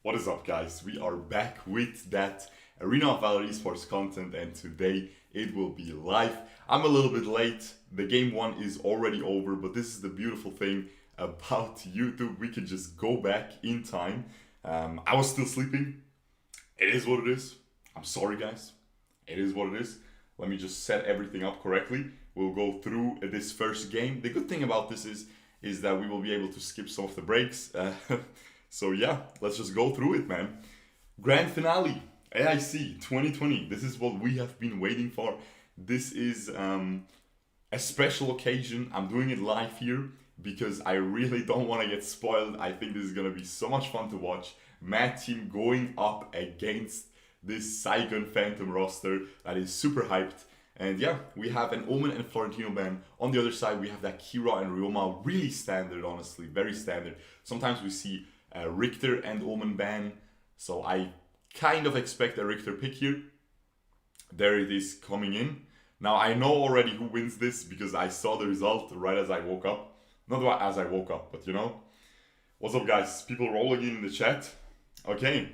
What is up, guys? We are back with that Arena of Valor esports content, and today it will be live. I'm a little bit late. The game one is already over, but this is the beautiful thing about YouTube. We can just go back in time. I was still sleeping. It is what it is. I'm sorry, guys. It is what it is. Let me just set everything up correctly. We'll go through this first game. The good thing about this is that we will be able to skip some of the breaks. So yeah, let's just go through it, man. Grand finale, AIC 2020. This is what we have been waiting for. This is a special occasion. I'm doing it live here because I really don't want to get spoiled. I think this is going to be so much fun to watch. Mad team going up against this Saigon Phantom roster that is super hyped. And yeah, we have an Omen and Florentino ban. On the other side, we have that Kira and Ryoma. Really standard, honestly. Very standard. Sometimes we see Richter and Omen ban. So I kind of expect a Richter pick here. There it is coming in. Now I know already who wins this because I saw the result right as I woke up. Not as I woke up, but you know. What's up, guys? People rolling in the chat. Okay.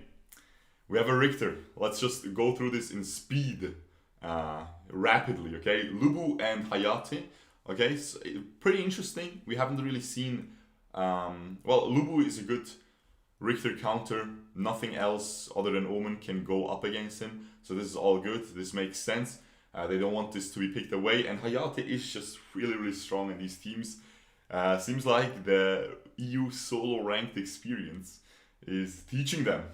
We have a Richter. Let's just go through this in speed. Rapidly, okay? Lubu and Hayate. Okay, so pretty interesting. We haven't really seen... well, Lubu is a good Richter counter. Nothing else other than Omen can go up against him. So this is all good. This makes sense. They don't want this to be picked away. And Hayate is just really, really strong in these teams. Seems like the EU solo ranked experience is teaching them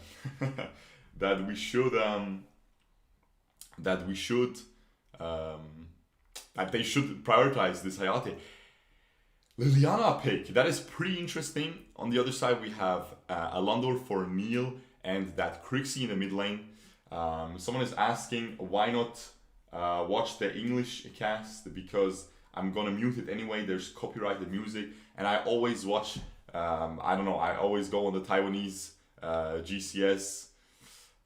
that we should... that they should prioritize this Hayate. Liliana pick, that is pretty interesting. On the other side, we have Alandor for Neil and that Crixie in the mid lane. Someone is asking why not watch the English cast, because I'm gonna mute it anyway. There's copyrighted music, and I always watch. I don't know. I always go on the Taiwanese GCS.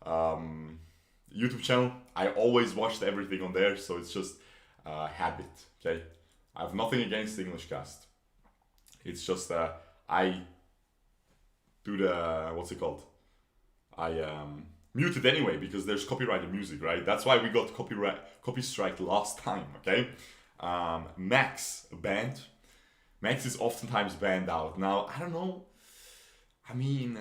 YouTube channel. I always watched everything on there, so it's just a habit, okay? I have nothing against the English cast. It's just I do the, what's it called? I mute it anyway because there's copyrighted music, right? That's why we got copy strike last time, okay? Max banned. Max is oftentimes banned out. Now, I don't know. I mean...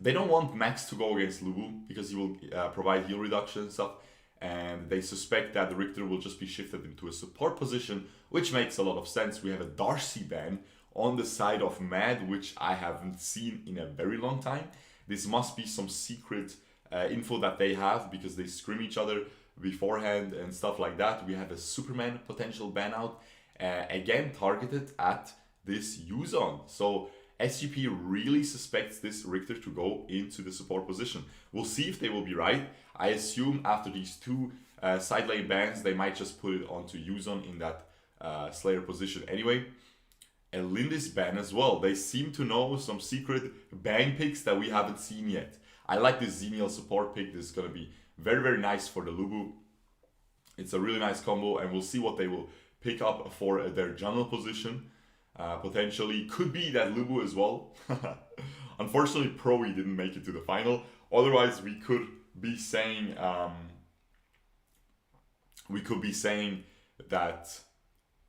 They don't want Max to go against Lubu because he will provide heal reduction and stuff, and they suspect that the Richter will just be shifted into a support position, which makes a lot of sense. We have a Darcy ban on the side of Mad, which I haven't seen in a very long time. This must be some secret info that they have because they scrim each other beforehand and stuff like that. We have a Superman potential ban out, again targeted at this Yuzon. So SGP really suspects this Richter to go into the support position. We'll see if they will be right. I assume after these two side lane bans, they might just put it onto Yuzon in that Slayer position anyway. And Lindis ban as well. They seem to know some secret bang picks that we haven't seen yet. I like this Xenial support pick. This is going to be very, very nice for the Lubu. It's a really nice combo, and we'll see what they will pick up for their jungle position. Potentially could be that Lubu as well. Unfortunately, Proe didn't make it to the final. Otherwise, we could be saying that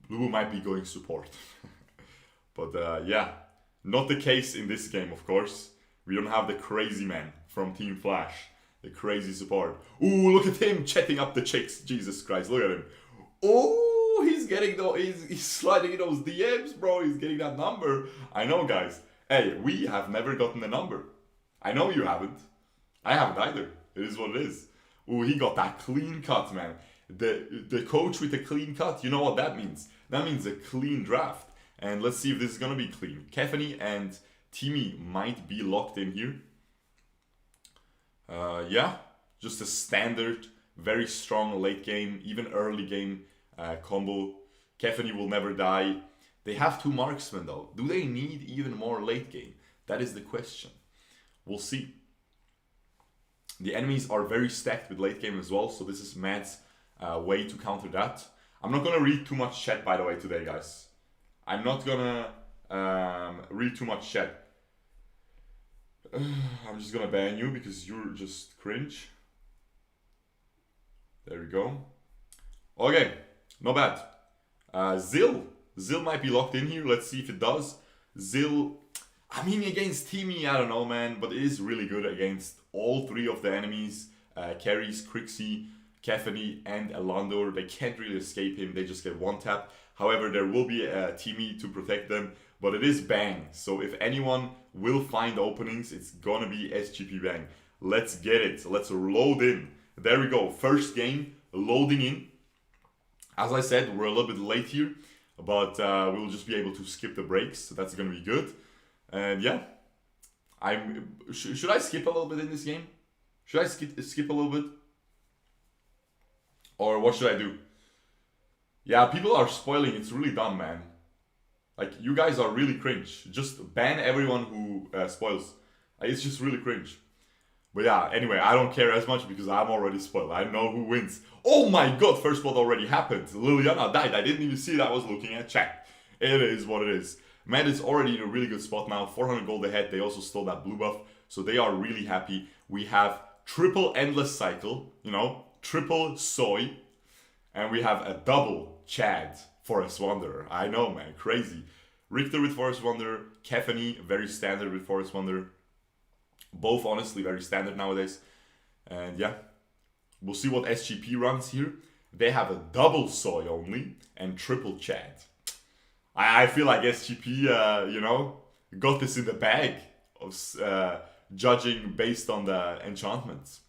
Lubu might be going support. But yeah, not the case in this game, of course. We don't have the crazy man from Team Flash, the crazy support. Ooh, look at him chatting up the chicks. Jesus Christ, look at him. Oh! He's getting those, he's sliding in those DMs, bro. He's getting that number. I know, guys. Hey, we have never gotten the number. I know you haven't. I haven't either. It is what it is. Ooh, he got that clean cut, man. The coach with the clean cut, you know what that means? That means a clean draft. And let's see if this is gonna be clean. Kefany and Timmy might be locked in here. Yeah, just a standard, very strong late game, even early game combo. Kefany will never die. They have two marksmen though. Do they need even more late game? That is the question. We'll see. The enemies are very stacked with late game as well, so this is Mad's way to counter that. I'm not gonna read too much chat, by the way, today, guys. I'm not gonna read too much chat. I'm just gonna ban you because you're just cringe. There we go. Okay, not bad. Zill. Zill might be locked in here. Let's see if it does. Zill, I mean, against Timmy, I don't know, man, but it is really good against all three of the enemies. Carries, Crixie, Kefani, and Elandor. They can't really escape him. They just get one tap. However, there will be a Timmy to protect them, but it is Bang. So if anyone will find openings, it's gonna be SGP Bang. Let's get it. Let's load in. There we go. First game, loading in. As I said, we're a little bit late here, but we'll just be able to skip the breaks, so that's gonna be good. And yeah, should I skip a little bit in this game? Should I skip a little bit? Or what should I do? Yeah, people are spoiling. It's really dumb, man. Like, you guys are really cringe. Just ban everyone who spoils. It's just really cringe. But yeah, anyway, I don't care as much because I'm already spoiled. I know who wins. Oh my god, first blood already happened. Liliana died. I didn't even see that. I was looking at chat. It is what it is. Mad is already in a really good spot now. 400 gold ahead. They also stole that blue buff. So they are really happy. We have triple endless cycle. You know, triple soy. And we have a double Chad Forest Wanderer. I know, man. Crazy. Richter with Forest Wanderer. Kefani, very standard with Forest Wanderer. Both honestly very standard nowadays. And yeah, we'll see what SGP runs here. They have a double soy only and triple Chad. I feel like SGP, you know, got this in the bag of judging based on the enchantments.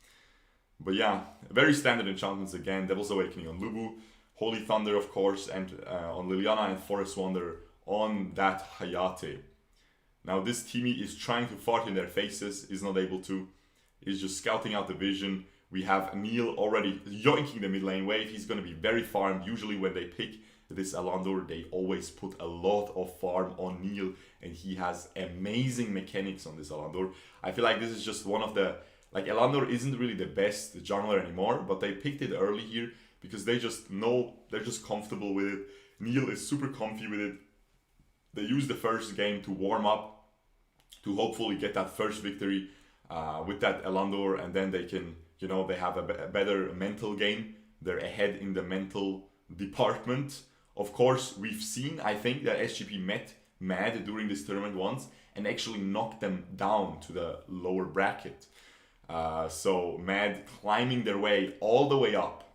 But yeah, very standard enchantments again. Devil's Awakening on Lubu, Holy Thunder of course, and on Liliana, and Forest Wanderer on that Hayate. Now this Timmy is trying to fart in their faces, is not able to. He's just scouting out the vision. We have Neil already yoinking the mid lane wave. He's going to be very farmed. Usually when they pick this Elandor, they always put a lot of farm on Neil, and he has amazing mechanics on this Elandor. I feel like this is just one of the... Like, Elandor isn't really the best jungler anymore, but they picked it early here because they just know, they're just comfortable with it. Neil is super comfy with it. They use the first game to warm up, to hopefully get that first victory with that Elandor, and then they can, you know, they have a better mental game. They're ahead in the mental department. Of course, we've seen, I think, that SGP met Mad during this tournament once and actually knocked them down to the lower bracket. So Mad climbing their way all the way up.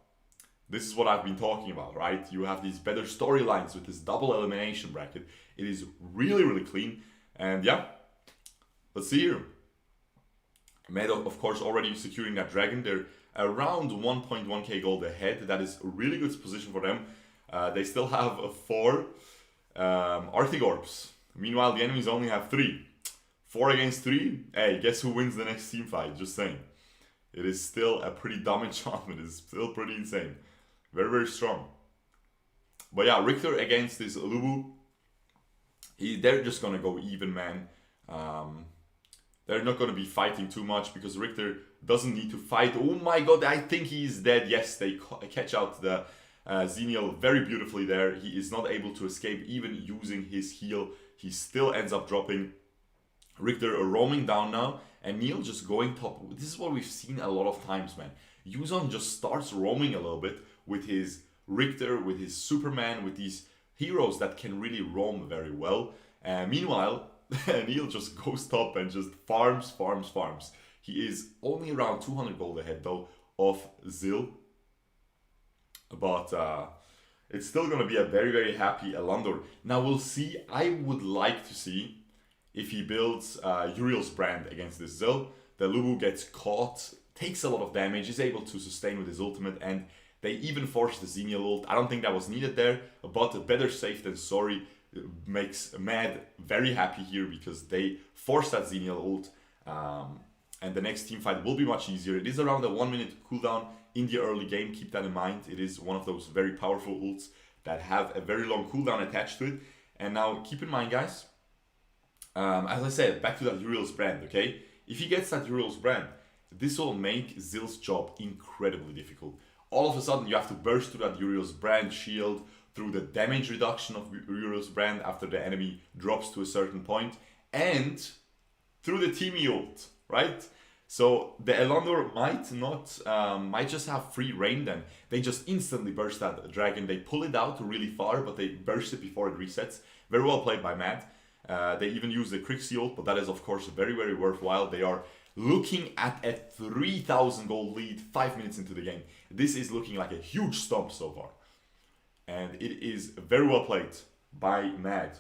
This is what I've been talking about, right? You have these better storylines with this double elimination bracket. It is really, really clean. And yeah, let's see here. Mad, of course, already securing that dragon. They're around 1.1k gold ahead. That is a really good position for them. They still have 4 Arctic Orbs. Meanwhile, the enemies only have 3. 4 against 3? Hey, guess who wins the next team fight? Just saying. It is still a pretty dumb enchantment. It's still pretty insane. Very, very strong. But yeah, Richter against this Lubu. They're just gonna go even, man. They're not gonna be fighting too much because Richter doesn't need to fight. Oh my god, I think he's dead. Yes, they catch out the Xenial very beautifully there. He is not able to escape even using his heal. He still ends up dropping. Richter roaming down now, and Neil just going top. This is what we've seen a lot of times, man. Yuzon just starts roaming a little bit with his Richter, with his Superman, with these heroes that can really roam very well. Meanwhile, Neil just goes top and just farms. He is only around 200 gold ahead though of Zill. But it's still going to be a very, very happy Elandor. Now we'll see. I would like to see if he builds Uriel's brand against this Zill. The Lubu gets caught, takes a lot of damage, is able to sustain with his ultimate, and they even force the Xenial ult. I don't think that was needed there, but better safe than sorry. Makes Mad very happy here because they force that Xenial ult, and the next team fight will be much easier. It is around a 1 minute cooldown in the early game, keep that in mind. It is one of those very powerful ults that have a very long cooldown attached to it. And now keep in mind, guys, as I said, back to that Uriel's brand, okay? If he gets that Uriel's brand, this will make Zill's job incredibly difficult. All of a sudden, you have to burst through that Uriel's brand shield, through the damage reduction of Uriel's brand after the enemy drops to a certain point, and through the Timmy ult, right? So the Elandor might just have free reign then. They just instantly burst that dragon. They pull it out really far, but they burst it before it resets. Very well played by Mad. They even use the Crixie ult, but that is of course very, very worthwhile. They are looking at a 3,000 gold lead 5 minutes into the game. This is looking like a huge stomp so far. And it is very well played by Mad.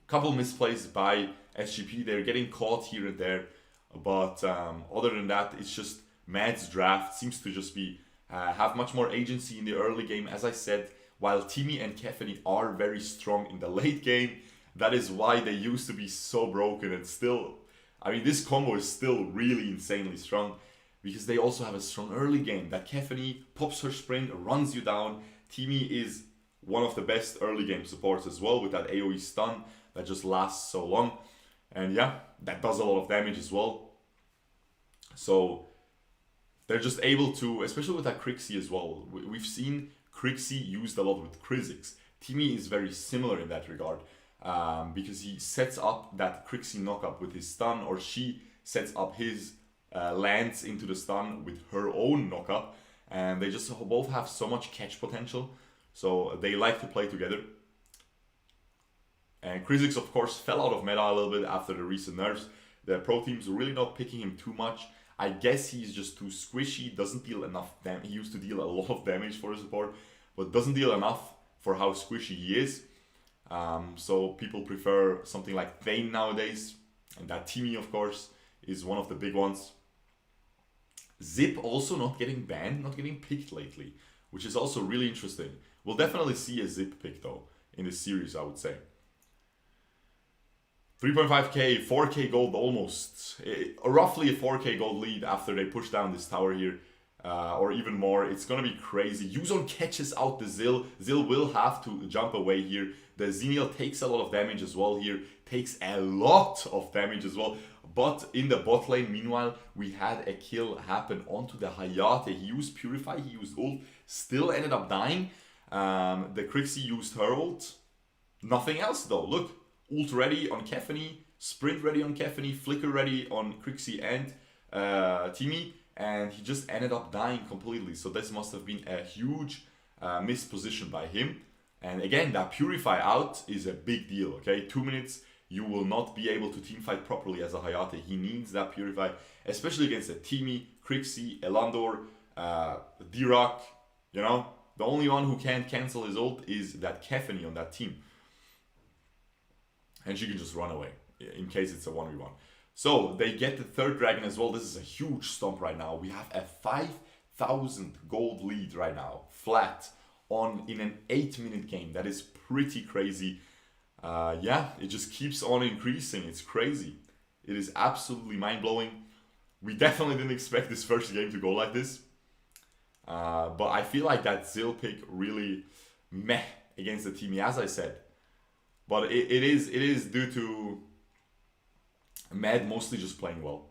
Couple misplays by SGP. They're getting caught here and there. But other than that, it's just Mad's draft seems to just be have much more agency in the early game. As I said, while Timmy and Kefany are very strong in the late game, that is why they used to be so broken. And still, I mean, this combo is still really insanely strong because they also have a strong early game. That Kefany pops her sprint, runs you down. Timmy is one of the best early game supports as well with that AoE stun that just lasts so long. And yeah, that does a lot of damage as well. So they're just able to, especially with that Crixie as well. We've seen Crixie used a lot with Kha'Zix. Timmy is very similar in that regard because he sets up that Crixie knockup with his stun, or she sets up his lance into the stun with her own knockup. And they just both have so much catch potential. So they like to play together. And Kha'Zix, of course, fell out of meta a little bit after the recent nerfs. The pro teams are really not picking him too much. I guess he's just too squishy, doesn't deal enough damage. He used to deal a lot of damage for a support, but doesn't deal enough for how squishy he is. So people prefer something like Thane nowadays. And that Timmy, of course, is one of the big ones. Zip also not getting banned, not getting picked lately, which is also really interesting. We'll definitely see a Zip pick, though, in this series, I would say. 3.5k, 4k gold almost. Roughly a 4k gold lead after they push down this tower here. Or even more. It's gonna be crazy. Yuzon catches out the Zill. Zill will have to jump away here. The Xenial takes a lot of damage as well here. Takes a lot of damage as well. But in the bot lane, meanwhile, we had a kill happen onto the Hayate. He used Purify, he used ult. Still ended up dying. The Crixie used her ult. Nothing else though. Look. Ult ready on Kefany, sprint ready on Kefany, flicker ready on Crixie and Timmy, and he just ended up dying completely. So this must have been a huge misposition by him. And again, that Purify out is a big deal, okay? 2 minutes, you will not be able to teamfight properly as a Hayate. He needs that Purify, especially against a Timmy, Crixie, Elandor, D-Rock, you know? The only one who can't cancel his ult is that Kefany on that team. And she can just run away in case it's a 1v1. So they get the third dragon as well. This is a huge stomp right now. We have a 5,000 gold lead right now, flat, in an 8-minute game. That is pretty crazy. Yeah, it just keeps on increasing. It's crazy. It is absolutely mind-blowing. We definitely didn't expect this first game to go like this. But I feel like that Zill pick really meh against the team, as I said. But it is due to Mad mostly just playing well.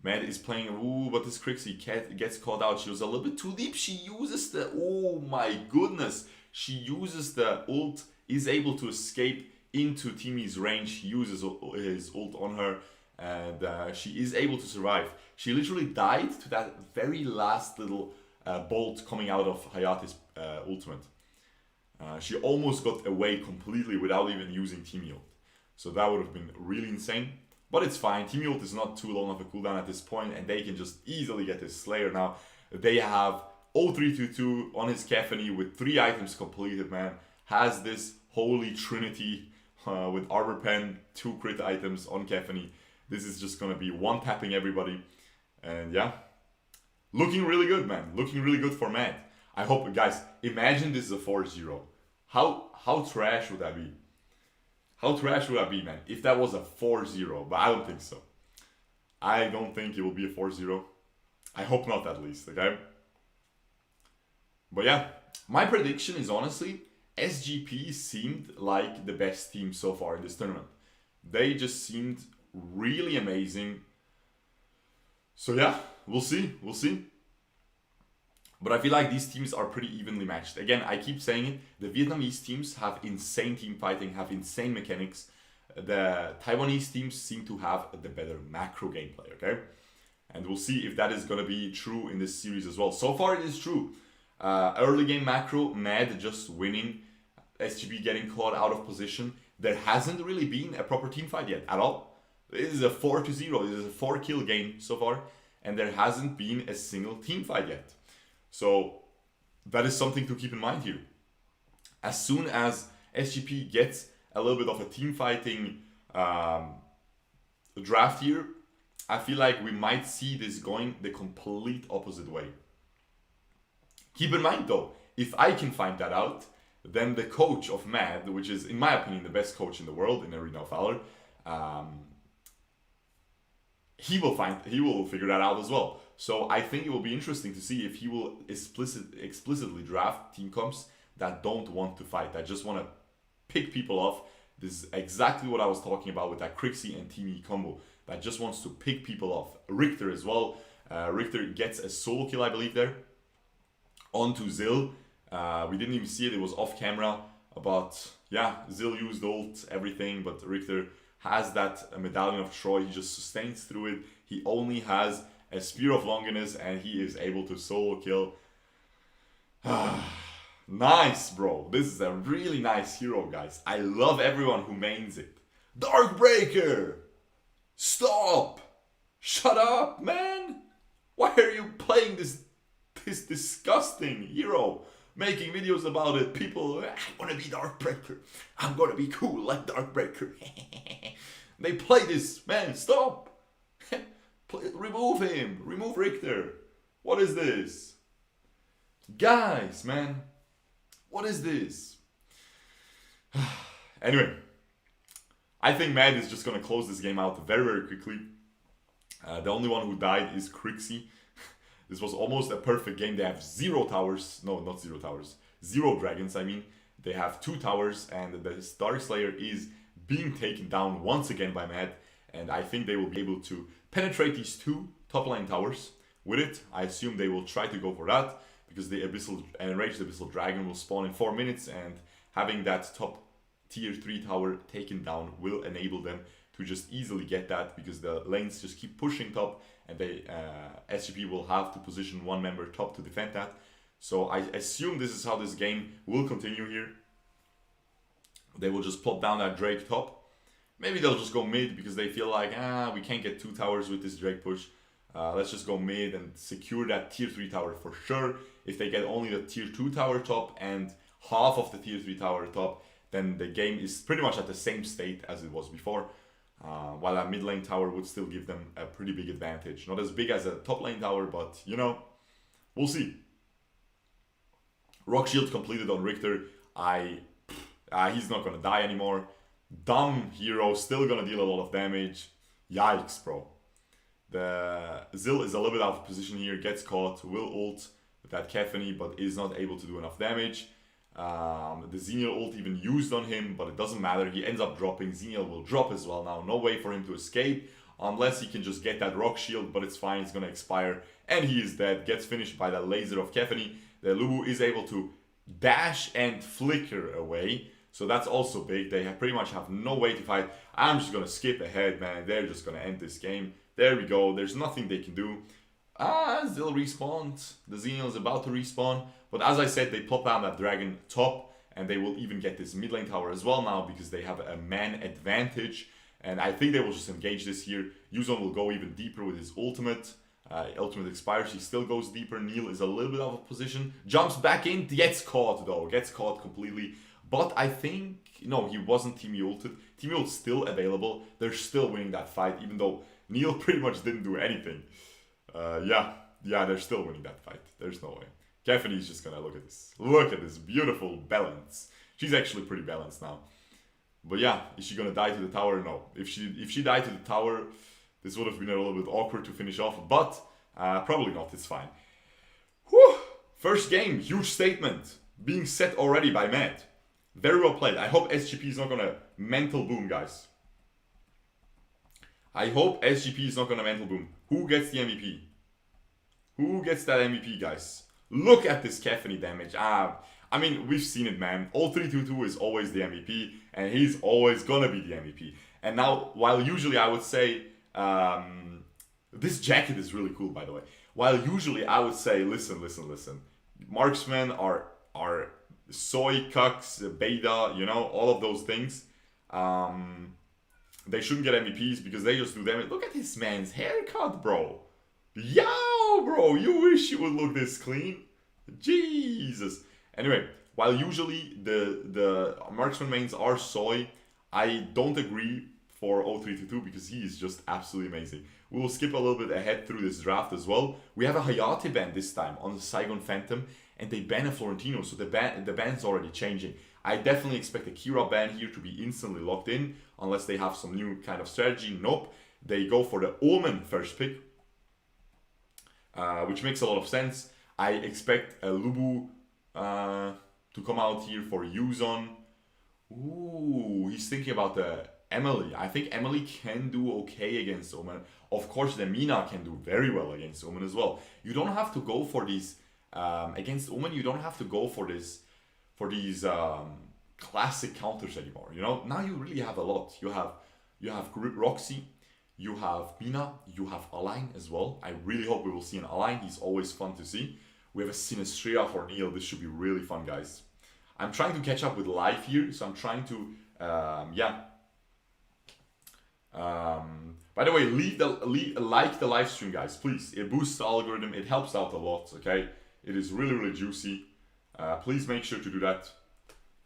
Mad is playing, ooh, but this Crixie gets caught out. She was a little bit too deep. She uses the, oh my goodness. She uses the ult, is able to escape into Timmy's range. He uses his ult on her, and she is able to survive. She literally died to that very last little bolt coming out of Hayate's ultimate. She almost got away completely without even using Timmy ult. So that would have been really insane. But it's fine. Timmy ult is not too long of a cooldown at this point, and they can just easily get this Slayer now. They have 0322 on his Kefany with 3 items completed, man. Has this holy trinity with Arbor Pen, 2 crit items on Kefany. This is just gonna be one-tapping everybody. And yeah, looking really good, man. Looking really good for Mad. I hope, guys, imagine this is a 4-0. How trash would that be? How trash would that be, man, if that was a 4-0? But I don't think so. I don't think it will be a 4-0. I hope not, at least, okay? But yeah, my prediction is honestly, SGP seemed like the best team so far in this tournament. They just seemed really amazing. So yeah, we'll see. We'll see. But I feel like these teams are pretty evenly matched. Again, I keep saying it, the Vietnamese teams have insane team fighting, have insane mechanics. the Taiwanese teams seem to have the better macro gameplay, okay? And we'll see if that is going to be true in this series as well. So far, it is true. Early game macro, Mad just winning, SGP getting caught out of position. There hasn't really been a proper team fight yet at all. This is a 4-0. This is a 4-kill game so far. And there hasn't been a single team fight yet. So that is something to keep in mind here. As soon as SGP gets a little bit of a team fighting draft here, I feel like we might see this going the complete opposite way. Keep in mind though, if I can find that out, then the coach of Mad, which is in my opinion the best coach in the world in Arena of Valor, he will figure that out as well. So I think it will be interesting to see if he will explicitly draft team comps that don't want to fight, that just want to pick people off. This is exactly what I was talking about with that Crixie and Team E combo, that just wants to pick people off. Richter as well. Richter gets a solo kill, I believe, there. Onto Zill. We didn't even see it, it was off camera. But yeah, Zill used ult, everything, but Richter has that Medallion of Troy. He just sustains through it. He only has a Spear of Longinus and he is able to solo kill. Nice, bro. This is a really nice hero, guys. I love everyone who mains it. Darkbreaker! Stop! Shut up, man! Why are you playing this disgusting hero? Making videos about it. People, I want to be Darkbreaker. I'm gonna be cool like Darkbreaker. They play this, man. Stop! Remove him. Remove Richter. What is this? Guys, man. What is this? Anyway, I think Mad is just gonna close this game out very, very quickly. The only one who died is Crixie. This was almost a perfect game. They have 0 towers. No, not 0 towers. 0 dragons, I mean. They have 2 towers and the Darkslayer is being taken down once again by Mad. And I think they will be able to penetrate these 2 top lane towers with it. I assume they will try to go for that, because the Enraged Abyssal Dragon will spawn in 4 minutes, and having that top tier 3 tower taken down will enable them to just easily get that, because the lanes just keep pushing top, and they SGP will have to position 1 member top to defend that. So I assume this is how this game will continue here. They will just plop down that Drake top. Maybe they'll just go mid because they feel like, we can't get 2 towers with this Drake push. Let's just go mid and secure that tier 3 tower for sure. If they get only the tier 2 tower top and half of the tier 3 tower top, then the game is pretty much at the same state as it was before. While that mid lane tower would still give them a pretty big advantage. Not as big as a top lane tower, but you know, we'll see. Rock Shield completed on Richter. He's not gonna die anymore. Dumb hero, still gonna deal a lot of damage. Yikes, bro. The Zill is a little bit out of position here, gets caught, will ult with that Caphany, but is not able to do enough damage. The Xenial ult even used on him, but it doesn't matter. He ends up dropping. Xenial will drop as well now. No way for him to escape unless he can just get that rock shield, but it's fine. It's going to expire. And he is dead. Gets finished by the laser of Caphany. The Lubu is able to dash and flicker away. So that's also big. They pretty much have no way to fight. I'm just going to skip ahead, man. They're just going to end this game. There we go. There's nothing they can do. They'll respawn. The Xenial is about to respawn. But as I said, they plop down that dragon top. And they will even get this mid lane tower as well now, because they have a man advantage. And I think they will just engage this here. Yuzon will go even deeper with his ultimate. Ultimate expires. He still goes deeper. Neil is a little bit out of position. Jumps back in. Gets caught though. Gets caught completely. But I think, no, he wasn't Team ulted. Team ult still available. They're still winning that fight, even though Neil pretty much didn't do anything. Yeah, they're still winning that fight. There's no way. Caphany's just gonna look at this. Look at this beautiful balance. She's actually pretty balanced now. But yeah, is she gonna die to the tower? No. If she died to the tower, this would have been a little bit awkward to finish off. But probably not. It's fine. Whew. First game, huge statement. Being set already by Matt. Very well played. I hope SGP is not gonna mental boom, guys. I hope SGP is not gonna mental boom. Who gets the MVP? Who gets that MVP, guys? Look at this Caphany damage. I I mean, we've seen it, man. 0322 is always the MVP, and he's always gonna be the MVP. And now, while usually I would say, this jacket is really cool, by the way. While usually I would say, listen. Marksmen are soy, cucks, beta, you know, all of those things. They shouldn't get MVPs because they just do damage. Look at this man's haircut, bro. Yo, bro, you wish you would look this clean. Jesus. Anyway, while usually the marksman mains are soy, I don't agree for 0322 because he is just absolutely amazing. We will skip a little bit ahead through this draft as well. We have a Hayate ban this time on the Saigon Phantom, and they ban a Florentino, so the ban's already changing. I definitely expect a Kira ban here to be instantly locked in, unless they have some new kind of strategy. Nope. They go for the Omen first pick, which makes a lot of sense. I expect a Lubu to come out here for Yuzon. Ooh, he's thinking about the Emily. I think Emily can do okay against Omen. Of course, the Mina can do very well against Omen as well. You don't have to go for these against Omen. You don't have to go for these classic counters anymore. You know, now you really have a lot. You have Roxy, you have Mina, you have Align as well. I really hope we will see an Align. He's always fun to see. We have a Sinistria for Neil. This should be really fun, guys. I'm trying to catch up with live here, so I'm trying to, by the way, like the live stream, guys, please. It boosts the algorithm. It helps out a lot, okay? It is really, really juicy. Please make sure to do that.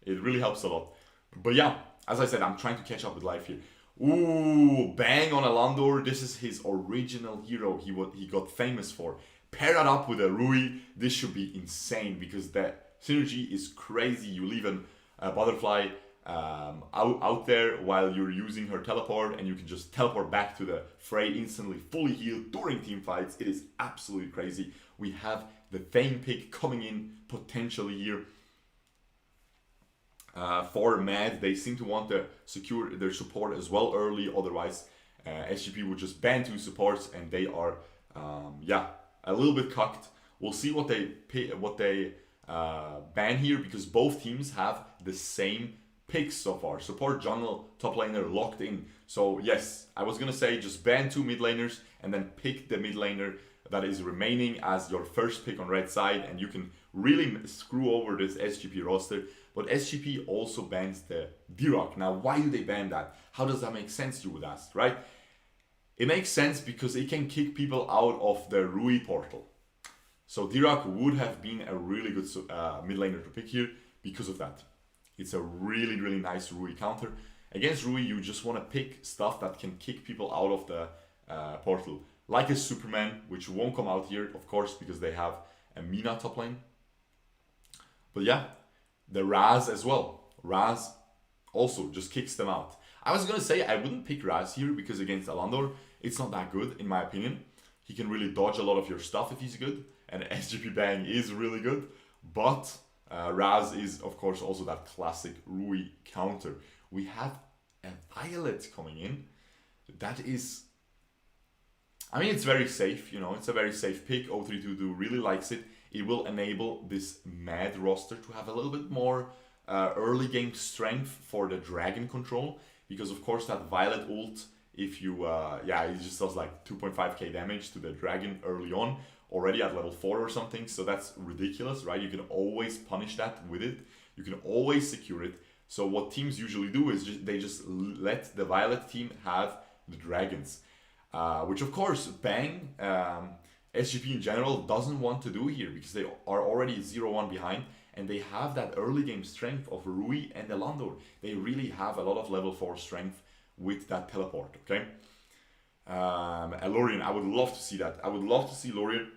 It really helps a lot. But yeah, as I said, I'm trying to catch up with life here. Ooh, bang on Alandor. This is his original hero he got famous for. Pair that up with a Rui. This should be insane because the synergy is crazy. You leave a butterfly out there while you're using her teleport, and you can just teleport back to the fray instantly, fully healed during team fights. It is absolutely crazy. We have the Thane pick coming in potentially here. For Mad, they seem to want to secure their support as well early. Otherwise, SGP would just ban 2 supports, and they are, a little bit cucked. We'll see what they ban here because both teams have the same picks so far. Support, jungle, top laner locked in. So yes, I was gonna say just ban 2 mid laners and then pick the mid laner that is remaining as your first pick on red side, and you can really screw over this SGP roster. But SGP also bans the D-Rock. Now, why do they ban that? How does that make sense, you would ask, right? It makes sense because it can kick people out of the Rui portal. So D-Rock would have been a really good mid laner to pick here because of that. It's a really, really nice Rui counter. Against Rui, you just want to pick stuff that can kick people out of the portal. Like a Superman, which won't come out here, of course, because they have a Mina top lane. But yeah, the Raz as well. Raz also just kicks them out. I was going to say I wouldn't pick Raz here because against Alandor, it's not that good in my opinion. He can really dodge a lot of your stuff if he's good. And SGP Bang is really good. But Raz is, of course, also that classic Rui counter. We have a Violet coming in. That is... I mean, it's very safe, you know, it's a very safe pick. 0322 really likes it. It will enable this Mad roster to have a little bit more early game strength for the dragon control. Because, of course, that Violet ult, if you, it just does like 2.5k damage to the dragon early on, already at level 4 or something. So that's ridiculous, right? You can always punish that with it. You can always secure it. So what teams usually do is they just let the Violet team have the dragons. Which of course Bang, SGP in general doesn't want to do here because they are already 0-1 behind and they have that early game strength of Rui and Elandor. They really have a lot of level 4 strength with that teleport, okay? Lorien, I would love to see that. I would love to see Lorien.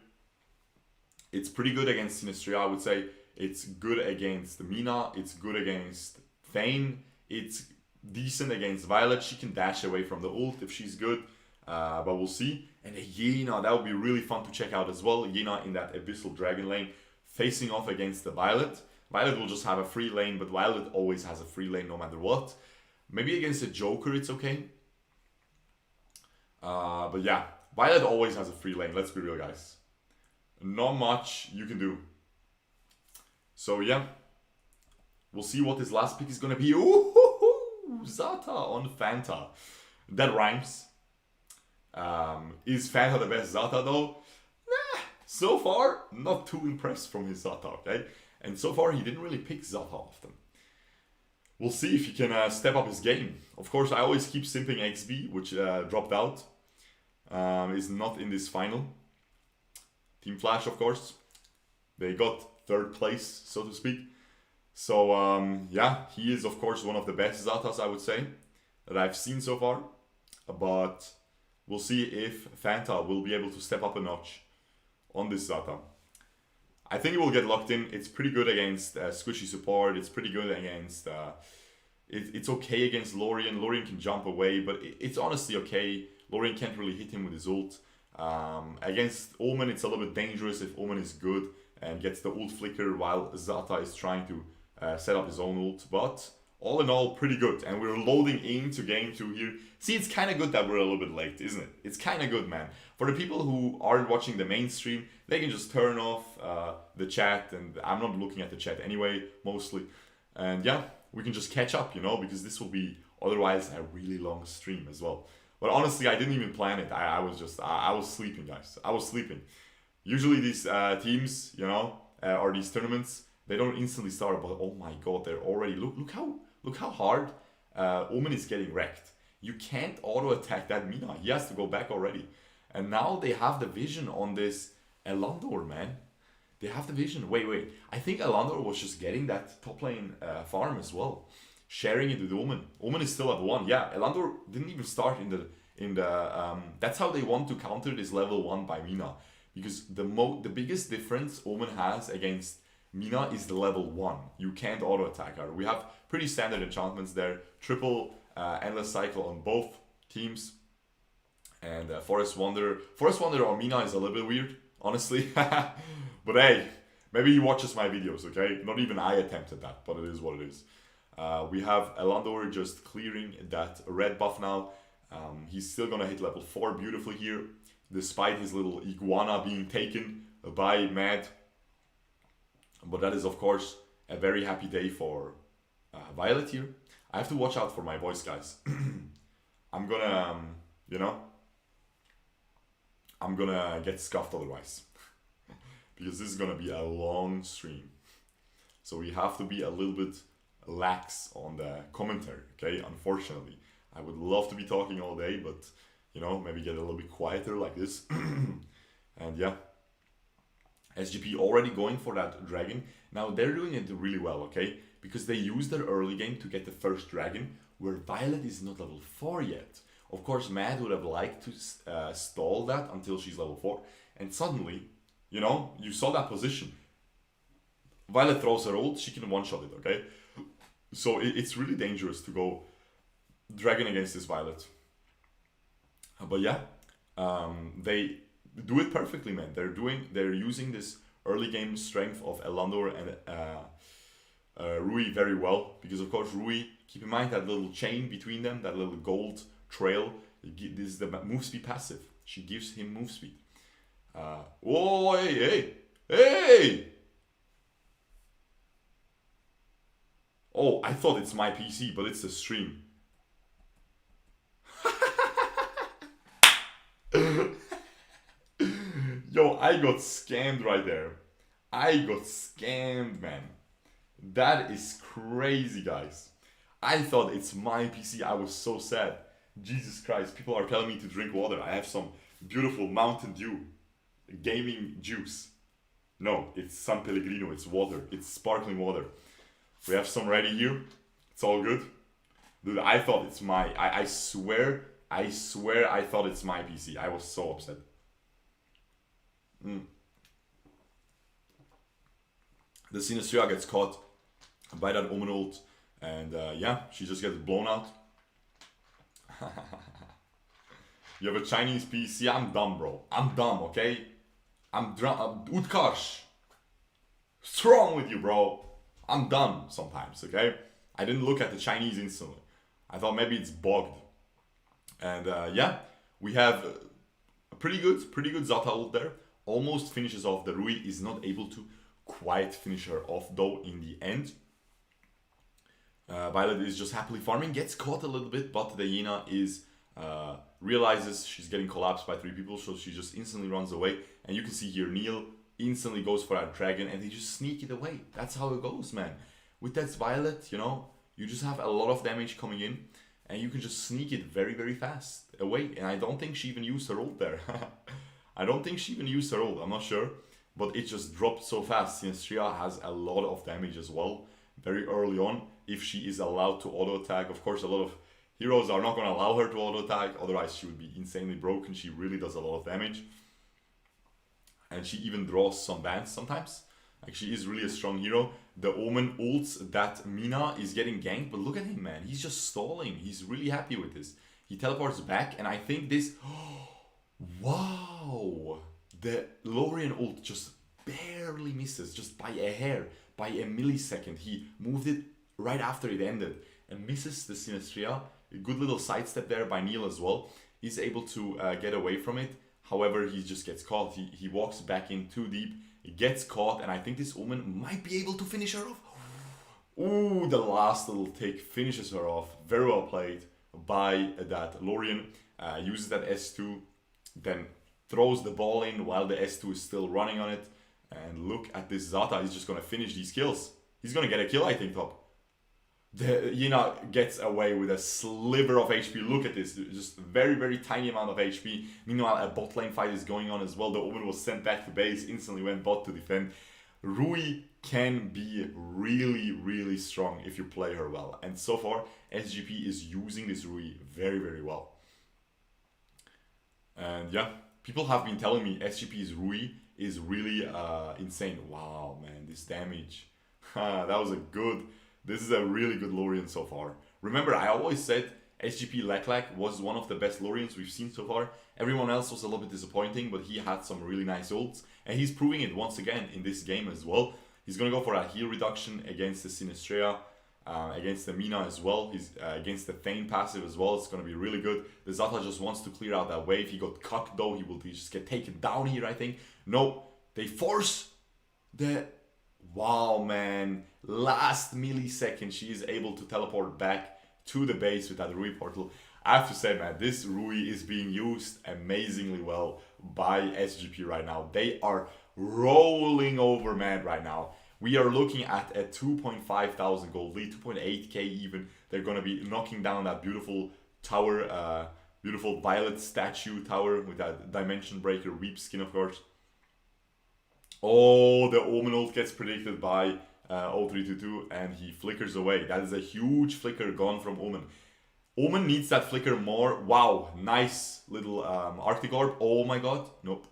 It's pretty good against Sinistria, I would say. It's good against Mina. It's good against Thane. It's decent against Violet. She can dash away from the ult if she's good. But we'll see. And Yena, that would be really fun to check out as well. Yena in that Abyssal Dragon lane, facing off against the Violet. Violet will just have a free lane, but Violet always has a free lane no matter what. Maybe against a Joker it's okay. But yeah, Violet always has a free lane, let's be real guys. Not much you can do. So yeah, We'll see what his last pick is gonna be. Ooh, Zata on Fanta. That rhymes. Is Fanta the best Zata though? Nah, so far, not too impressed from his Zata, okay? And so far, he didn't really pick Zata often. We'll see if he can step up his game. Of course, I always keep simping XB, which dropped out. Is not in this final. Team Flash, of course. They got third place, so to speak. So, yeah, he is, of course, one of the best Zatas, I would say, that I've seen so far. But we'll see if Fanta will be able to step up a notch on this Zata. I think it will get locked in. It's pretty good against squishy support. It's pretty good against... it's okay against Lorien. Lorien can jump away, but it's honestly okay. Lorien can't really hit him with his ult. Against Omen, it's a little bit dangerous if Omen is good and gets the ult flicker while Zata is trying to set up his own ult. But all in all, pretty good. And we're loading into game 2 here. See, it's kind of good that we're a little bit late, isn't it? It's kind of good, man. For the people who aren't watching the mainstream, they can just turn off the chat. And I'm not looking at the chat anyway, mostly. And yeah, we can just catch up, you know, because this will be otherwise a really long stream as well. But honestly, I didn't even plan it. I was sleeping, guys. I was sleeping. Usually these teams, you know, or these tournaments, they don't instantly start. But oh my god, they're already look how hard Omen is getting wrecked. You can't auto attack that Mina. He has to go back already. And now they have the vision on this Elandor, man. They have the vision. Wait. I think Elandor was just getting that top lane farm as well. Sharing it with Omen. Omen is still at 1. Yeah, Elandor didn't even start in the that's how they want to counter this level 1 by Mina. Because the biggest difference Omen has against Mina is the level 1. You can't auto attack her. We have pretty standard enchantments there. Triple endless cycle on both teams. And Forest Wanderer on Mina is a little bit weird, honestly. But hey, maybe he watches my videos, okay? Not even I attempted that, but it is what it is. We have Elandor just clearing that red buff now. He's still gonna hit level 4 beautifully here, despite his little iguana being taken by Mad. But that is, of course, a very happy day for Violet here. I have to watch out for my voice, guys. I'm gonna, you know, I'm gonna get scuffed otherwise. Because this is gonna be a long stream. So we have to be a little bit lax on the commentary, okay? Unfortunately. I would love to be talking all day, but, you know, maybe get a little bit quieter like this. And yeah. SGP already going for that dragon. Now they're doing it really well, okay? Because they use their early game to get the first dragon, where Violet is not level 4 yet. Of course, Mad would have liked to stall that until she's level 4. And suddenly, you know, you saw that position. Violet throws her ult, she can one-shot it, okay? So it's really dangerous to go dragon against this Violet. But yeah, they do it perfectly, man. They're using this early game strength of Elandor and Rui very well, because of course Rui, keep in mind that little chain between them, that little gold trail. This is the move speed passive. She gives him move speed. Oh, hey! Oh, I thought it's my PC, but it's the stream. Yo, I got scammed right there. I got scammed, man. That is crazy, guys. I thought it's my PC. I was so sad. Jesus Christ, people are telling me to drink water. I have some beautiful Mountain Dew gaming juice. No, it's San Pellegrino. It's water. It's sparkling water. We have some ready here. It's all good. Dude, I thought it's my... I swear I thought it's my PC. I was so upset. The Sinistria gets caught by that Omen ult. And yeah, she just gets blown out. You have a Chinese PC? I'm dumb, bro. I'm dumb, okay? I'm Utkarsh. What's wrong with you, bro? I'm dumb sometimes, okay? I didn't look at the Chinese instantly. I thought maybe it's bugged. And yeah, we have a pretty good Zata ult there. Almost finishes off the Rui. Is not able to quite finish her off though in the end. Violet is just happily farming, gets caught a little bit, but the Yena is realizes she's getting collapsed by 3 people, so she just instantly runs away. And you can see here, Neil instantly goes for that dragon, and they just sneak it away. That's how it goes, man. With that Violet, you know, you just have a lot of damage coming in, and you can just sneak it very, very fast away. And I don't think she even used her ult there. I don't think she even used her ult, I'm not sure. But it just dropped so fast. Sinistria has a lot of damage as well, very early on, if she is allowed to auto-attack. Of course, a lot of heroes are not going to allow her to auto-attack, otherwise she would be insanely broken. She really does a lot of damage. And she even draws some bans sometimes. Like, she is really a strong hero. The Omen ults that Mina is getting ganked, but look at him, man. He's just stalling. He's really happy with this. He teleports back, and I think this... Wow! The Lorien ult just barely misses, just by a hair, by a millisecond. He moved it right after it ended and misses the Sinistria. A good little sidestep there by Neil as well. He's able to get away from it. However, he just gets caught. He walks back in too deep. He gets caught, and I think this Omen might be able to finish her off. Ooh, the last little tick finishes her off. Very well played by that Lorien. Uses that S2, then throws the ball in while the S2 is still running on it. And look at this Zata. He's just going to finish these kills. He's going to get a kill, I think, top. The Yena gets away with a sliver of HP. Look at this. Just very, very tiny amount of HP. Meanwhile, a bot lane fight is going on as well. The Omen was sent back to base. Instantly went bot to defend. Rui can be really, really strong if you play her well. And so far, SGP is using this Rui very, very well. And yeah, people have been telling me SGP's Rui is really insane. Wow, man, this damage. That was a good... This is a really good Lorien so far. Remember, I always said SGP Lek was one of the best Loriens we've seen so far. Everyone else was a little bit disappointing, but he had some really nice ults. And he's proving it once again in this game as well. He's going to go for a heal reduction against the Sinistrea, against the Mina as well. He's against the Thane passive as well. It's going to be really good. The Zata just wants to clear out that wave. He got cut though. He will just get taken down here, I think. No, they force the... Wow, man. Last millisecond, she is able to teleport back to the base with that Rui portal. I have to say, man, this Rui is being used amazingly well by SGP right now. They are rolling over, man, right now. We are looking at a 2.5 thousand gold lead, 2.8k even. They're going to be knocking down that beautiful tower, beautiful violet statue tower with that dimension breaker weep skin, of course. Oh, the Omen ult gets predicted by 0322 and he flickers away. That is a huge flicker gone from Omen. Omen needs that flicker more. Wow, nice little Arctic Orb. Oh my god, nope.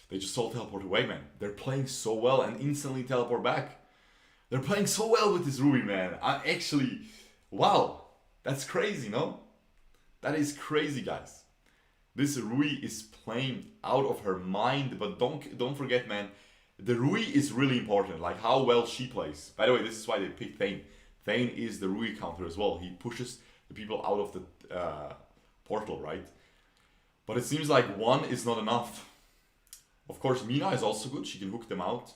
They just all teleport away, man. They're playing so well and instantly teleport back. They're playing so well with this Rui, man. Wow, that's crazy, no? That is crazy, guys. This Rui is playing out of her mind, but don't forget, man. The Rui is really important, like how well she plays. By the way, this is why they picked Thane. Thane is the Rui counter as well. He pushes the people out of the portal, right? But it seems like one is not enough. Of course, Mina is also good. She can hook them out.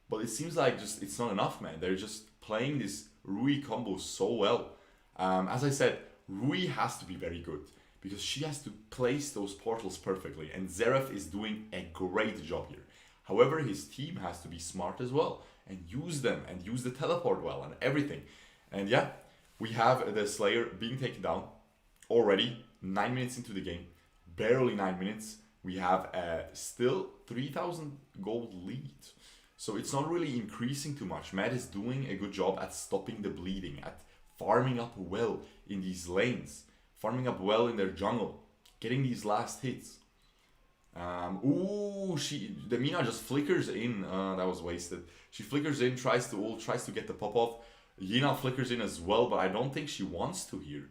But it seems like just it's not enough, man. They're just playing this Rui combo so well. As I said, Rui has to be very good because she has to place those portals perfectly. And Zeref is doing a great job here. However, his team has to be smart as well and use them and use the teleport well and everything. And yeah, we have the Slayer being taken down already 9 minutes into the game. Barely 9 minutes. We have still 3,000 gold lead. So it's not really increasing too much. Matt is doing a good job at stopping the bleeding, at farming up well in these lanes, farming up well in their jungle, getting these last hits. The Mina just flickers in. That was wasted. She flickers in, tries to ult, tries to get the pop off. Yena flickers in as well, but I don't think she wants to here.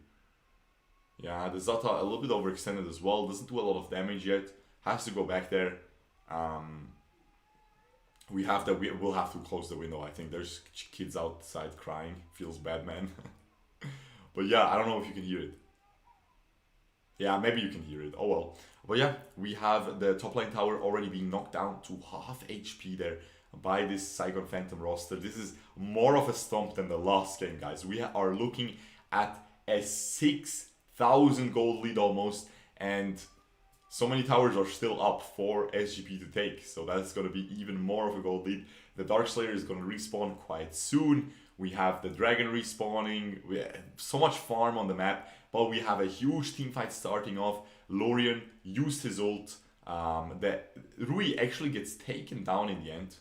Yeah, the Zata a little bit overextended as well. Doesn't do a lot of damage yet. Has to go back there. We'll have to close the window. I think there's kids outside crying. Feels bad, man. But yeah, I don't know if you can hear it. Yeah, maybe you can hear it. Oh well. But yeah, we have the top lane tower already being knocked down to half HP there by this Saigon Phantom roster. This is more of a stomp than the last game, guys. We are looking at a 6,000 gold lead almost, and so many towers are still up for SGP to take, so that's going to be even more of a gold lead. The Darkslayer is going to respawn quite soon. We have the Dragon respawning. We have so much farm on the map, but we have a huge team fight starting off. Lorien used his ult. The Rui actually gets taken down in the end.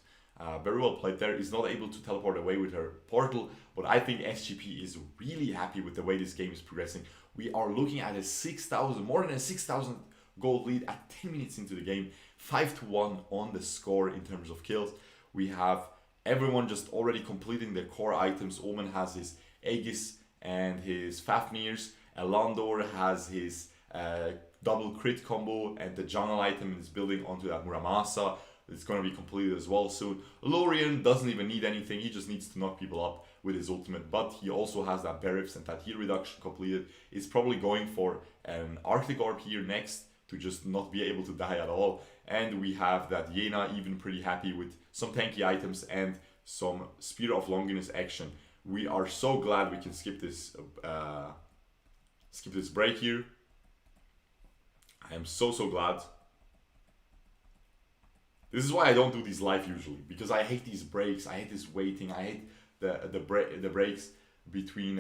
Very well played there. Is not able to teleport away with her portal, but I think SGP is really happy with the way this game is progressing. We are looking at a 6,000, more than a 6,000 gold lead at 10 minutes into the game. 5-1 on the score in terms of kills. We have everyone just already completing their core items. Omen has his Aegis and his Fafnirs. Elandor has his double crit combo, and the jungle item is building onto that Muramasa. It's going to be completed as well soon. Lorien doesn't even need anything. He just needs to knock people up with his ultimate, but he also has that Berifs and that heal reduction completed. He's probably going for an Arctic Orb here next to just not be able to die at all. And we have that Yena even pretty happy with some tanky items and some Spear of Longinus action. We are so glad we can skip this break here. I am so glad. This is why I don't do these live usually, because I hate these breaks. I hate this waiting. I hate the breaks between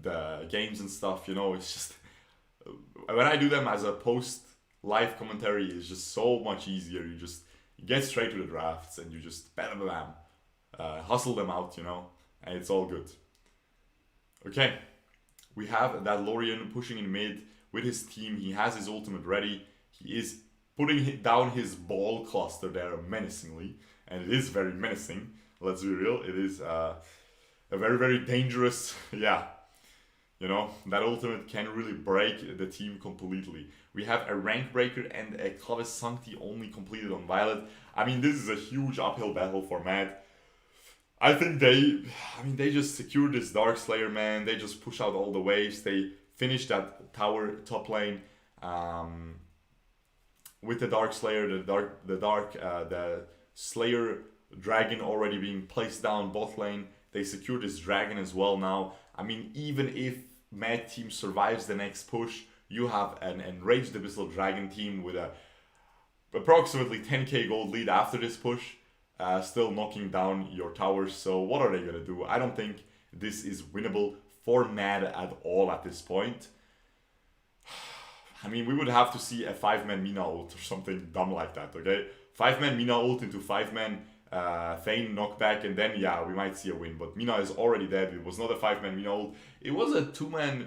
the games and stuff. You know, it's just when I do them as a post live commentary, it's just so much easier. You just get straight to the drafts and you just bam bam bam, hustle them out. You know, and it's all good. Okay, we have that Lorien pushing in mid with his team. He has his ultimate ready. He is putting down his ball cluster there menacingly, and it is very menacing. Let's be real, it is a very dangerous, yeah. You know, that ultimate can really break the team completely. We have a rank breaker and a Clavis Sancti only completed on Violet. I mean, this is a huge uphill battle for Mad. I think they just secured this Darkslayer, man. They just push out all the waves. They finished that tower top lane. With the Darkslayer, the Slayer Dragon already being placed down bot lane. They secured this Dragon as well now. I mean, even if Mad Team survives the next push, you have an Enraged Abyssal Dragon team with a approximately 10k gold lead after this push, still knocking down your towers. So what are they going to do? I don't think this is winnable for Mad at all at this point. I mean, we would have to see a 5-man Mina ult or something dumb like that, okay? 5-man Mina ult into 5-man Thane knockback, and then, yeah, we might see a win. But Mina is already dead. It was not a 5-man Mina ult. It was a 2-man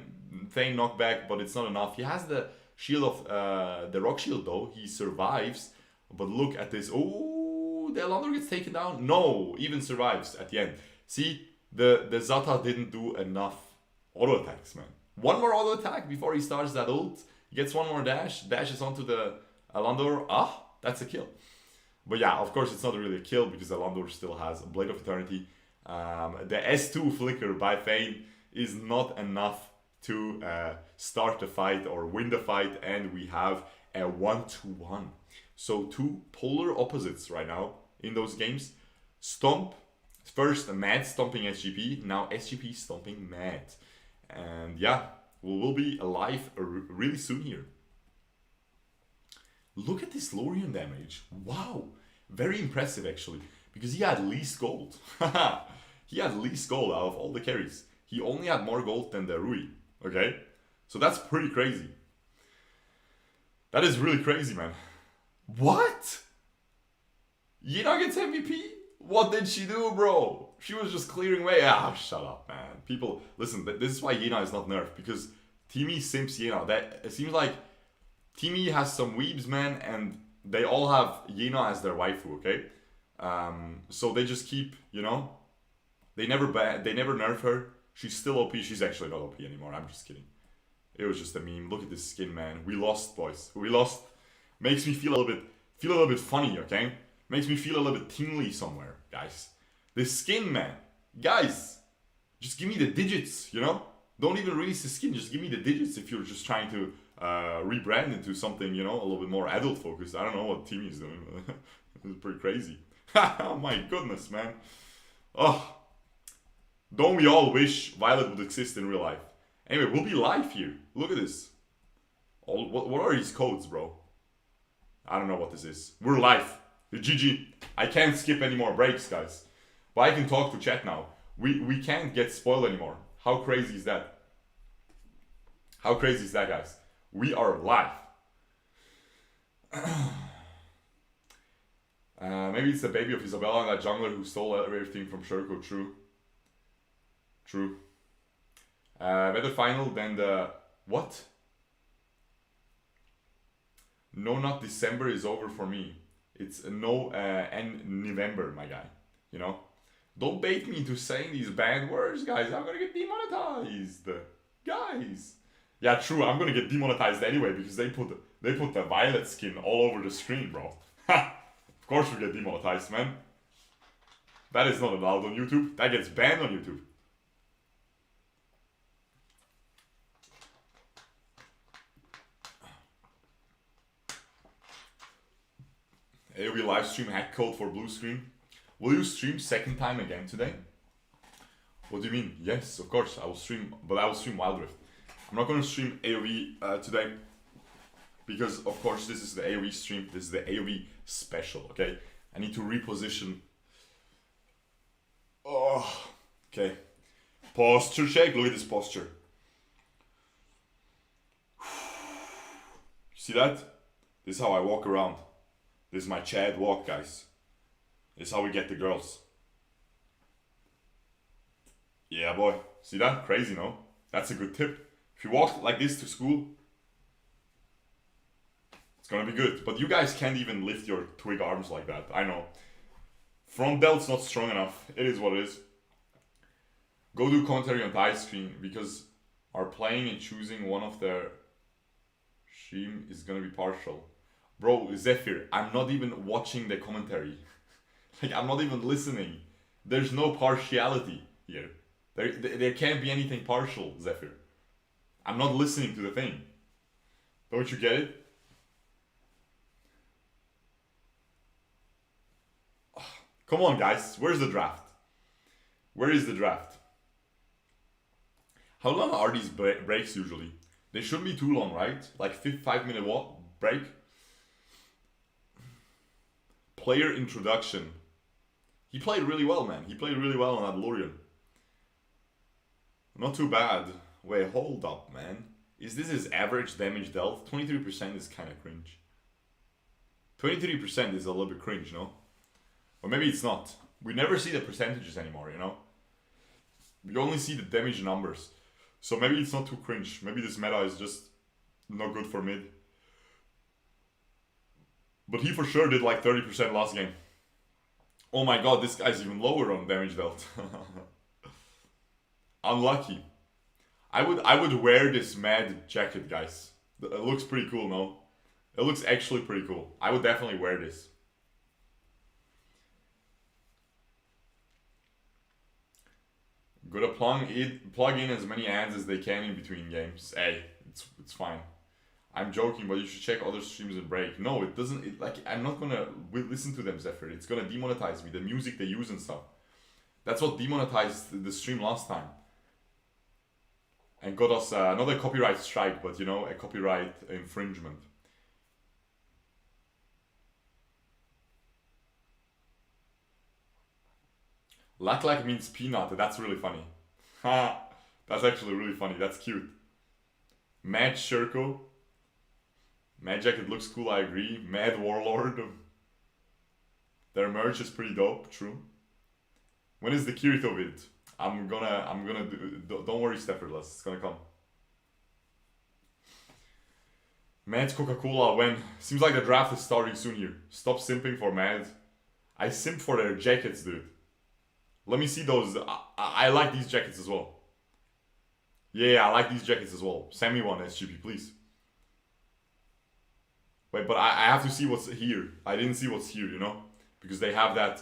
Thane knockback, but it's not enough. He has the shield of the rock shield, though. He survives. But look at this. Oh, the Elandor gets taken down. No, even survives at the end. See, the Zata didn't do enough auto attacks, man. One more auto attack before he starts that ult. He gets one more dash, dashes onto the Elandor. Ah, that's a kill. But yeah, of course it's not really a kill because Elandor still has a Blade of Eternity. The S2 flicker by Thane is not enough to start the fight or win the fight, and we have a 1-1. So two polar opposites right now in those games. Stomp, first Mad stomping SGP, now SGP stomping Mad. And yeah, we will be alive really soon here. Look at this Lorien damage. Wow. Very impressive actually. Because he had least gold. He had least gold out of all the carries. He only had more gold than the Rui. Okay? So that's pretty crazy. That is really crazy, man. What? Yena gets MVP? What did she do, bro? She was just clearing way. Ah, shut up, man. People, listen, this is why Yena is not nerfed. Because Teamy simps Yena. That, it seems like Teamy has some weebs, man, and they all have Yena as their waifu, okay? So they just keep, you know, they never nerf her. She's still OP. She's actually not OP anymore. I'm just kidding. It was just a meme. Look at this skin, man. We lost, boys. We lost. Makes me feel a little bit funny, okay? Makes me feel a little bit tingly somewhere, guys. This skin, man. Guys, just give me the digits, you know? Don't even release the skin. Just give me the digits if you're just trying to rebrand into something, you know, a little bit more adult focused. I don't know what Timmy is doing. It's pretty crazy. Oh my goodness, man. Oh, don't we all wish Violet would exist in real life? Anyway, we'll be live here. Look at this. What are these codes, bro? I don't know what this is. We're live. GG. I can't skip any more breaks, guys. But I can talk to chat now. We can't get spoiled anymore. How crazy is that? How crazy is that, guys? We are live. Maybe it's the baby of Isabella and that jungler who stole everything from shurkou. True. Better final than the... What? No, not December is over for me. It's no and November, my guy. You know? Don't bait me into saying these bad words, guys. I'm gonna get demonetized. Guys. Yeah, true. I'm gonna get demonetized anyway because they put the Violet skin all over the screen, bro. Ha! Of course we get demonetized, man. That is not allowed on YouTube. That gets banned on YouTube. AOV livestream hack code for blue screen. Will you stream second time again today? What do you mean? Yes, of course I will stream, but I will stream Wild Rift. I'm not going to stream AOV today because, of course, this is the AOV stream. This is the AOV special, okay? I need to reposition. Oh, okay. Posture check. Look at this posture. See that? This is how I walk around. This is my Chad walk, guys. This is how we get the girls. Yeah, boy. See that? Crazy, no? That's a good tip. If you walk like this to school, it's gonna be good. But you guys can't even lift your twig arms like that. I know. Front delt's not strong enough. It is what it is. Go do commentary on the ice screen because are playing and choosing one of their stream is gonna be partial. Bro, Zephyr, I'm not even watching the commentary. Like, I'm not even listening. There's no partiality here. There can't be anything partial, Zephyr. I'm not listening to the thing. Don't you get it? Come on, guys. Where's the draft? Where is the draft? How long are these breaks usually? They shouldn't be too long, right? Like 5-minute break? Player introduction. He played really well, man. He played really well on that Lurian. Not too bad. Wait, hold up, man. Is this his average damage dealt? 23% is kind of cringe. 23% is a little bit cringe, no? Or maybe it's not. We never see the percentages anymore, you know? We only see the damage numbers. So maybe it's not too cringe. Maybe this meta is just not good for mid. But he for sure did like 30% last game. Oh my god, this guy's even lower on damage dealt. Unlucky. I would wear this mad jacket, guys. It looks pretty cool, no? It looks actually pretty cool. I would definitely wear this. Gotta plug in as many ads as they can in between games. Hey, it's fine. I'm joking, but you should check other streams and break. No, it doesn't. Like, I'm not gonna listen to them, Zephyr. It's gonna demonetize me. The music they use and stuff. That's what demonetized the stream last time. And got us not a copyright strike, but you know, a copyright infringement. Lack means peanut. That's really funny. Ha! That's actually really funny. That's cute. Mad shurkou. Mad jacket looks cool. I agree. Mad warlord. Their merch is pretty dope. True. When is the Kirito vid? I'm gonna do. Don't worry, Stefferless. It's gonna come. Mad Coca-Cola when? Seems like the draft is starting soon here. Stop simping for Mad. I simp for their jackets, dude. Let me see those. I like these jackets as well. Yeah, I like these jackets as well. Send me one, SGP, please. Wait, but I have to see what's here. I didn't see what's here, you know? Because they have that,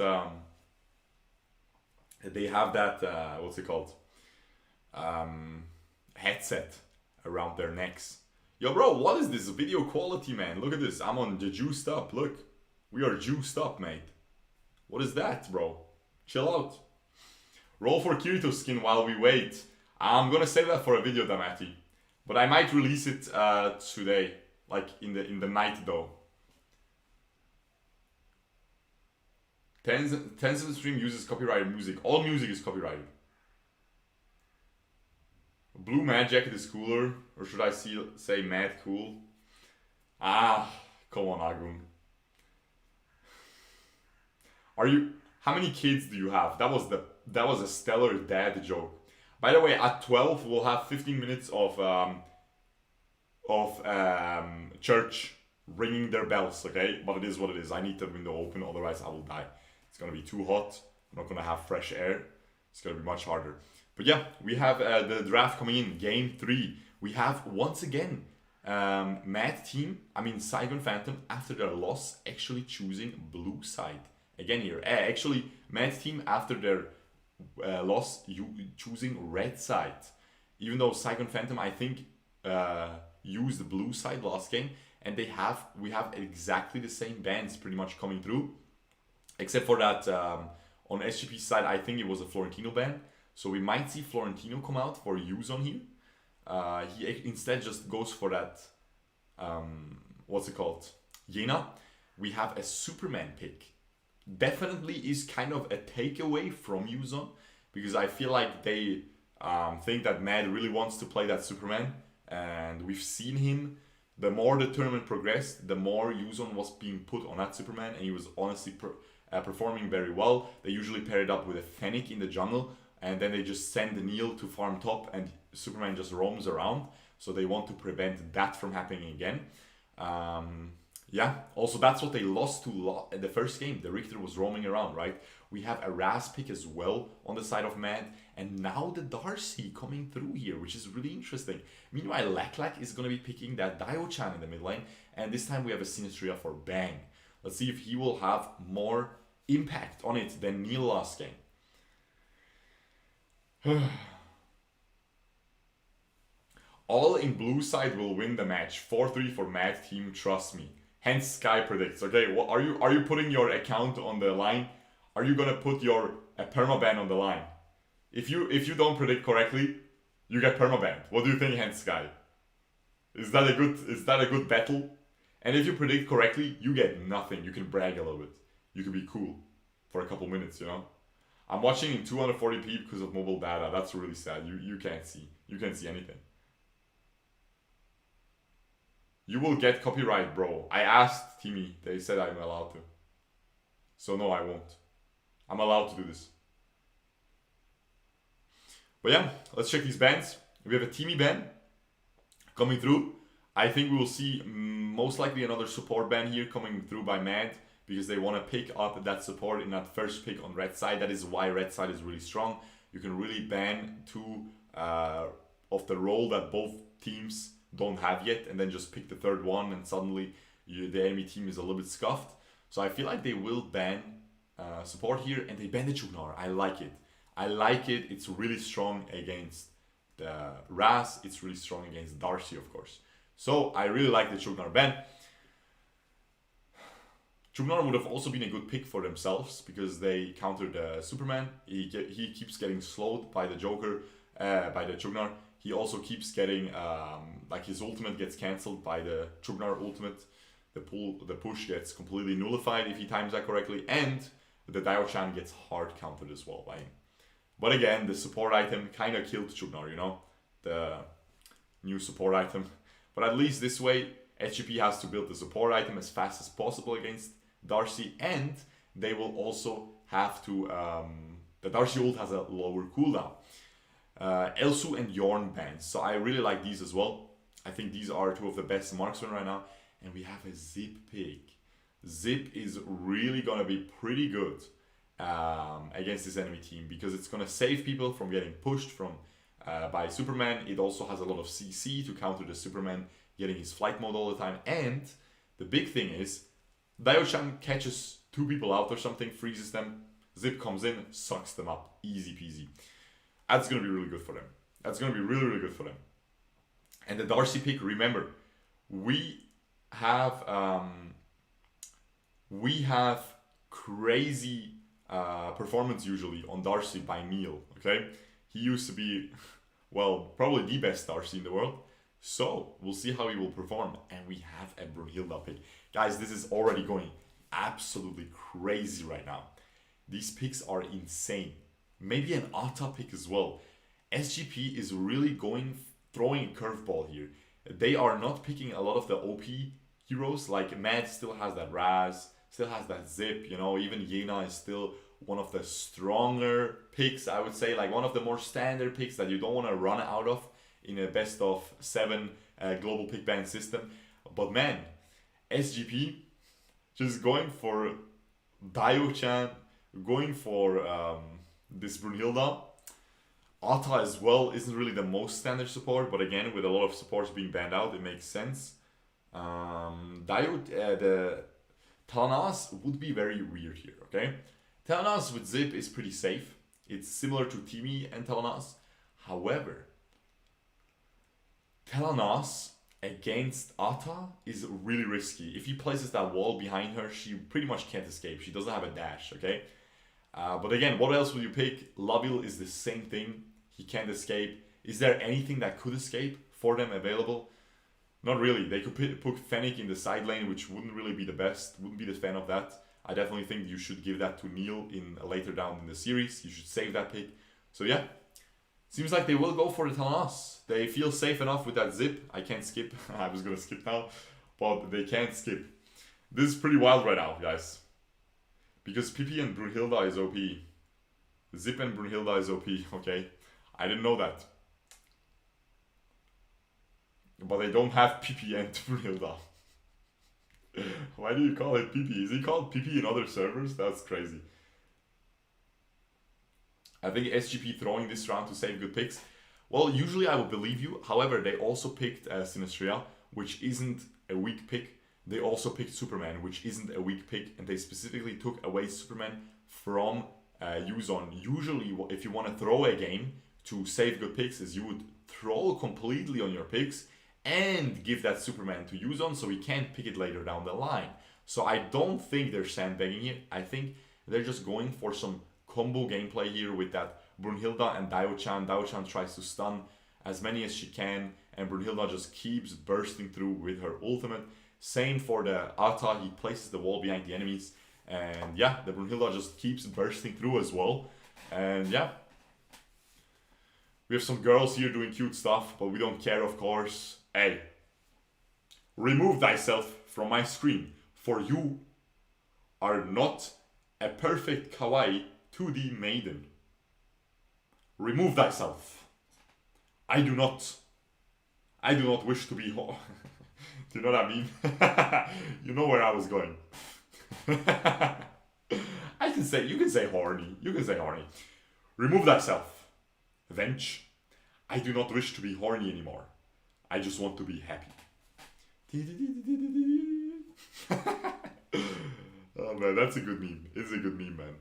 what's it called? Headset around their necks. Yo, bro, what is this video quality, man? Look at this. I'm on the juiced up. Look. We are juiced up, mate. What is that, bro? Chill out. Roll for Kirito skin while we wait. I'm gonna save that for a video, Damati. But I might release it today. Like in the night though. Tencent stream uses copyrighted music. All music is copyrighted. Blue Mad Jacket is cooler. Or should I say Mad Cool? Ah, come on, Agun. How many kids do you have? That was a stellar dad joke. By the way, at 12 we'll have 15 minutes of church ringing their bells, okay? But it is what it is. I need the window open, otherwise I will die. It's gonna be too hot. I'm not gonna have fresh air. It's gonna be much harder. But yeah, we have the draft coming in, game 3. We have once again Mad Team, Saigon Phantom, after their loss, actually choosing blue side. Again here, actually Mad Team after their loss, choosing red side. Even though Saigon Phantom, I think, used the blue side last game, and we have exactly the same bands pretty much coming through, except for that on SGP's side, I think it was a Florentino ban. So we might see Florentino come out for Yuzon here. He instead just goes for that, what's it called? Yena. We have a Superman pick. Definitely is kind of a takeaway from Yuzon, because I feel like they think that Mad really wants to play that Superman, and we've seen him. The more the tournament progressed, the more Yuzon was being put on that Superman, and he was honestly performing very well. They usually pair it up with a Fennec in the jungle, and then they just send the Neil to farm top, and Superman just roams around. So they want to prevent that from happening again. Yeah, also that's what they lost to in the first game. The Richter was roaming around, right? We have a Raz pick as well on the side of Mad, and now the Darcy coming through here, which is really interesting. Meanwhile, Laklak is going to be picking that Dio-chan in the mid lane, and this time we have a Sinistria for Bang. Let's see if he will have more impact on it than Neil last game. All in blue side will win the match. 4-3 for Mad Team, trust me. Hence Sky predicts. Okay, what are you putting your account on the line? Are you gonna put your permaban on the line? If you don't predict correctly, you get permabanned. What do you think, Hence Sky? Is that a good battle? And if you predict correctly, you get nothing. You can brag a little bit. You can be cool for a couple minutes, you know? I'm watching in 240p because of mobile data. That's really sad. You can't see. You can't see anything. You will get copyright, bro. I asked Timmy. They said I'm allowed to. So no, I won't. I'm allowed to do this. But yeah, let's check these bans. We have a Timmy ban coming through. I think we will see most likely another support ban here coming through by Mad, because they want to pick up that support in that first pick on red side. That is why red side is really strong. You can really ban two of the role that both teams don't have yet, and then just pick the third one, and suddenly the enemy team is a little bit scuffed. So I feel like they will ban support here, and they ban the Chugnar. I like it. I like it. It's really strong against the Raz. It's really strong against Darcy, of course. So I really like the Chugnar ban. Chugnar would have also been a good pick for themselves, because they countered the Superman. He keeps getting slowed by the Joker, by the Chugnar. He also keeps getting, like his ultimate gets cancelled by the Chugnar ultimate. The push gets completely nullified if he times that correctly, and the Dio-chan gets hard countered as well by him. But again, the support item kind of killed Chugnar, you know? The new support item. But at least this way, SGP has to build the support item as fast as possible against Darcy, and they will also have to... the Darcy ult has a lower cooldown. Elsu and Yorn bans. So I really like these as well. I think these are two of the best marksmen right now. And we have a Zip pick. Zip is really going to be pretty good against this enemy team, because it's going to save people from getting pushed from by Superman. It also has a lot of CC to counter the Superman getting his flight mode all the time. And the big thing is, Dio-chan catches two people out or something, freezes them. Zip comes in, sucks them up. Easy peasy. That's going to be really good for them. That's going to be really, really good for them. And the Darcy pick, remember, we have crazy performance usually on Darcy by Neil, okay? He used to be, well, probably the best Darcy in the world. So, we'll see how he will perform. And we have a Brunhilde pick. Guys, this is already going absolutely crazy right now. These picks are insane. Maybe an Ata pick as well. SGP is really throwing a curveball here. They are not picking a lot of the OP heroes. Like Mad still has that Raz, still has that Zip, you know, even Yena is still one of the stronger picks, I would say, like one of the more standard picks that you don't want to run out of in a best of 7 global pick ban system. But man, SGP just going for Dio-chan, going for this Brunhilde. Ata as well isn't really the most standard support, but again, with a lot of supports being banned out, it makes sense. The Talanas would be very weird here, okay? Talanas with Zip is pretty safe. It's similar to Timi and Talanas. However, Talanas against Ata is really risky. If he places that wall behind her, she pretty much can't escape. She doesn't have a dash, okay? But again, what else will you pick? Laville is the same thing. He can't escape. Is there anything that could escape for them available? Not really. They could put Fennec in the side lane, which wouldn't really be the best. Wouldn't be the fan of that. I definitely think you should give that to Neil in later down in the series. You should save that pick. So yeah, seems like they will go for the Talanas. They feel safe enough with that Zip. I can't skip. I was gonna skip now, but they can't skip. This is pretty wild right now, guys. Because Pippi and Brunhilde is OP. Zip and Brunhilde is OP, okay? I didn't know that. But they don't have Pippi and Brunhilde. Why do you call it Pippi? Is he called Pippi in other servers? That's crazy. I think SGP throwing this round to save good picks. Well, usually I would believe you. However, they also picked Sinistria, which isn't a weak pick. They also picked Superman, which isn't a weak pick. And they specifically took away Superman from Yuzon. Usually, if you want to throw a game to save good picks, is you would throw completely on your picks and give that Superman to Yuzon so he can't pick it later down the line. So I don't think they're sandbagging it. I think they're just going for some combo gameplay here with that Brunhilde and Dio-chan. Dio-chan tries to stun as many as she can, and Brunhilde just keeps bursting through with her ultimate. Same for the Ata, he places the wall behind the enemies, and yeah, the Brunhilde just keeps bursting through as well. And yeah, we have some girls here doing cute stuff, but we don't care, of course. Hey, remove thyself from my screen, for you are not a perfect kawaii 2D maiden. Remove thyself. I do not wish to be do you know what I mean? You know where I was going. You can say horny. You can say horny. Remove thyself. Vench. I do not wish to be horny anymore. I just want to be happy. Oh man, that's a good meme. It's a good meme, man.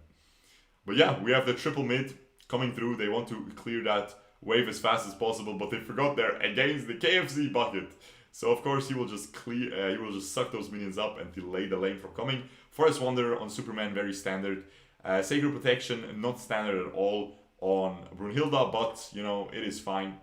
But yeah, we have the triple mid coming through. They want to clear that wave as fast as possible, but they forgot they're against the KFC bucket. So of course he will just he will just suck those minions up and delay the lane from coming. Forest Wanderer on Superman, very standard. Sacred Protection, not standard at all on Brunhilde, but you know, it is fine.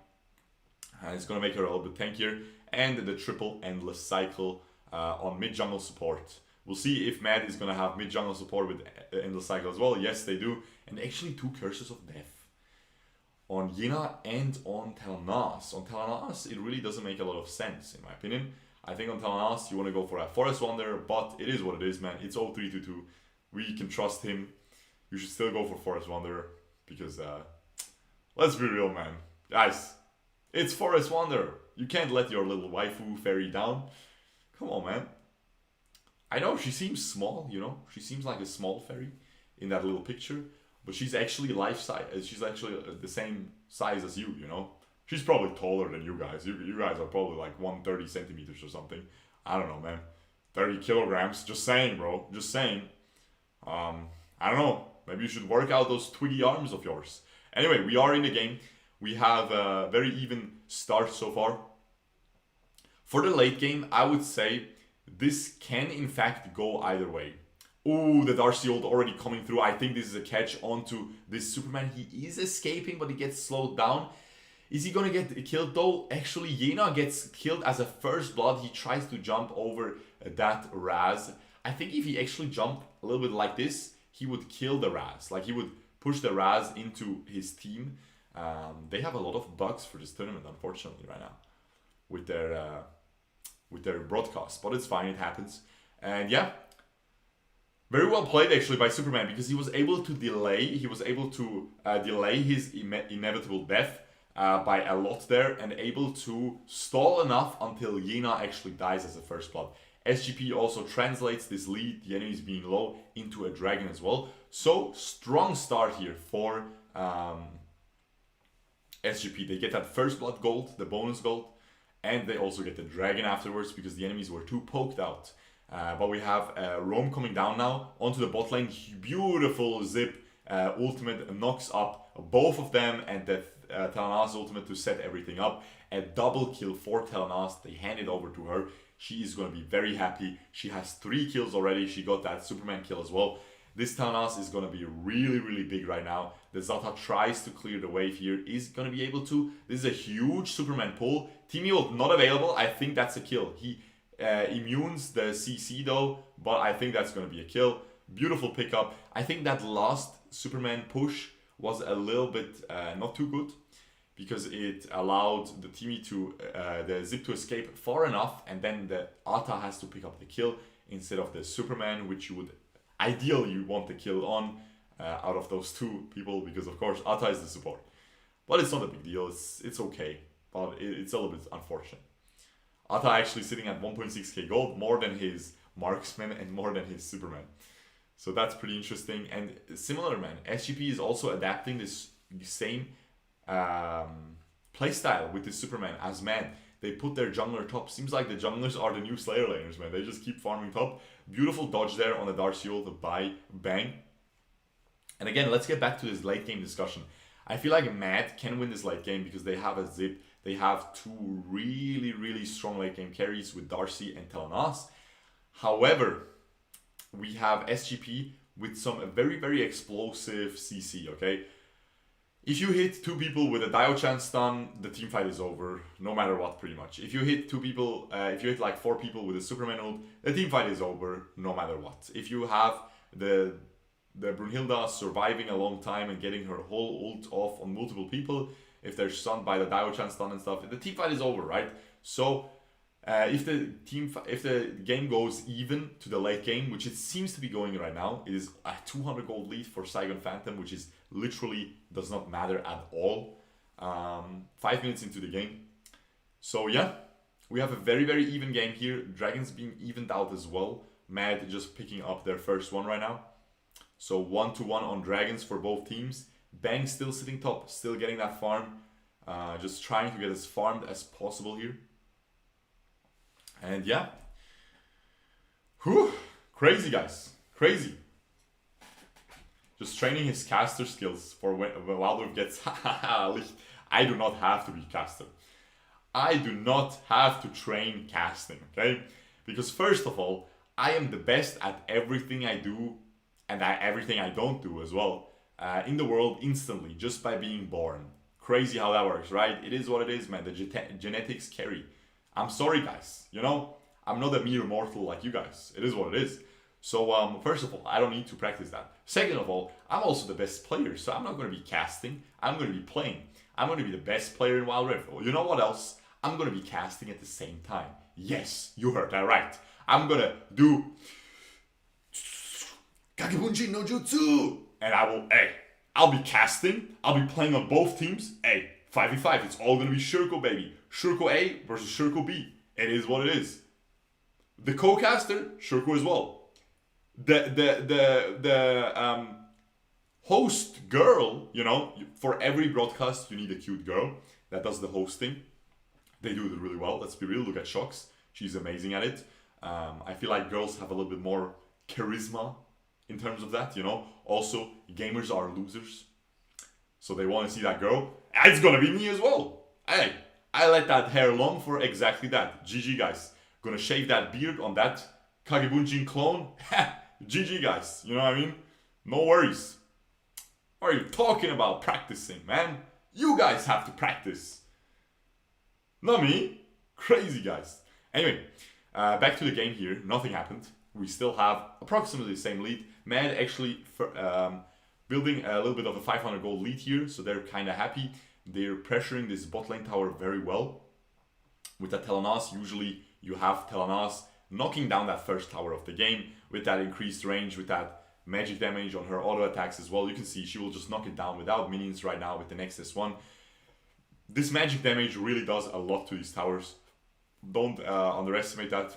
It's gonna make her a little bit tankier. And the triple endless cycle on mid jungle support. We'll see if Mad is gonna have mid jungle support with endless cycle as well. Yes, they do. And actually 2 curses of death on Yena and on Talanas. On Talanas, it really doesn't make a lot of sense in my opinion. I think on Talanas you want to go for a Forest Wanderer, but it is what it is, man. It's 0-3-2-2. We can trust him. You should still go for Forest Wanderer because let's be real, man. Guys, it's Forest Wanderer. You can't let your little waifu fairy down. Come on, man. I know she seems small, you know. She seems like a small fairy in that little picture. But she's actually life size. She's actually the same size as you, you know. She's probably taller than you guys. You guys are probably like 130 centimeters or something. I don't know, man. 30 kilograms. Just saying, bro. Just saying. I don't know. Maybe you should work out those twiggy arms of yours. Anyway, we are in the game. We have a very even start so far. For the late game, I would say this can in fact go either way. Ooh, the Darcy ult already coming through. I think this is a catch onto this Superman. He is escaping, but he gets slowed down. Is he gonna get killed though? Actually, Yena gets killed as a first blood. He tries to jump over that Raz. I think if he actually jumped a little bit like this, he would kill the Raz. Like, he would push the Raz into his team. They have a lot of bugs for this tournament, unfortunately, right now with their broadcast. But it's fine, it happens. And yeah, very well played actually by Superman, because he was able to delay. He was able to delay his inevitable death by a lot there, and able to stall enough until Yena actually dies as a first blood. SGP also translates this lead, the enemies being low, into a dragon as well. So strong start here for SGP. They get that first blood gold, the bonus gold, and they also get the dragon afterwards because the enemies were too poked out. But we have Rome coming down now onto the bot lane. Beautiful zip ultimate knocks up both of them, and the Telenas ultimate to set everything up. A double kill for Telenas. They hand it over to her. She is going to be very happy. She has 3 kills already. She got that Superman kill as well. This Telenas is going to be really, really big right now. The Zata tries to clear the wave here. Is going to be able to. This is a huge Superman pull. Team ult not available. I think that's a kill. He immunes the CC though, but I think that's going to be a kill. Beautiful pickup. I think that last Superman push was a little bit not too good, because it allowed the teammate to the Zip to escape far enough, and then the Ata has to pick up the kill instead of the Superman, which you would ideally want the kill on out of those 2 people, because of course Ata is the support. But it's not a big deal. It's okay, but it's a little bit unfortunate. Ata actually sitting at 1.6k gold, more than his marksman and more than his Superman. So that's pretty interesting. And similar, man, SGP is also adapting this same playstyle with this Superman as man. They put their jungler top. Seems like the junglers are the new Slayer laners, man. They just keep farming top. Beautiful dodge there on the Darcy ult by Bang. And again, let's get back to this late game discussion. I feel like Mad can win this late game because they have a Zip. They have 2 really, really strong late game carries with Darcy and Telenas. However, we have SGP with some very, very explosive CC, okay? If you hit 2 people with a Dio-Chan stun, the team fight is over, no matter what, pretty much. If you hit 2 people, if you hit like 4 people with a Superman ult, the team fight is over, no matter what. If you have the Brunhilde surviving a long time and getting her whole ult off on multiple people, if they're stunned by the Dio-Chan stun and stuff, the team fight is over, right? So if the game goes even to the late game, which it seems to be going right now, it is a 200 gold lead for Saigon Phantom, which is literally does not matter at all. 5 minutes into the game. So yeah, we have a very, very even game here. Dragons being evened out as well. Mad just picking up their first one right now. So 1-1 on Dragons for both teams. Bang still sitting top, still getting that farm. Just trying to get as farmed as possible here. And yeah. Whew. Crazy, guys. Crazy. Just training his caster skills for when Waldorf gets I do not have to be caster. I do not have to train casting, okay? Because first of all, I am the best at everything I do and everything I don't do as well in the world instantly, just by being born. Crazy how that works, right? It is what it is, man. The genetics carry. I'm sorry, guys. You know, I'm not a mere mortal like you guys. It is what it is. So, first of all, I don't need to practice that. Second of all, I'm also the best player, so I'm not going to be casting. I'm going to be playing. I'm going to be the best player in Wild Rift. You know what else? I'm going to be casting at the same time. Yes, you heard that right. I'm going to do Kakebunji no Jutsu. And I'll be casting. I'll be playing on both teams. 5v5. It's all going to be shurkou, baby. Shurkou A versus shurkou B. It is what it is. The co-caster, shurkou as well. The host girl, you know, for every broadcast you need a cute girl that does the hosting. They do it really well. Let's be real. Look at Shox. She's amazing at it. I feel like girls have a little bit more charisma in terms of that, you know. Also, gamers are losers, so they want to see that girl. It's gonna be me as well. Hey, I let that hair long for exactly that. GG, guys. Gonna shave that beard on that Kagebunjin clone. GG guys, you know what I mean? No worries. What are you talking about practicing, man? You guys have to practice. Not me. Crazy guys. Anyway, back to the game here. Nothing happened. We still have approximately the same lead. Mad actually building a little bit of a 500 gold lead here, so they're kind of happy. They're pressuring this bot lane tower very well. With that Telenas, usually you have Telenas knocking down that first tower of the game with that increased range, with that magic damage on her auto attacks as well. You can see she will just knock it down without minions right now with the Nexus 1. This magic damage really does a lot to these towers. Don't underestimate that.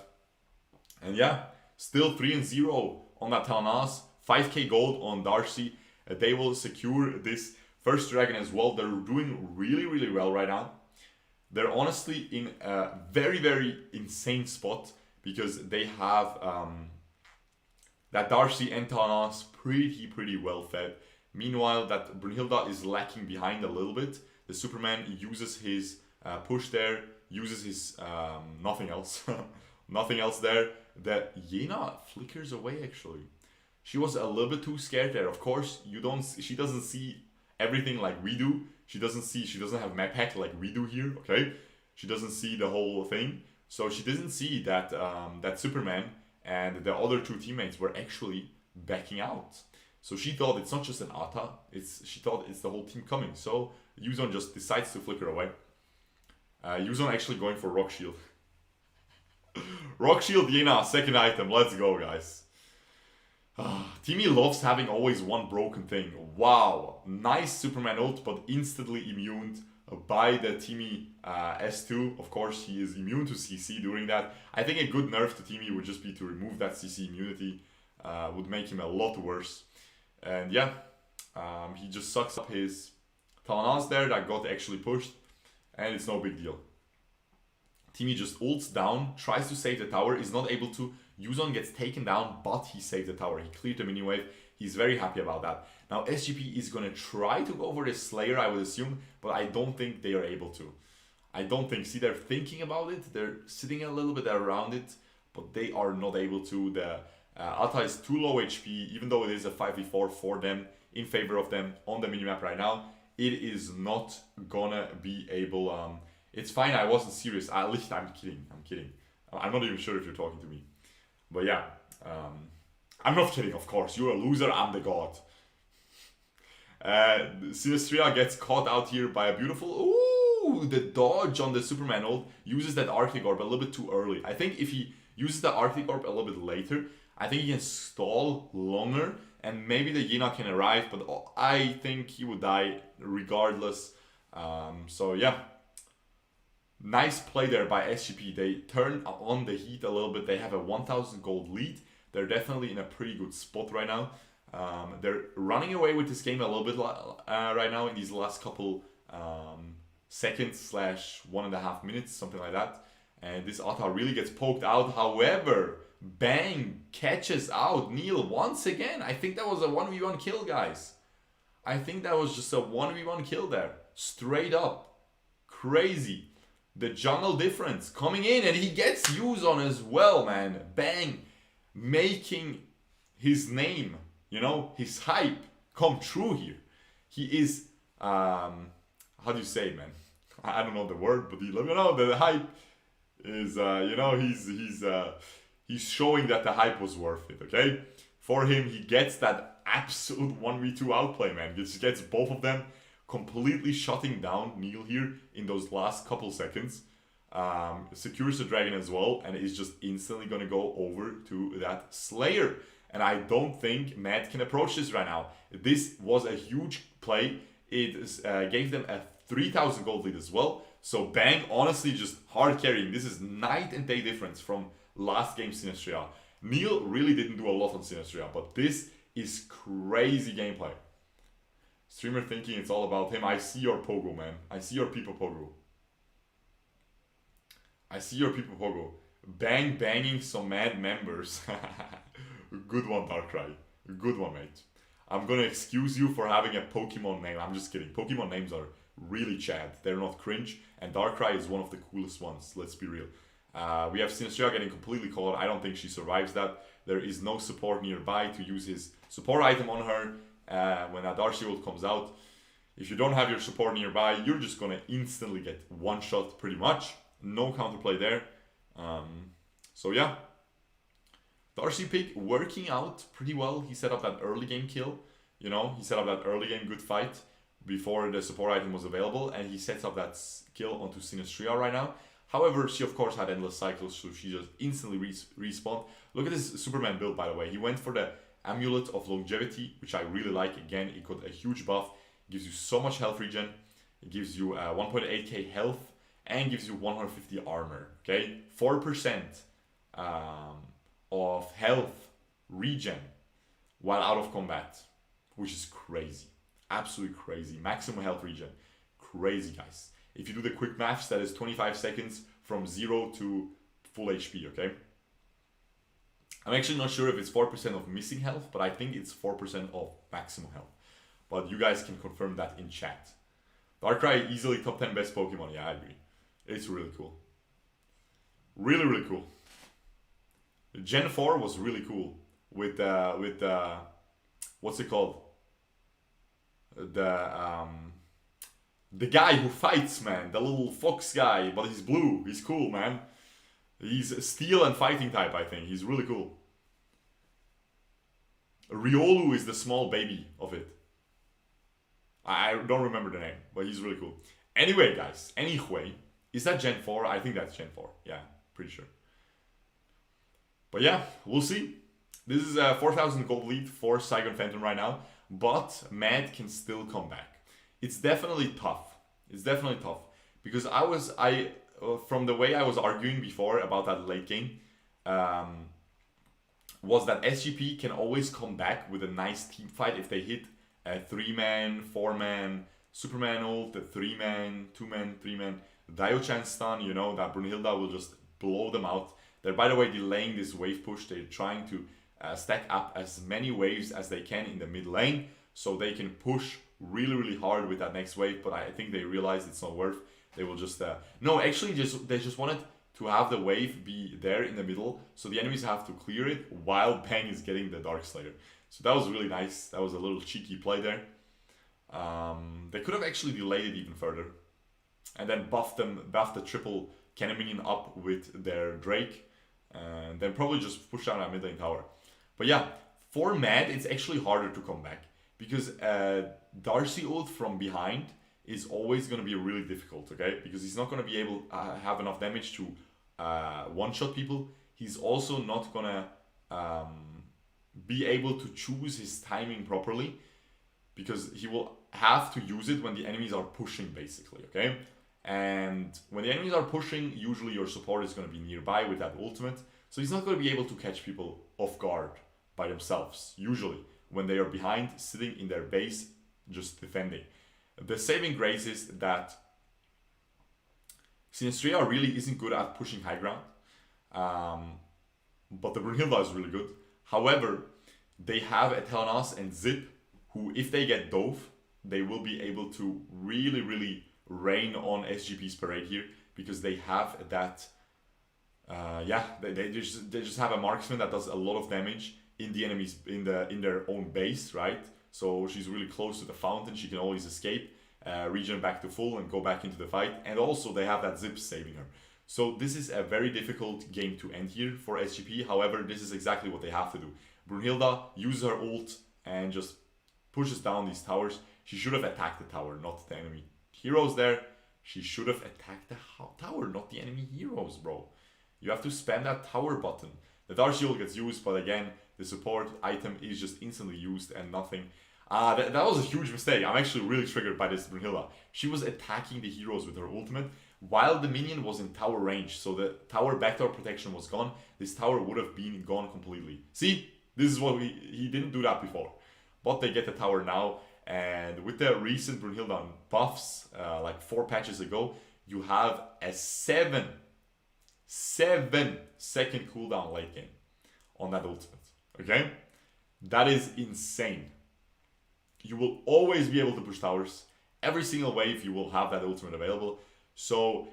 And yeah, still 3-0 on that Telenas. 5k gold on Darcy. They will secure this first dragon as well. They're doing really, really well right now. They're honestly in a very, very insane spot because they have that Darcy and Telenas pretty well fed. Meanwhile, that Brunhilde is lacking behind a little bit. The Superman uses his push there, uses his nothing else. Nothing else there. The Yena flickers away actually. She was a little bit too scared there. Of course, she doesn't see everything like we do. She doesn't have map hack like we do here, okay? She doesn't see the whole thing. So she didn't see that that Superman and the other two teammates were actually backing out. So she thought it's not just an Ata, she thought it's the whole team coming. So Yuzon just decides to flicker away. Yuzon actually going for Rock Shield. Rock Shield Yena, second item, let's go guys. Timmy loves having always one broken thing. Wow, nice Superman ult, but instantly immune by the Timmy S2. Of course, he is immune to CC during that. I think a good nerf to Timmy would just be to remove that CC immunity. Would make him a lot worse. And yeah, he just sucks up his Talanas there that got actually pushed. And it's no big deal. Timmy just ults down, tries to save the tower, is not able to. Yuzon gets taken down, but he saved the tower. He cleared the mini wave. He's very happy about that. Now SGP is going to try to go for this Slayer, I would assume, but I don't think they are able to. I don't think. See, they're thinking about it. They're sitting a little bit around it, but they are not able to. The Ata is too low HP, even though it is a 5v4 for them, in favor of them on the minimap right now. It is not gonna be able... it's fine, I wasn't serious. I'm kidding. I'm not even sure if you're talking to me. But yeah, I'm not kidding, of course. You're a loser, I'm the god. Sinistria gets caught out here by a beautiful... Ooh, the dodge on the Superman ult uses that Arctic Orb a little bit too early. I think if he uses the Arctic Orb a little bit later, I think he can stall longer and maybe the Yena can arrive, but I think he would die regardless. So yeah. Nice play there by SGP. They turn on the heat a little bit. They have a 1000 gold lead. They're definitely in a pretty good spot right now. They're running away with this game a little bit right now in these last couple seconds / 1.5 minutes, something like that. And this Ata really gets poked out. However, Bang catches out Neil once again. I think that was a 1v1 kill, guys. I think that was just a 1v1 kill there. Straight up. Crazy. The jungle difference coming in, and he gets Yuzon as well, man. Bang. Making his name, you know, his hype come true here. He is, how do you say, man? I don't know the word, but let me know. The hype is, you know, he's showing that the hype was worth it, okay? For him, he gets that absolute 1v2 outplay, man. He just gets both of them, completely shutting down Neil here in those last couple seconds. Secures the dragon as well, and is just instantly going to go over to that Slayer. And I don't think Matt can approach this right now. This was a huge play. It gave them a 3000 gold lead as well. So Bang, honestly, just hard carrying. This is night and day difference from last game Sinistria. Neil really didn't do a lot on Sinistria, but this is crazy gameplay. Streamer thinking it's all about him. I see your pogo, man. I see your people pogo. I see your people pogo. Banging some mad members. Good one, Darkrai. Good one, mate. I'm gonna excuse you for having a Pokemon name. I'm just kidding. Pokemon names are really Chad. They're not cringe. And Darkrai is one of the coolest ones. Let's be real. We have Sinistria getting completely caught. I don't think she survives that. There is no support nearby to use his support item on her when that Darcy ult comes out. If you don't have your support nearby, you're just gonna instantly get one shot pretty much. No counterplay there. So yeah, Darcy pick working out pretty well. He set up that early game kill. You know, he set up that early game good fight before the support item was available, and he sets up that kill onto Sinistria right now. However, she of course had endless cycles, so she just instantly respawned. Look at this Superman build, by the way. He went for the Amulet of Longevity, which I really like. Again, it got a huge buff. It gives you so much health regen. It gives you 1.8k health and gives you 150 armor. Okay, 4% of health regen while out of combat, which is crazy. Absolutely crazy. Maximum health regen. Crazy, guys. If you do the quick maths, that is 25 seconds from 0 to full HP, okay? I'm actually not sure if it's 4% of missing health, but I think it's 4% of maximum health. But you guys can confirm that in chat. Darkrai easily top 10 best Pokemon. Yeah, I agree. It's really cool. Really, really cool. Gen 4 was really cool with what's it called? The guy who fights, man. The little fox guy, but he's blue. He's cool, man. He's steel and fighting type, I think. He's really cool. Riolu is the small baby of it. I don't remember the name, but he's really cool. Anyway, guys. Anyway. Is that Gen 4? I think that's Gen 4. Yeah, pretty sure. But yeah, we'll see. This is a 4,000 gold lead for Saigon Phantom right now. But Mad can still come back. It's definitely tough. It's definitely tough. Because from the way I was arguing before about that late game, was that SGP can always come back with a nice team fight if they hit a 3-man, 4-man, Superman ult, the 3-man, 2-man, 3-man, Dio-chan stun, you know, that Brunhilde will just blow them out. They're, by the way, delaying this wave push. They're trying to stack up as many waves as they can in the mid lane so they can push really, really hard with that next wave, but I think they realize it's not worth. They will just... No, actually, they just wanted to have the wave be there in the middle, so the enemies have to clear it while Bang is getting the Dark Slayer. So that was really nice. That was a little cheeky play there. They could have actually delayed it even further. And then buff the triple cannon minion up with their Drake. And then probably just push down that mid lane tower. But yeah, for Mad, it's actually harder to come back. Because Darcy ult from behind is always going to be really difficult, okay? Because he's not going to be able to have enough damage to one-shot people. He's also not going to be able to choose his timing properly. Because he will have to use it when the enemies are pushing, basically, okay? And when the enemies are pushing, usually your support is going to be nearby with that ultimate. So he's not going to be able to catch people off guard by themselves, usually, when they are behind, sitting in their base, just defending. The saving grace is that Sinistria really isn't good at pushing high ground. But the Brunhilde is really good. However, they have Etelanas and Zip, who, if they get Dove, they will be able to really, really rain on SGP's parade here, because they have that... they just have a marksman that does a lot of damage in the enemies in their own base, right? So she's really close to the fountain. She can always escape, regen back to full, and go back into the fight. And also they have that Zip saving her. So this is a very difficult game to end here for SGP. However, this is exactly what they have to do. Brunhilde uses her ult and just pushes down these towers. She should have attacked the tower, not the enemy heroes there. She should have attacked the tower, not the enemy heroes, bro. You have to spam that tower button. The Darcy ult gets used, but again, the support item is just instantly used and nothing. That was a huge mistake. I'm actually really triggered by this Brunhilde. She was attacking the heroes with her ultimate while the minion was in tower range. So the tower backdoor protection was gone. This tower would have been gone completely. See, this is what he didn't do that before. But they get the tower now. And with the recent Brunhilde buffs, like 4 patches ago, you have a 7 second cooldown late game on that ultimate. Okay? That is insane. You will always be able to push towers. Every single wave you will have that ultimate available. So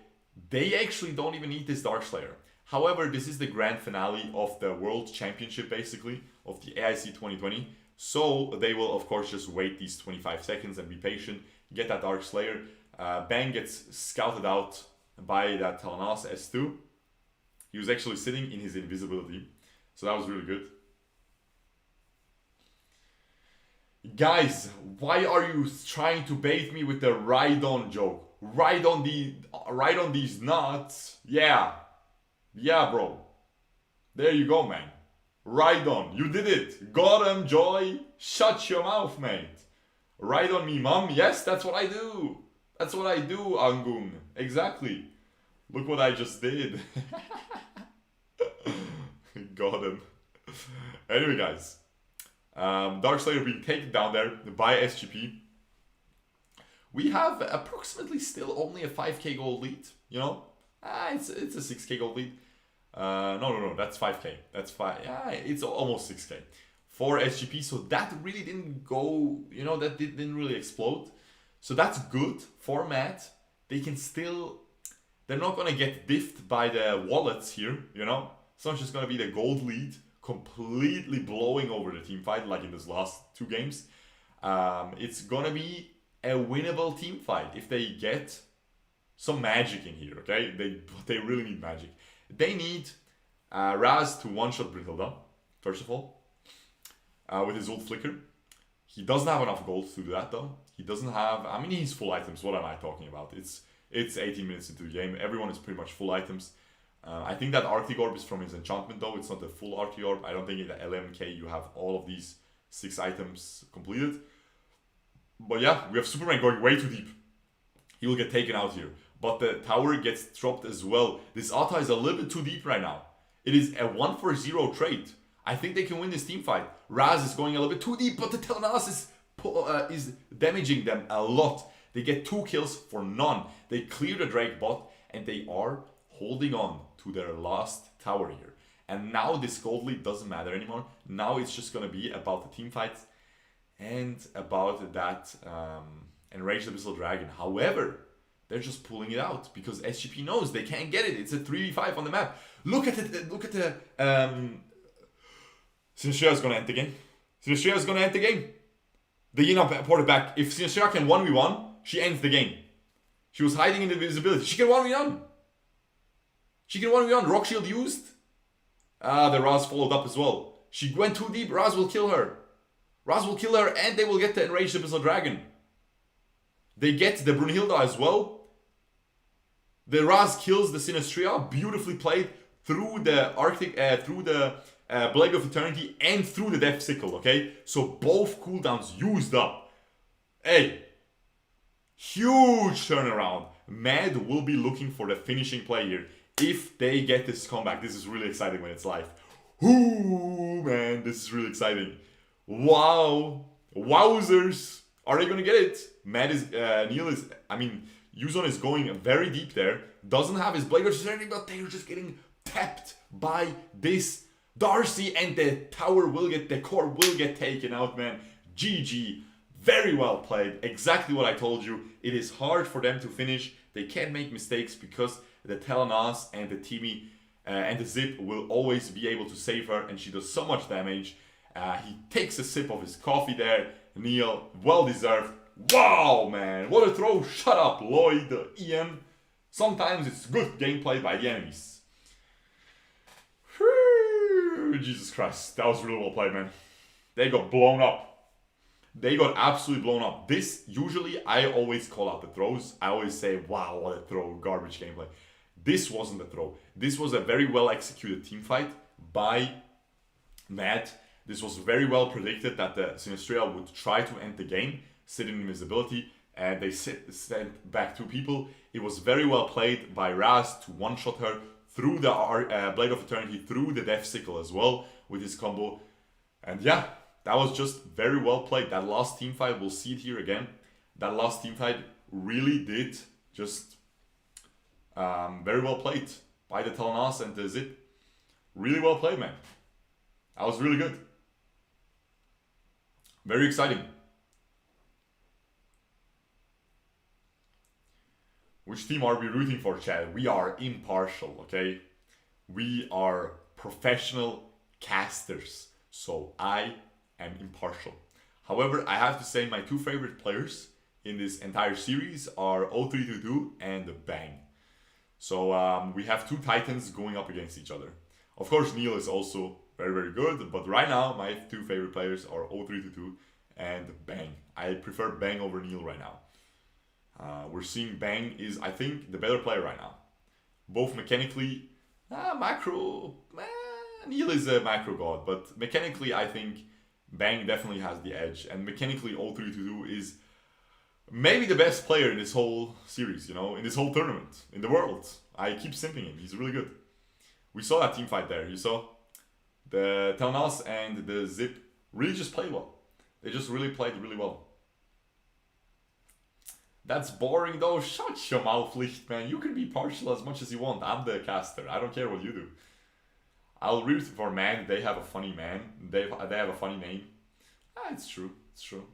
they actually don't even need this Dark Slayer. However, this is the grand finale of the World Championship, basically, of the AIC 2020. So they will, of course, just wait these 25 seconds and be patient, get that Dark Slayer. Bang gets scouted out by that Telenas S2. He was actually sitting in his invisibility. So that was really good. Guys, why are you trying to bait me with the ride-on joke? Ride on these nuts. Yeah, bro. There you go, man. Ride on. You did it. Got him, Joy. Shut your mouth, mate. Ride on me, mom. Yes, that's what I do. That's what I do, Angung. Exactly. Look what I just did. Got him. Anyway, guys. Darkslayer being taken down there by SGP. We have approximately still only a 5k gold lead, you know? It's a 6k gold lead. No, that's 5k. That's 5, yeah, it's almost 6k for SGP. So that really didn't go, you know, that didn't really explode. So that's good for Matt. They can still, they're not gonna get diffed by the wallets here, you know? It's not just gonna be the gold lead completely blowing over the team fight like in this last 2 games. It's gonna be a winnable team fight if they get some magic in here, okay? They really need magic. They need Raz to one-shot Brunhilde, first of all, with his ult flicker. He doesn't have enough gold to do that though. He doesn't have, I mean, he's full items. What am I talking about? It's 18 minutes into the game. Everyone is pretty much full items. I think that Arctic Orb is from his enchantment though. It's not the full Arctic Orb. I don't think in the LMK you have all of these 6 items completed. But yeah, we have Superman going way too deep. He will get taken out here. But the tower gets dropped as well. This Ata is a little bit too deep right now. It is a 1-for-0 trade. I think they can win this team fight. Raz is going a little bit too deep, but the Telenas is damaging them a lot. They get 2 kills for none. They clear the Drake bot, and they are holding on to their last tower here. And now this gold lead doesn't matter anymore. Now it's just going to be about the team fights and about that Enraged Abyssal Dragon. However, they're just pulling it out because SGP knows they can't get it. It's a 3v5 on the map. Look at it. Look at the Sinistria is going to end the game. Sinistria is going to end the game. The Yina ported back. If Sinistria can 1v1, she ends the game. She was hiding in invisibility. She can 1v1. She can 1v1. Rock shield used. The Raz followed up as well. She went too deep. Raz will kill her. Raz will kill her and they will get the Enraged Abyssal Dragon. They get the Brunhilde as well. The Raz kills the Sinistria. Beautifully played through the Arctic, through the Blade of Eternity and through the Death Sickle, okay? So both cooldowns used up. Hey, huge turnaround. Mad will be looking for the finishing play here if they get this comeback. This is really exciting when it's live. Ooh, man, this is really exciting. Wow. Wowzers. Are they gonna get it? Mad is, Neil is, I mean, Yuzon is going very deep there. Doesn't have his Blade of Eternity, but they're just getting tapped by this Darcy, and the tower will get, the core will get taken out, man. GG. Very well played. Exactly what I told you. It is hard for them to finish. They can't make mistakes because the Telenas and the Timmy and the Zip will always be able to save her, and she does so much damage. He takes a sip of his coffee there. Neil, well deserved. Wow, man. What a throw. Shut up, Lloyd, Ian. Sometimes it's good gameplay by the enemies. Jesus Christ. That was really well played, man. They got blown up. They got absolutely blown up. This, usually, I always call out the throws. I always say, wow, what a throw. Garbage gameplay. This wasn't a throw. This was a very well executed team fight by Matt. This was very well predicted that the Sinistria would try to end the game, sit in invisibility, and they sent back 2 people. It was very well played by Raz to one-shot her through the Blade of Eternity, through the Death Sickle as well with his combo. And yeah, that was just very well played. That last team fight, we'll see it here again. That last team fight really did just very well played by the Telenas and the Zip. Really well played, man. That was really good. Very exciting. Which team are we rooting for, Chad? We are impartial, okay? We are professional casters, so I am impartial. However, I have to say my two favorite players in this entire series are 0322 and Bang. So we have two titans going up against each other. Of course, Neil is also very, very good, but right now my two favorite players are 0322 and Bang. I prefer Bang over Neil right now. We're seeing Bang is, I think, the better player right now. Both mechanically, macro, Neil is a macro god, but mechanically I think Bang definitely has the edge. And mechanically 0322 is maybe the best player in this whole series, you know, in this whole tournament, in the world. I keep simping him, he's really good. We saw that team fight there, you saw? The Telnas and the Zip really just played well. They just really played really well. That's boring though. Shut your mouth, Licht, man. You can be partial as much as you want. I'm the caster. I don't care what you do. I'll root for man. They have a funny man. They have a funny name. It's true. It's true.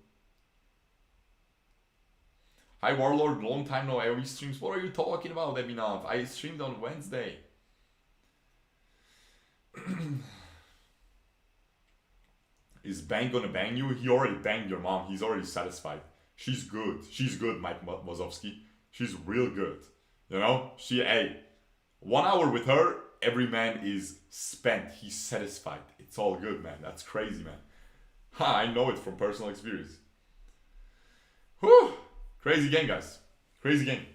Hi Warlord, long time no AoE streams. What are you talking about, Eminov? I streamed on Wednesday. Is Bang gonna bang you? He already banged your mom. He's already satisfied. She's good. She's good, Mike Wazowski. She's real good. You know? Hey, 1 hour with her, every man is spent. He's satisfied. It's all good, man. That's crazy, man. I know it from personal experience. Whew! Crazy game, guys. Crazy game.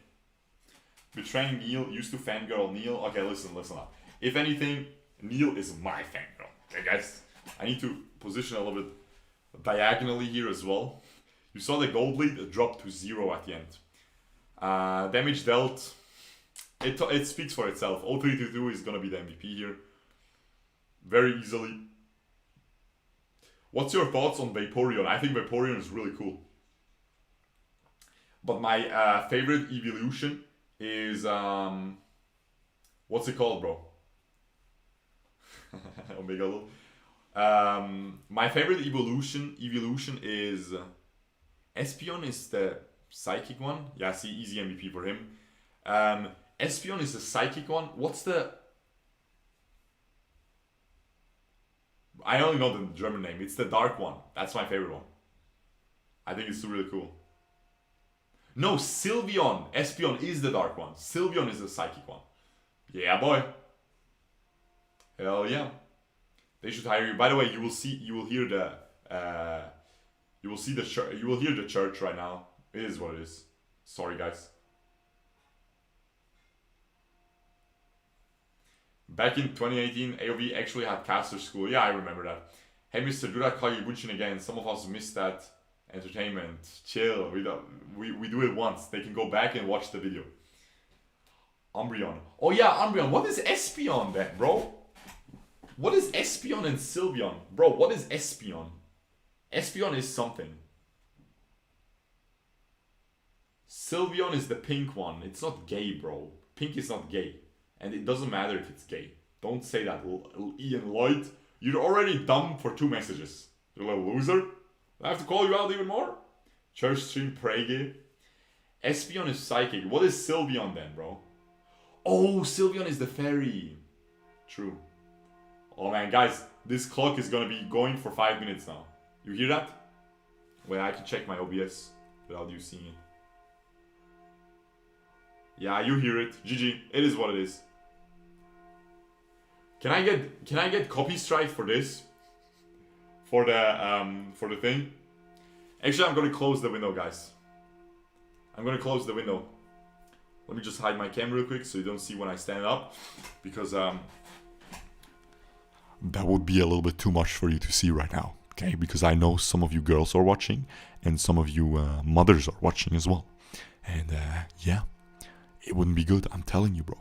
Betraying Neil, used to fangirl Neil. Okay, listen up. If anything, Neil is my fangirl. Okay, guys? I need to position a little bit diagonally here as well. You saw the gold lead drop to 0 at the end. Damage dealt, it speaks for itself. 0322 is gonna be the MVP here. Very easily. What's your thoughts on Vaporeon? I think Vaporeon is really cool. But my favorite evolution is, what's it called, bro? Omega Lul. My favorite evolution is... Espeon is the psychic one. Yeah, see, easy MVP for him. Espeon is the psychic one. What's the... I only know the German name. It's the dark one. That's my favorite one. I think it's really cool. No, Sylveon. Espeon is the dark one. Sylveon is the psychic one. Yeah, boy. Hell yeah. They should hire you. By the way, you will hear the church right now. It is what it is. Sorry, guys. Back in 2018, AOV actually had caster school. Yeah, I remember that. Hey, Mr. Durak Kagebunshin again. Some of us missed that entertainment. Chill. We do it once. They can go back and watch the video. Umbreon. Oh yeah, Umbreon. What is Espeon then, bro? What is Espeon and Sylveon? Bro, what is Espeon? Espeon is something. Sylveon is the pink one. It's not gay, bro. Pink is not gay. And it doesn't matter if it's gay. Don't say that, Ian Lloyd. You're already dumb for 2 messages. You little loser. I have to call you out even more? Church stream, pray gay. Espeon is psychic. What is Sylveon then, bro? Oh, Sylveon is the fairy. True. Oh man, guys. This clock is gonna be going for 5 minutes now. You hear that? Wait, I can check my OBS without you seeing it. Yeah, you hear it. GG. It is what it is. Can I get copy strike for this? For the thing? Actually, I'm gonna close the window, guys. I'm gonna close the window. Let me just hide my camera real quick so you don't see when I stand up, because that would be a little bit too much for you to see right now. Okay, because I know some of you girls are watching and some of you mothers are watching as well. And yeah, it wouldn't be good, I'm telling you, bro.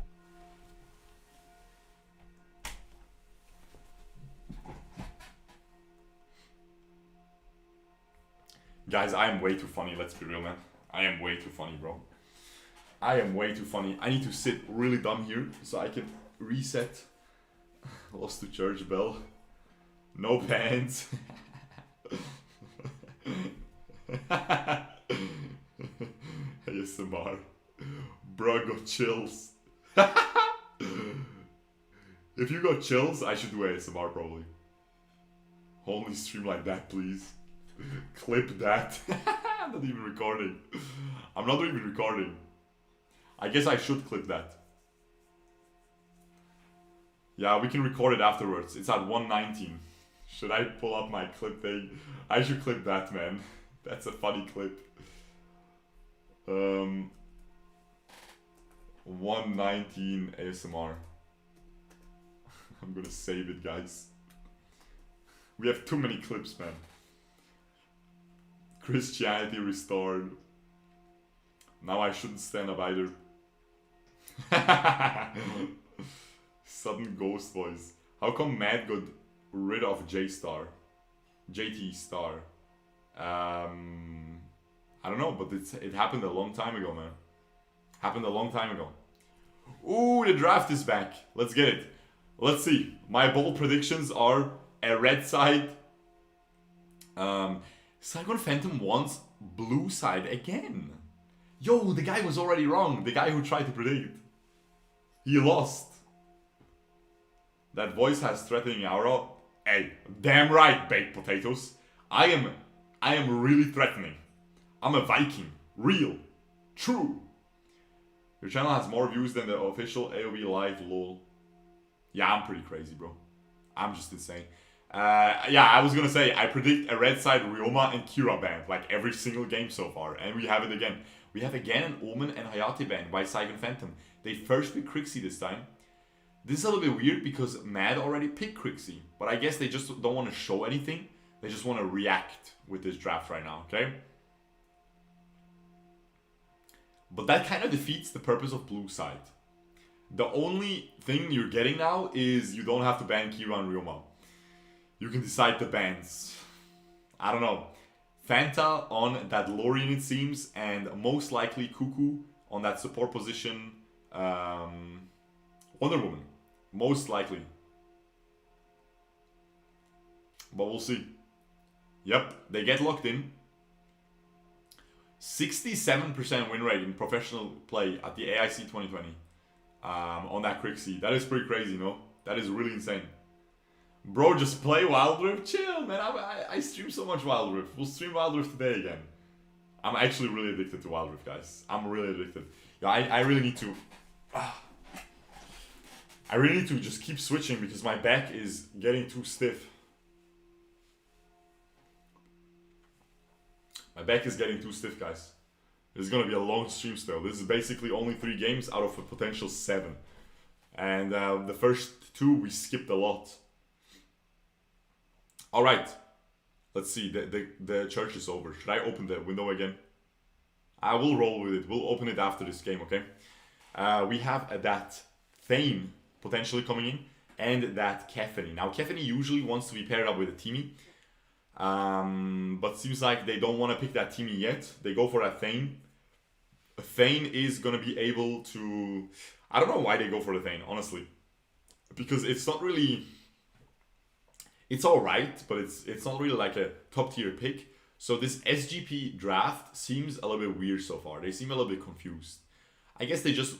Guys, I am way too funny, let's be real, man. I am way too funny, bro. I am way too funny. I need to sit really dumb here so I can reset. Lost to church bell. No pants. ASMR. Bro got chills. If you got chills, I should do ASMR probably. Only stream like that, please. Clip that. I'm not even recording. I'm not even recording. I guess I should clip that. Yeah, we can record it afterwards. It's at 119. Should I pull up my clip thing? I should clip that, man. That's a funny clip. 119 ASMR. I'm gonna save it, guys. We have too many clips, man. Christianity restored. Now I shouldn't stand up either. Sudden ghost voice. How come Matt got rid of J-Star? JT Star. I don't know, but it happened a long time ago, man. Happened a long time ago. Ooh, the draft is back. Let's get it. Let's see. My bold predictions are a red side. Saigon Phantom wants blue side again. Yo, the guy was already wrong. The guy who tried to predict. He lost. That voice has threatening aura. Hey, damn right, baked potatoes. I am really threatening. I'm a Viking. Real. True. Your channel has more views than the official AOV live lol. Yeah, I'm pretty crazy, bro. I'm just insane. Yeah, I was gonna say, I predict a red side Ryoma and Kira ban, like every single game so far. And we have it again. We have again an Omen and Hayate ban by Saigon Phantom. They first picked Crixie this time. This is a little bit weird because Mad already picked Crixie. But I guess they just don't want to show anything. They just want to react with this draft right now, okay? But that kind of defeats the purpose of blue side. The only thing you're getting now is you don't have to ban Kira and Ryoma. You can decide the bans. I don't know. Fanta on that Lorien it seems, and most likely Cuckoo on that support position. Wonder Woman. Most likely. But we'll see. Yep, they get locked in. 67% win rate in professional play at the AIC 2020 on that Crixie. That is pretty crazy, no? That is really insane. Bro, just play Wild Rift? Chill, man. I stream so much Wild Rift. We'll stream Wild Rift today again. I'm actually really addicted to Wild Rift, guys. I'm really addicted. Yeah, I really need to... I really need to just keep switching because my back is getting too stiff. My back is getting too stiff, guys. This is gonna be a long stream still. This is basically only 3 games out of a potential 7. And the first 2 we skipped a lot. Alright. Let's see. The church is over. Should I open the window again? I will roll with it. We'll open it after this game, okay? We have that Thane potentially coming in. And that Kefani. Now, Kefani usually wants to be paired up with a Teamy. But seems like they don't want to pick that Teamy yet. They go for that Thane. Thane is going to be able to... I don't know why they go for the Thane, honestly. Because it's not really... It's alright, but it's not really like a top tier pick. So this SGP draft seems a little bit weird so far. They seem a little bit confused. I guess they just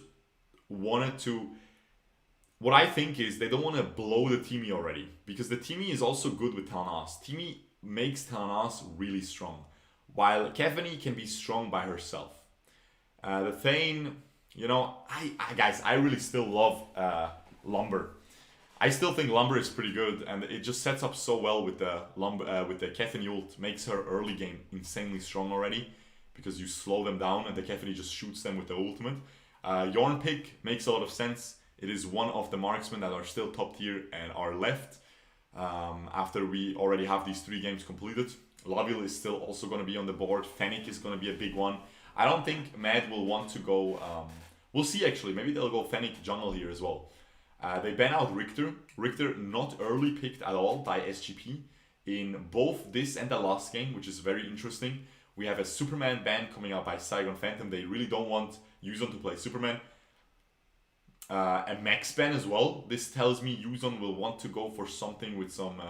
wanted to... What I think is they don't want to blow the Teamy already. Because the Teamy is also good with Talnas. Teamy makes Talnas really strong. While Kefani can be strong by herself. The Thane, you know, guys, I really still love Lumber. I still think Lumber is pretty good, and it just sets up so well with the Kefani ult. Makes her early game insanely strong already, because you slow them down and the Kefani just shoots them with the ultimate. Yorn pick makes a lot of sense. It is one of the marksmen that are still top tier and are left after we already have these 3 games completed. Laville is still also going to be on the board. Fennec is going to be a big one. I don't think Mad will want to go... we'll see actually. Maybe they'll go Fennec jungle here as well. They ban out Richter. Richter not early picked at all by SGP in both this and the last game, which is very interesting. We have a Superman ban coming out by Saigon Phantom. They really don't want Yuzon to play Superman. A Max ban as well. This tells me Yuzon will want to go for something with some...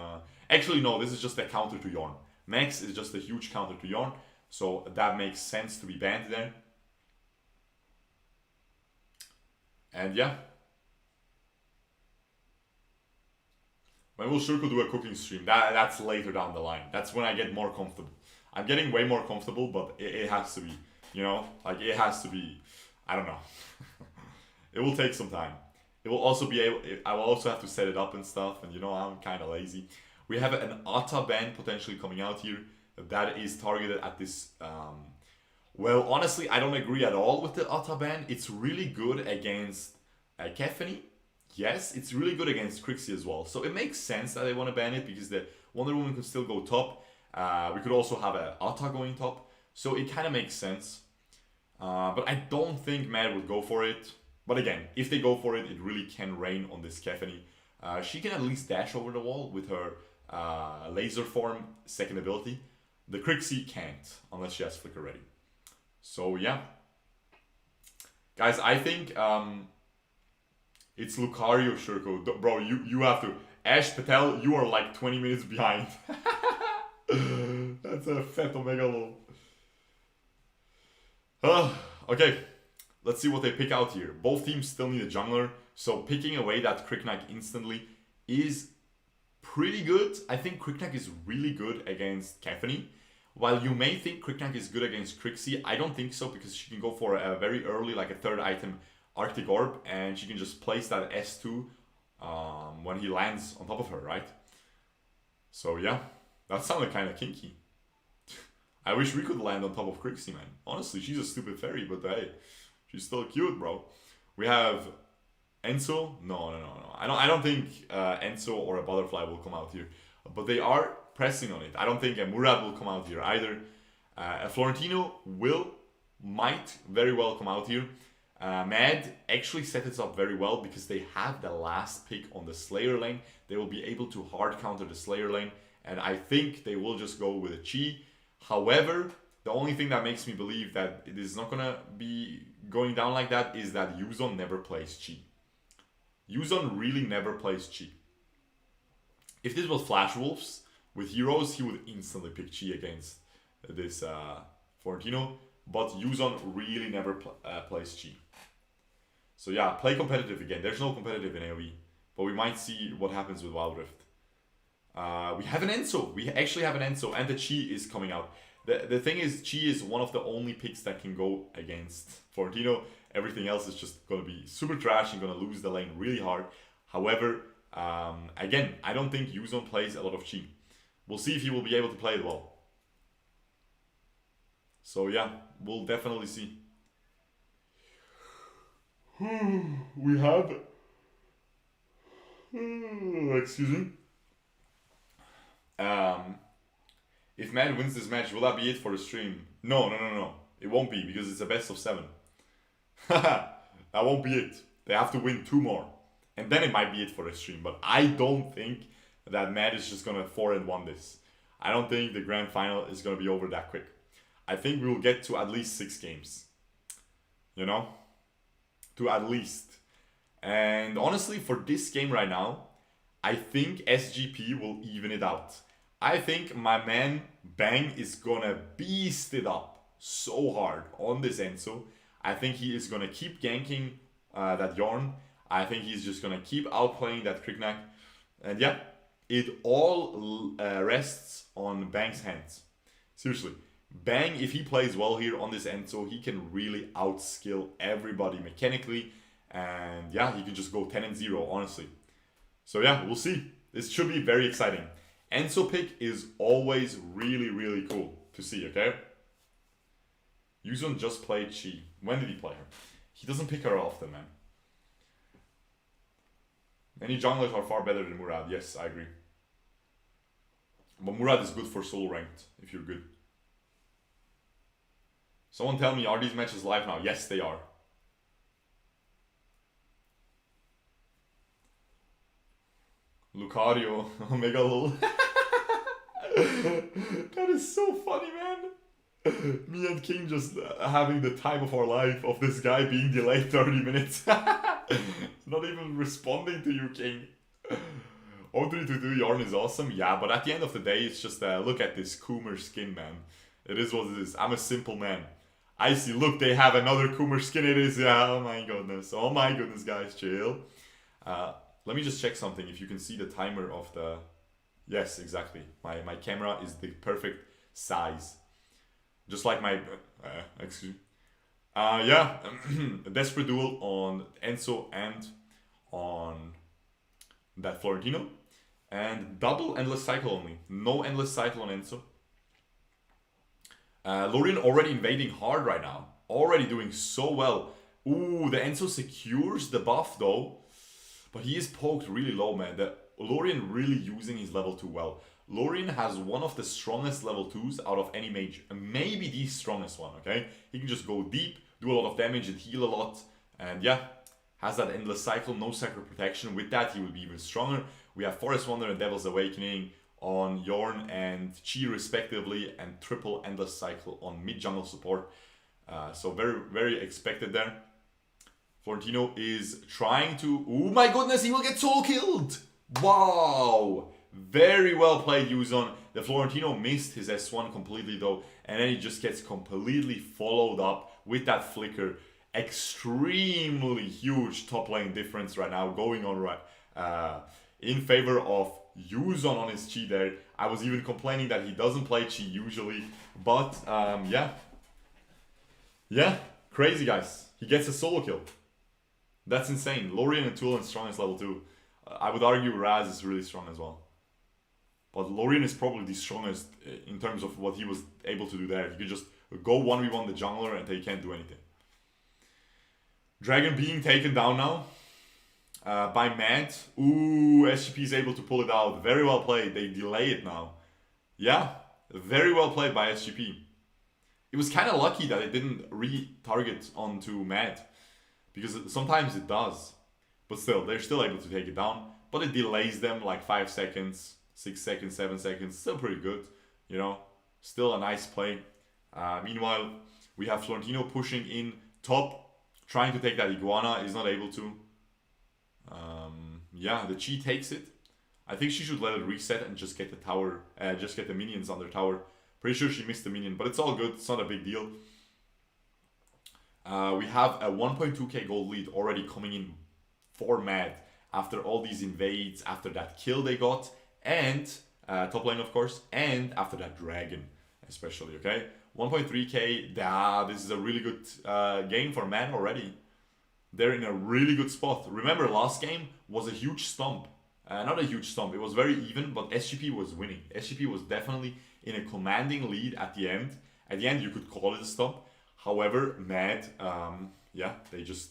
Actually, no, this is just a counter to Yorn. Max is just a huge counter to Yorn. So that makes sense to be banned there. And yeah. When will Shurkou do a cooking stream? That's later down the line. That's when I get more comfortable. I'm getting way more comfortable, but it has to be, you know, like it has to be. I don't know. It will take some time. It will also be able. I will also have to set it up and stuff, and you know I'm kind of lazy. We have an ATA ban potentially coming out here that is targeted at this. Well, honestly, I don't agree at all with the ATA ban. It's really good against Kefani. Yes, it's really good against Crixie as well. So it makes sense that they want to ban it because the Wonder Woman could still go top. We could also have an ATA going top. So it kind of makes sense. But I don't think Mad would go for it. But again, if they go for it, it really can rain on this Kefani. She can at least dash over the wall with her laser form second ability. The Crixie can't unless she has flicker ready. So yeah. Guys, I think it's Lucario Shurkou. Bro, you have to. Ash Patel, you are like 20 minutes behind. That's a fat omega low. Okay, let's see what they pick out here. Both teams still need a jungler, so picking away that Kriknak instantly is pretty good. I think Kriknak is really good against Kefani. While you may think Kriknak is good against Crixie, I don't think so because she can go for a very early, like a third item, Arctic Orb, and she can just place that S2 when he lands on top of her, right? So yeah, that sounded kind of kinky. I wish we could land on top of Crixie, man. Honestly, she's a stupid fairy, but hey, she's still cute, bro. We have Enso. No. I don't think Enso or a butterfly will come out here, but they are pressing on it. I don't think a Murad will come out here either. A Florentino might very well come out here. Mad actually set this up very well because they have the last pick on the Slayer lane. They will be able to hard counter the Slayer lane, and I think they will just go with a Chi. However, the only thing that makes me believe that it is not gonna be going down like that is that Yuzon never plays Chi. Yuzon really never plays Chi. If this was Flash Wolves with heroes, he would instantly pick Chi against this Florentino, but Yuzon really never plays Chi. So yeah, play competitive again. There's no competitive in AoE, but we might see what happens with Wild Rift. We have an Enso. We actually have an Enso, and the Chi is coming out. The thing is, Chi is one of the only picks that can go against Florentino. Everything else is just going to be super trash and going to lose the lane really hard. However, again, I don't think Yuzon plays a lot of Chi. We'll see if he will be able to play it well. So yeah, we'll definitely see. We have... excuse me. If Mad wins this match, will that be it for the stream? No. It won't be because it's a best of 7. That won't be it. They have to win 2 more. And then it might be it for the stream. But I don't think that Mad is just going to 4-1 this. I don't think the grand final is going to be over that quick. I think we will get to at least 6 games. You know? To at least. And honestly, for this game right now, I think SGP will even it out. I think my man Bang is gonna beast it up so hard on this Enso. I think he is gonna keep ganking that Yorn. I think he's just gonna keep outplaying that Kriknak. And yeah, it all rests on Bang's hands. Seriously, Bang, if he plays well here on this Enso, he can really outskill everybody mechanically. And yeah, he can just go 10-0, honestly. So yeah, we'll see. This should be very exciting. Enso pick is always really, really cool to see, okay? Yuzon just played Chi. When did he play her? He doesn't pick her often, man. Many junglers are far better than Murad. Yes, I agree. But Murad is good for solo ranked, if you're good. Someone tell me, are these matches live now? Yes, they are. Lucario, Omega lol. That is so funny, man. Me and King just having the time of our life of this guy being delayed 30 minutes. Not even responding to you, King. 0322 Yarn is awesome, yeah, but at the end of the day, it's just look at this Coomer skin, man. It is what it is. I'm a simple man. I see, look, they have another Coomer skin. It is, yeah, oh my goodness, guys, chill. let me just check something. If you can see the timer of the... Yes, exactly. My camera is the perfect size. Just like my... excuse me. Yeah, a desperate duel on Enzo and on that Florentino. And double endless cycle only. No endless cycle on Enzo. Lorien already invading hard right now. Already doing so well. Ooh, the Enzo secures the buff though. But he is poked really low, man. The Lorien really using his level 2 well. Lorien has one of the strongest level 2s out of any mage. Maybe the strongest one, okay? He can just go deep, do a lot of damage and heal a lot. And yeah, has that endless cycle, no sacred protection. With that, he will be even stronger. We have Forest Wonder and Devil's Awakening on Yorn and Chi respectively, and triple endless cycle on mid jungle support. So very, very expected there. Florentino is trying to... Oh my goodness, he will get soul killed! Wow! Very well played, Yuzon. The Florentino missed his S1 completely though, and then he just gets completely followed up with that flicker. Extremely huge top lane difference right now going on in favor of Yuzon on his Chi there. I was even complaining that he doesn't play Chi usually, but yeah, crazy guys. He gets a solo kill. That's insane. Lorien and Tulan strongest level 2. I would argue Raz is really strong as well. But Lorien is probably the strongest in terms of what he was able to do there. He could just go 1v1 the jungler and they can't do anything. Dragon being taken down now by Mad. Ooh, SGP is able to pull it out. Very well played. They delay it now. Yeah, very well played by SGP. It was kind of lucky that it didn't re-target onto Mad, because sometimes it does. But still, they're still able to take it down. But it delays them like 5 seconds, 6 seconds, 7 seconds. Still pretty good, you know. Still a nice play. Meanwhile, we have Florentino pushing in top, trying to take that Iguana. Is not able to. Yeah, the Chi takes it. I think she should let it reset and just get the tower, just get the minions on their tower. Pretty sure she missed the minion, but it's all good. It's not a big deal. We have a 1.2k gold lead already coming in for Mad after all these invades, after that kill they got, and top lane of course, and after that dragon especially, okay? 1.3k, this is a really good game for Mad already. They're in a really good spot. Remember, last game was a huge stomp. Not a huge stomp, it was very even, but SGP was winning. SGP was definitely in a commanding lead at the end. At the end, you could call it a stomp. However, Mad, yeah, they just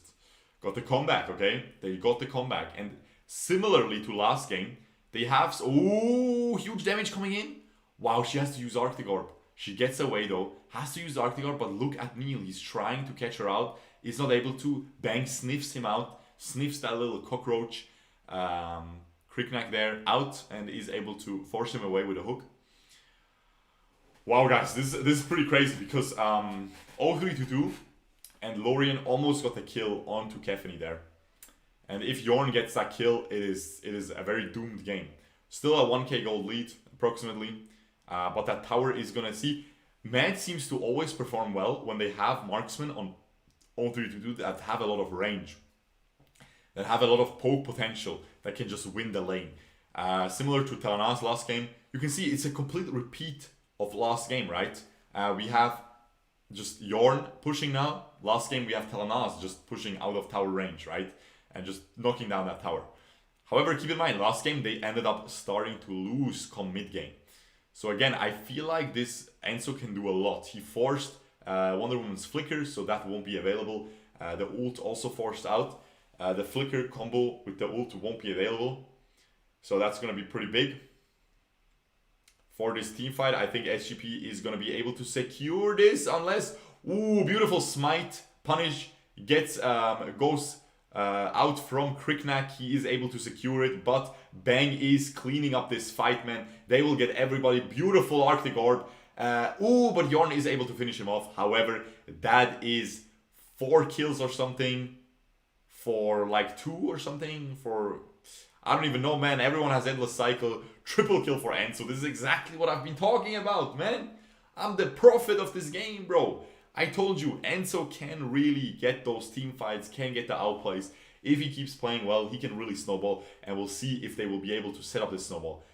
got the comeback, okay? They got the comeback. And similarly to last game, they have... Oh, huge damage coming in. Wow, she has to use Arctic Orb. She gets away though, has to use Arctic Orb, but look at Neil. He's trying to catch her out. Is not able to. Bang sniffs him out. Sniffs that little cockroach. Cricknack there out and is able to force him away with a hook. Wow, guys, this is pretty crazy because 0-3-2-2 and Lorien almost got the kill onto Kefany there. And if Yorn gets that kill, it is a very doomed game. Still a 1k gold lead, approximately. But that tower is gonna see. Mad seems to always perform well when they have marksmen on 0-3-2-2 that have a lot of range. That have a lot of poke potential, that can just win the lane. Similar to Telana's last game, you can see it's a complete repeat of last game, right? We have just Yorn pushing now. Last game we have Telana's just pushing out of tower range, right? And just knocking down that tower. However, keep in mind, last game they ended up starting to lose come mid game. So again, I feel like this Enzo can do a lot. He forced Wonder Woman's flicker, so that won't be available. The ult also forced out. The flicker combo with the ult won't be available. So that's going to be pretty big. For this team fight, I think SGP is going to be able to secure this unless... Ooh, beautiful smite. Punish gets goes out from Cricknack. He is able to secure it, but Bang is cleaning up this fight, man. They will get everybody. Beautiful Arctic Orb. Ooh, but Yorn is able to finish him off. However, that is 4 kills or something. For like 2 or something. For... I don't even know, man. Everyone has endless cycle. Triple kill for Enzo. This is exactly what I've been talking about, man. I'm the prophet of this game, bro. I told you, Enzo can really get those team fights, can get the outplays. If he keeps playing well, he can really snowball, and we'll see if they will be able to set up this snowball.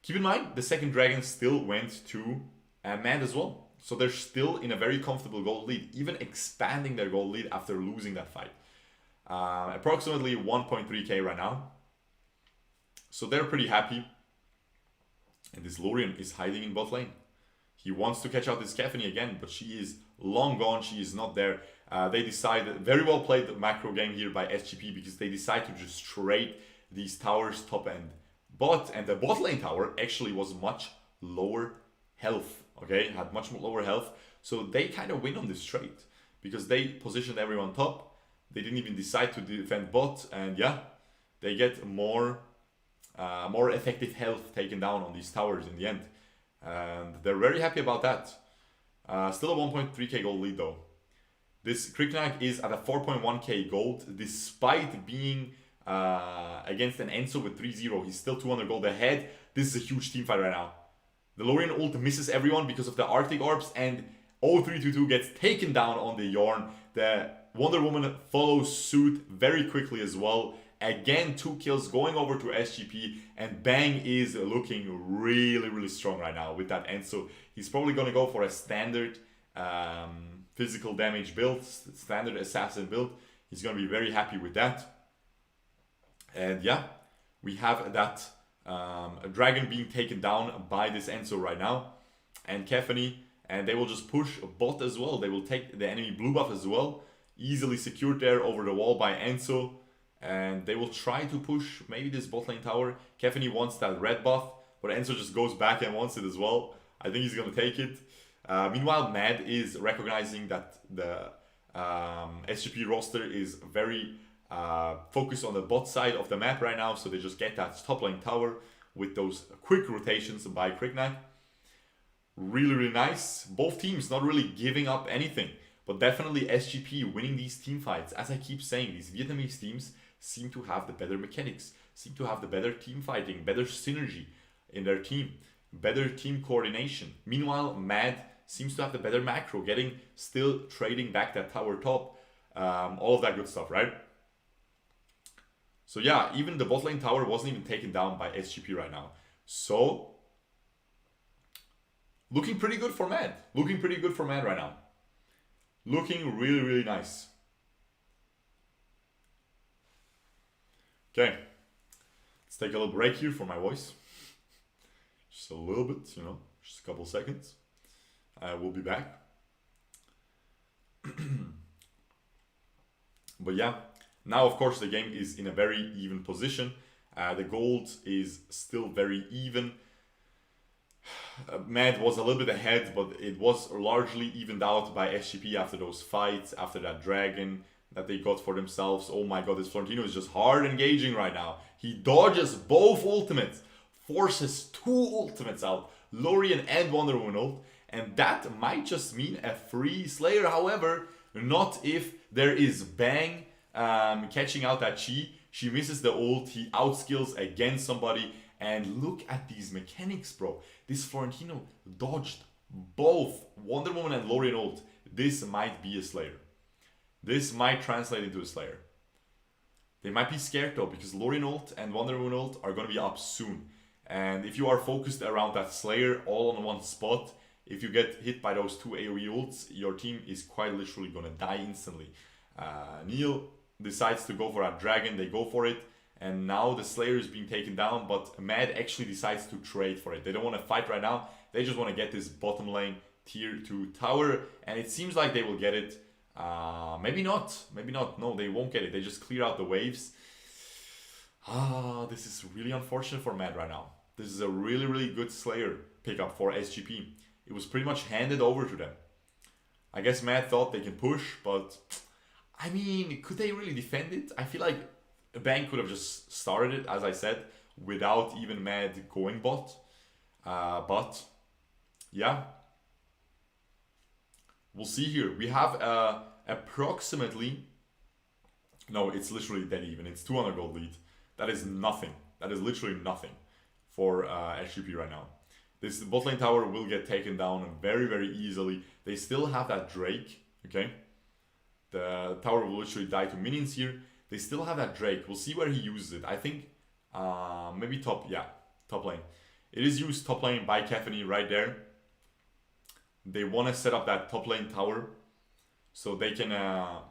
Keep in mind, the second dragon still went to Mad as well. So they're still in a very comfortable gold lead, even expanding their gold lead after losing that fight. Approximately 1.3k right now. So they're pretty happy. And this Lorien is hiding in bot lane. He wants to catch out this Stephanie again, but she is long gone. She is not there. They decided, very well played the macro game here by SGP, because they decide to just trade these towers top end bot, and the bot lane tower actually was much lower health, okay, had much lower health, so they kind of win on this trade because they positioned everyone top. They didn't even decide to defend bot, and yeah, they get more effective health taken down on these towers in the end, and they're very happy about that. Still a 1.3k gold lead though. This Kriknak is at a 4.1k gold despite being against an Enzo with 3-0. He's still 200 gold ahead. This is a huge team fight right now. The Lorien ult misses everyone because of the Arctic Orbs, and 0322 gets taken down on the Yarn. The Wonder Woman follows suit very quickly as well. Again, 2 kills going over to SGP, and Bang is looking really, really strong right now with that Enzo. He's probably going to go for a standard physical damage build, standard assassin build. He's going to be very happy with that. And yeah, we have that a dragon being taken down by this Enzo right now, and Stephanie, and they will just push a bot as well. They will take the enemy blue buff as well, easily secured there over the wall by Enzo, and they will try to push maybe this bot lane tower. Stephanie wants that red buff, but Enzo just goes back and wants it as well. I think he's going to take it. Meanwhile, Mad is recognizing that the SGP roster is very focused on the bot side of the map right now, so they just get that top lane tower with those quick rotations by Kriknak. Really, really nice. Both teams not really giving up anything, but definitely SGP winning these team fights. As I keep saying, these Vietnamese teams seem to have the better mechanics, seem to have the better team fighting, better synergy in their team, better team coordination. Meanwhile, Mad seems to have the better macro, still trading back that tower top, all of that good stuff, right? So yeah, even the bot lane tower wasn't even taken down by SGP right now. So, looking pretty good for Mad. Looking pretty good for Mad right now. Looking really, really nice. Okay. Let's take a little break here for my voice. Just a little bit, just a couple seconds. We'll be back. But yeah. Now, of course, the game is in a very even position. The gold is still very even. Mad was a little bit ahead, but it was largely evened out by SGP after those fights, after that dragon that they got for themselves. Oh my god, this Florentino is just hard engaging right now. He dodges both ultimates, forces 2 ultimates out, Lorien and Wonder Woman ult, and that might just mean a free Slayer. However, not if there is Bang catching out that Chi. She misses the ult, he outskills against somebody, and look at these mechanics, bro. This Florentino dodged both Wonder Woman and Lorien ult. This might be a Slayer. This might translate into a Slayer. They might be scared though, because Lorien ult and Wonder Woman ult are going to be up soon. And if you are focused around that Slayer all on one spot, if you get hit by those 2 AoE ults, your team is quite literally going to die instantly. Neil decides to go for that dragon, they go for it, and now the Slayer is being taken down, but Mad actually decides to trade for it. They don't want to fight right now, they just want to get this bottom lane tier 2 tower, and it seems like they will get it. Maybe not, no, they won't get it, they just clear out the waves. This is really unfortunate for Mad right now. This is a really, really good Slayer pickup for SGP. It was pretty much handed over to them. I guess Mad thought they can push, but I mean, could they really defend it? I feel like Bang could have just started it, as I said, without even Mad going bot. But, yeah. We'll see here. We have approximately... No, it's literally dead even. It's 200 gold lead. That is nothing. That is literally nothing for SGP right now. This bot lane tower will get taken down very, very easily. They still have that Drake, okay? The tower will literally die to minions here. They still have that Drake. We'll see where he uses it. I think maybe top, yeah, top lane. It is used top lane by Caffeine right there. They want to set up that top lane tower so they can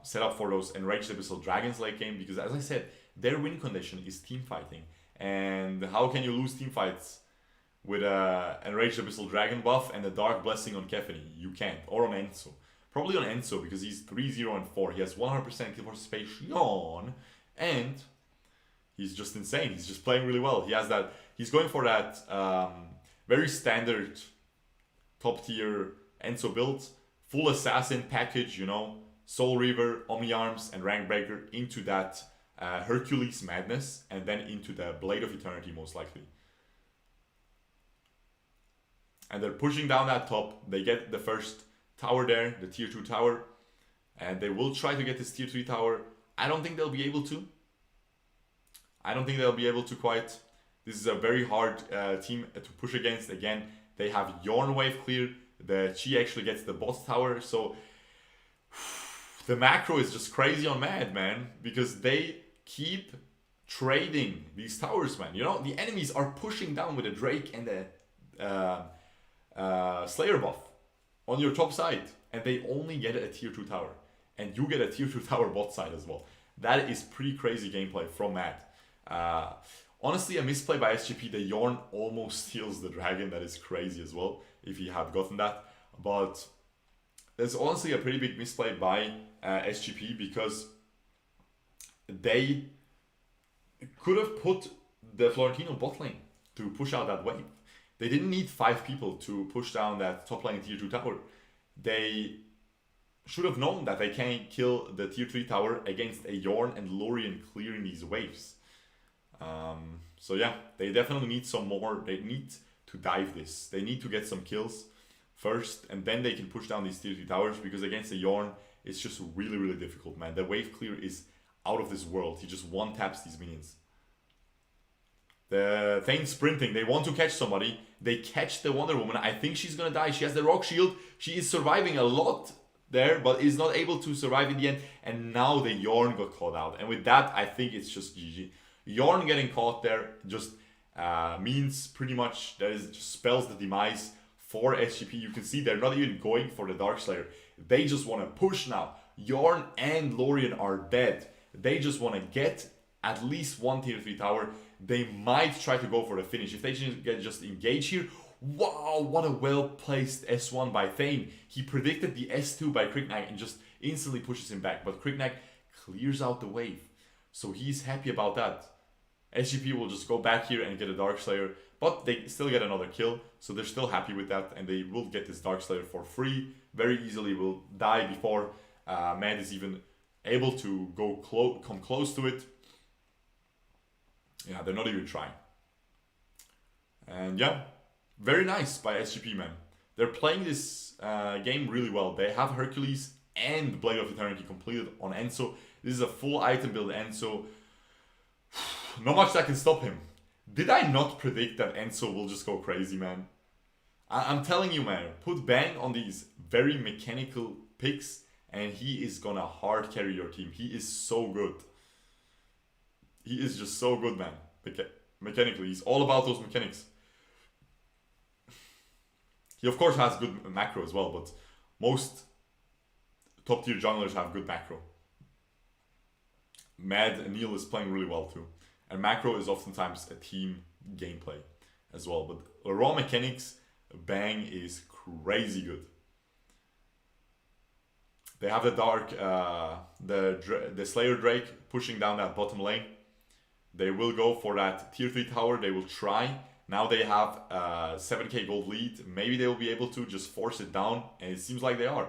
set up for those Enraged Abyssal Dragons late game, because as I said, their win condition is team fighting. And how can you lose team fights with a Enraged Abyssal Dragon buff and a Dark Blessing on Caffeine? You can't. Or on Enzo. Probably on Enzo because he's 3-0 and 4. He has 100% kill participation and he's just insane. He's just playing really well. He has that. He's going for that very standard top tier Enzo build. Full assassin package, you know. Soul Reaver, Omni Arms, and Rank Breaker into that Hercules Madness, and then into the Blade of Eternity most likely. And they're pushing down that top. They get the first tower there, the tier 2 tower. And they will try to get this tier 3 tower. I don't think they'll be able to. I don't think they'll be able to quite. This is a very hard team to push against. Again, they have Yorn wave clear. The Chi actually gets the bot tower. So the macro is just crazy on Mad, man. Because they keep trading these towers, man. You know, the enemies are pushing down with the Drake and the Slayer buff on your top side. And they only get a tier 2 tower. And you get a tier 2 tower bot side as well. That is pretty crazy gameplay from Mad. Honestly, a misplay by SGP. The Yorn almost steals the dragon. That is crazy as well, if he had gotten that. But there's honestly a pretty big misplay by SGP, because they could have put the Florentino bot lane to push out that wave. They didn't need 5 people to push down that top lane tier 2 tower. They should have known that they can't kill the tier 3 tower against a Yorn and Lorien clearing these waves. So yeah, they definitely need some more. They need to dive this. They need to get some kills first, and then they can push down these tier 3 towers, because against a Yorn, it's just really, really difficult, man. The wave clear is out of this world. He just one-taps these minions. The Thane sprinting, they want to catch somebody. They catch the Wonder Woman. I think she's gonna die. She has the rock shield. She is surviving a lot there, but is not able to survive in the end. And now the Yorn got caught out. And with that, I think it's just GG. Yorn getting caught there just means pretty much that is just spells the demise for SGP. You can see they're not even going for the Darkslayer. They just want to push now. Yorn and Lorien are dead. They just want to get at least one tier 3 tower. They might try to go for the finish. If they get just engage here. Wow, what a well-placed S1 by Thane. He predicted the S2 by Kriknak and just instantly pushes him back. But Kriknak clears out the wave. So he's happy about that. SGP will just go back here and get a Darkslayer, but they still get another kill, so they're still happy with that, and they will get this Darkslayer for free. Very easily will die before Mad is even able to come close to it. Yeah, they're not even trying. And yeah, very nice by SGP, man. They're playing this game really well. They have Hercules and Blade of Eternity completed on Enzo. This is a full item build Enzo. Not much that can stop him. Did I not predict that Enzo will just go crazy, man? I'm telling you, man. Put Bang on these very mechanical picks and he is gonna hard carry your team. He is so good. He is just so good, man. Mechanically, he's all about those mechanics. He of course has good macro as well, but most top tier junglers have good macro. Mad Neil is playing really well too. And macro is oftentimes a team gameplay as well. But raw mechanics, Bang is crazy good. They have the Dark, the Slayer Drake pushing down that bottom lane. They will go for that tier 3 tower. They will try. Now they have 7k gold lead. Maybe they will be able to just force it down. And it seems like they are.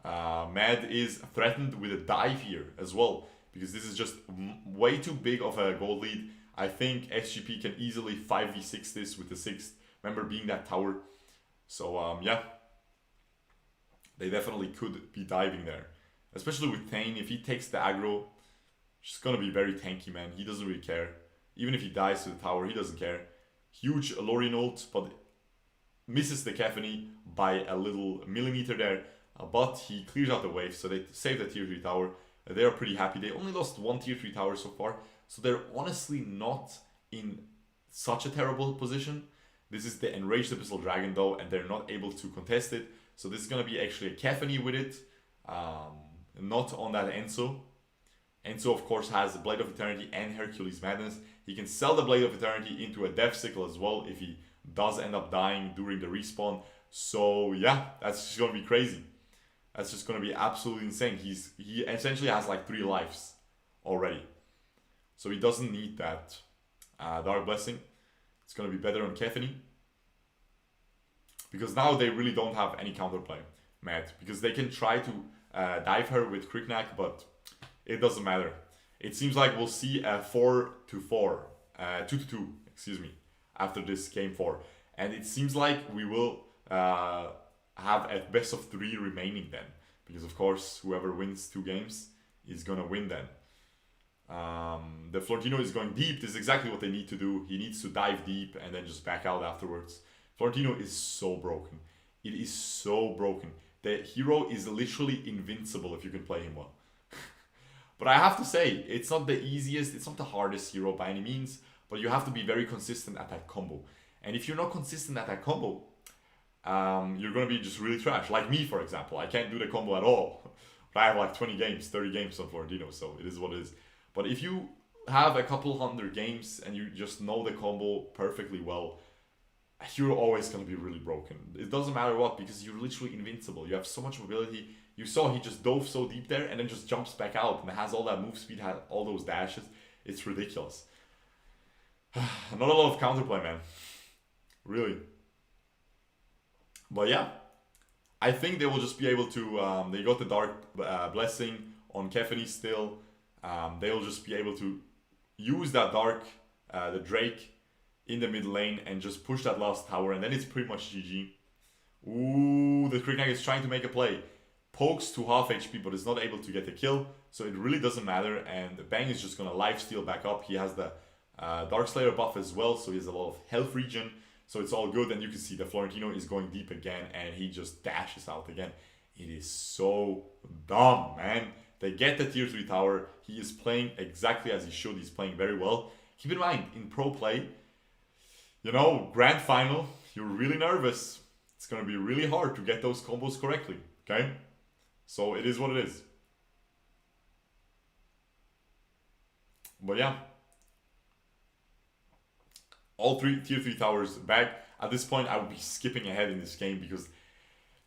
Mad is threatened with a dive here as well, because this is just way too big of a gold lead. I think SGP can easily 5v6 this with the 6th member being that tower. So yeah, they definitely could be diving there. Especially with Thane, if he takes the aggro, it's gonna be very tanky, man. He doesn't really care. Even if he dies to the tower, he doesn't care. Huge Lorien ult, but misses the Caffeine by a little millimeter there. But he clears out the wave, so they save the tier 3 tower. They are pretty happy. They only lost one tier 3 tower so far, so they're honestly not in such a terrible position. This is the Enraged Abyssal Dragon though, and they're not able to contest it. So this is going to be actually a Caphany with it, not on that Enso. Enso of course has the Blade of Eternity and Hercules Madness. He can sell the Blade of Eternity into a Death Sickle as well if he does end up dying during the respawn. So yeah, that's just going to be crazy. That's just going to be absolutely insane. He essentially has like 3 lives already. So he doesn't need that Dark Blessing. It's going to be better on Caphany. Because now they really don't have any counterplay, Mad. Because they can try to dive her with Kriknak, but it doesn't matter. It seems like we'll see a 4-4, 2-2, excuse me, after this game 4. And it seems like we will have a best of 3 remaining then. Because of course, whoever wins 2 games is going to win then. The Florentino is going deep. This is exactly what they need to do. He needs to dive deep and then just back out afterwards. Florentino is so broken. It is so broken. The hero is literally invincible if you can play him well. But I have to say, it's not the easiest, it's not the hardest hero by any means, but you have to be very consistent at that combo. And if you're not consistent at that combo, you're going to be just really trash. Like me, for example. I can't do the combo at all. But I have like 20 games, 30 games on Florentino, so it is what it is. But if you have a couple hundred games and you just know the combo perfectly well, you're always going to be really broken. It doesn't matter what, because you're literally invincible. You have so much mobility. You saw he just dove so deep there and then just jumps back out and has all that move speed, has all those dashes. It's ridiculous. Not a lot of counterplay, man. Really. But yeah, I think they will just be able to, they got the Dark Blessing on Caphany still. They'll just be able to use that Dark, the Drake, in the mid lane and just push that last tower, and then it's pretty much GG. Ooh, the Kriknak is trying to make a play. Pokes to half HP, but is not able to get the kill, so it really doesn't matter, and Bang is just gonna lifesteal back up. He has the Darkslayer buff as well, so he has a lot of health regen, so it's all good, and you can see the Florentino is going deep again, and he just dashes out again. It is so dumb, man. They get the tier 3 tower, he is playing exactly as he should, he's playing very well. Keep in mind, in pro play, you know, grand final, you're really nervous. It's going to be really hard to get those combos correctly, okay? So it is what it is. But yeah. All 3 tier 3 towers back. At this point, I would be skipping ahead in this game because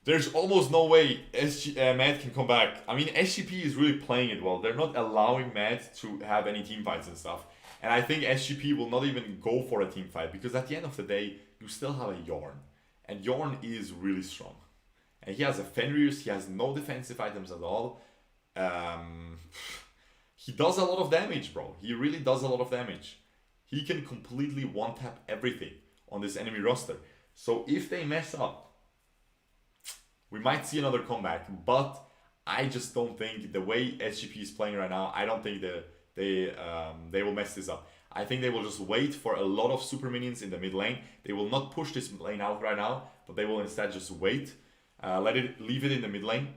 there's almost no way Mad can come back. I mean, SGP is really playing it well. They're not allowing Mad to have any team fights and stuff. And I think SGP will not even go for a team fight because at the end of the day, you still have a Yorn. And Yorn is really strong. And he has a Fenrir's, he has no defensive items at all. He does a lot of damage, bro. He really does a lot of damage. He can completely one-tap everything on this enemy roster. So if they mess up, we might see another comeback. But I just don't think the way SGP is playing right now, I don't think they will mess this up. I think they will just wait for a lot of super minions in the mid lane. They will not push this lane out right now, but they will instead just wait. Leave it in the mid lane.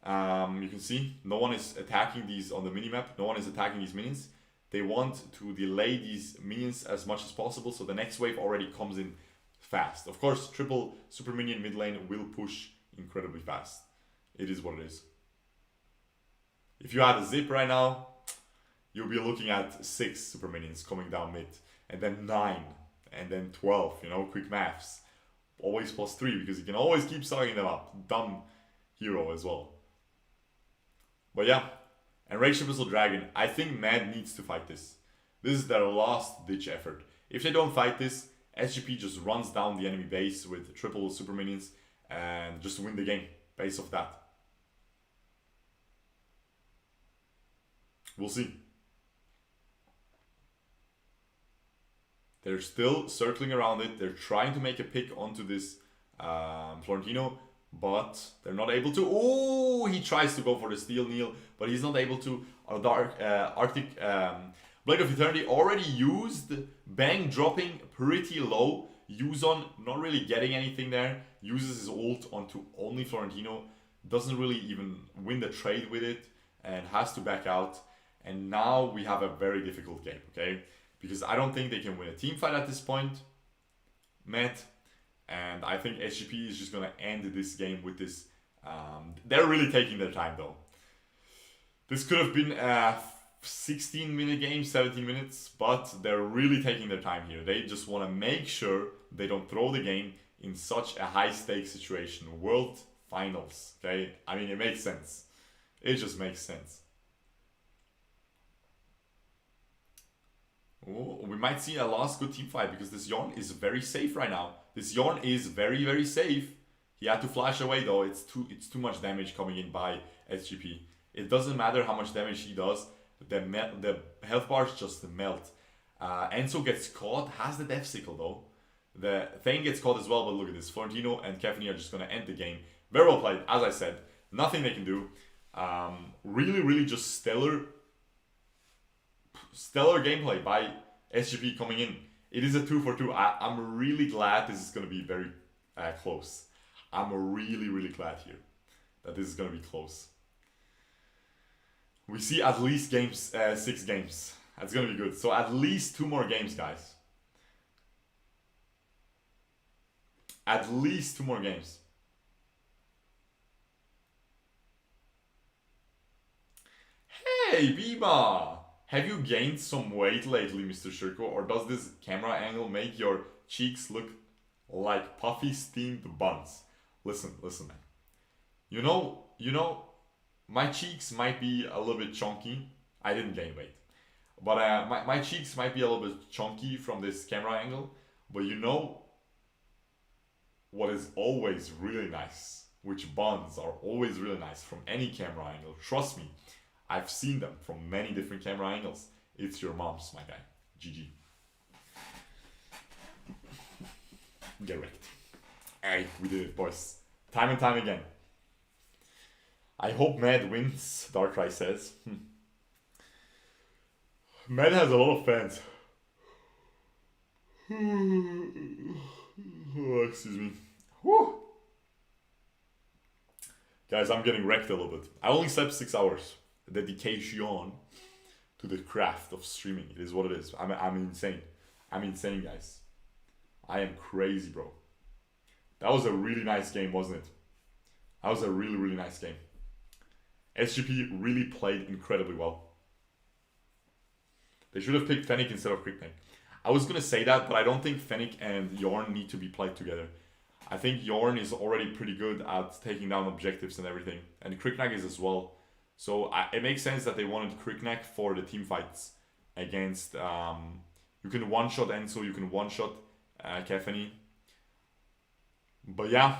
You can see no one is attacking these on the minimap. No one is attacking these minions. They want to delay these minions as much as possible, so the next wave already comes in fast. Of course, triple super minion mid lane will push incredibly fast. It is what it is. If you had a zip right now, you'll be looking at 6 super minions coming down mid, and then 9, and then 12, you know, quick maths. Always +3, because you can always keep sucking them up. Dumb hero as well. But yeah, Enraged Abyssal Dragon, I think Mad needs to fight this. This is their last ditch effort. If they don't fight this, SGP just runs down the enemy base with triple super minions and just win the game based off that. We'll see. They're still circling around it. They're trying to make a pick onto this Florentino, but they're not able to. Oh, he tries to go for the Steel Kneel, but he's not able to. Arctic Blade of Eternity already used. Bang dropping pretty low. Yuzon not really getting anything there. Uses his ult onto only Florentino. Doesn't really even win the trade with it. and has to back out. And now we have a very difficult game, okay? Because I don't think they can win a team fight at this point, Matt. And I think SGP is just going to end this game with this. They're really taking their time, though. This could have been a 16-minute game, 17 minutes, but they're really taking their time here. They just want to make sure they don't throw the game in such a high-stakes situation. World Finals, okay? I mean, it makes sense. It just makes sense. Oh, we might see a last good team fight because this Yorn is very safe right now. This Yorn is very, very safe. He had to flash away though. It's too much damage coming in by SGP. It doesn't matter how much damage he does. The health bars just melt. Enzo gets caught. Has the death sickle though. The Thane gets caught as well. But look at this. Florentino and Kefani are just gonna end the game. Very well played. As I said, nothing they can do. Really, really just stellar gameplay by SGP coming in. It is a 2-for-2. I'm really glad this is going to be very close. I'm really, really glad here that this is going to be close. We see at least 6 games. That's going to be good. So at least 2 more games, guys. At least 2 more games. Hey, Bima! Have you gained some weight lately, Mr. Shurkou, or does this camera angle make your cheeks look like puffy steamed buns? Listen, man. You know, my cheeks might be a little bit chunky. I didn't gain weight. But my cheeks might be a little bit chunky from this camera angle. But you know what is always really nice, which buns are always really nice from any camera angle. Trust me. I've seen them from many different camera angles. It's your mom's, my guy. GG. Get wrecked. Hey, we did it, boys. Time and time again. I hope Mad wins, Darkrai says. Mad has a lot of fans. Oh, excuse me. Whew. Guys, I'm getting wrecked a little bit. I only slept 6 hours. Dedication to the craft of streaming. It is what it is. I'm insane. I'm insane, guys. I am crazy, bro. That was a really nice game, wasn't it? That was a really, really nice game. SGP really played incredibly well. They should have picked Fennec instead of Quickneck. I was going to say that, but I don't think Fennec and Yorn need to be played together. I think Yorn is already pretty good at taking down objectives and everything. And Quickneck is as well. So it makes sense that they wanted Quickneck for the team fights against... you can one-shot Enzo, you can one-shot Kefani. But yeah,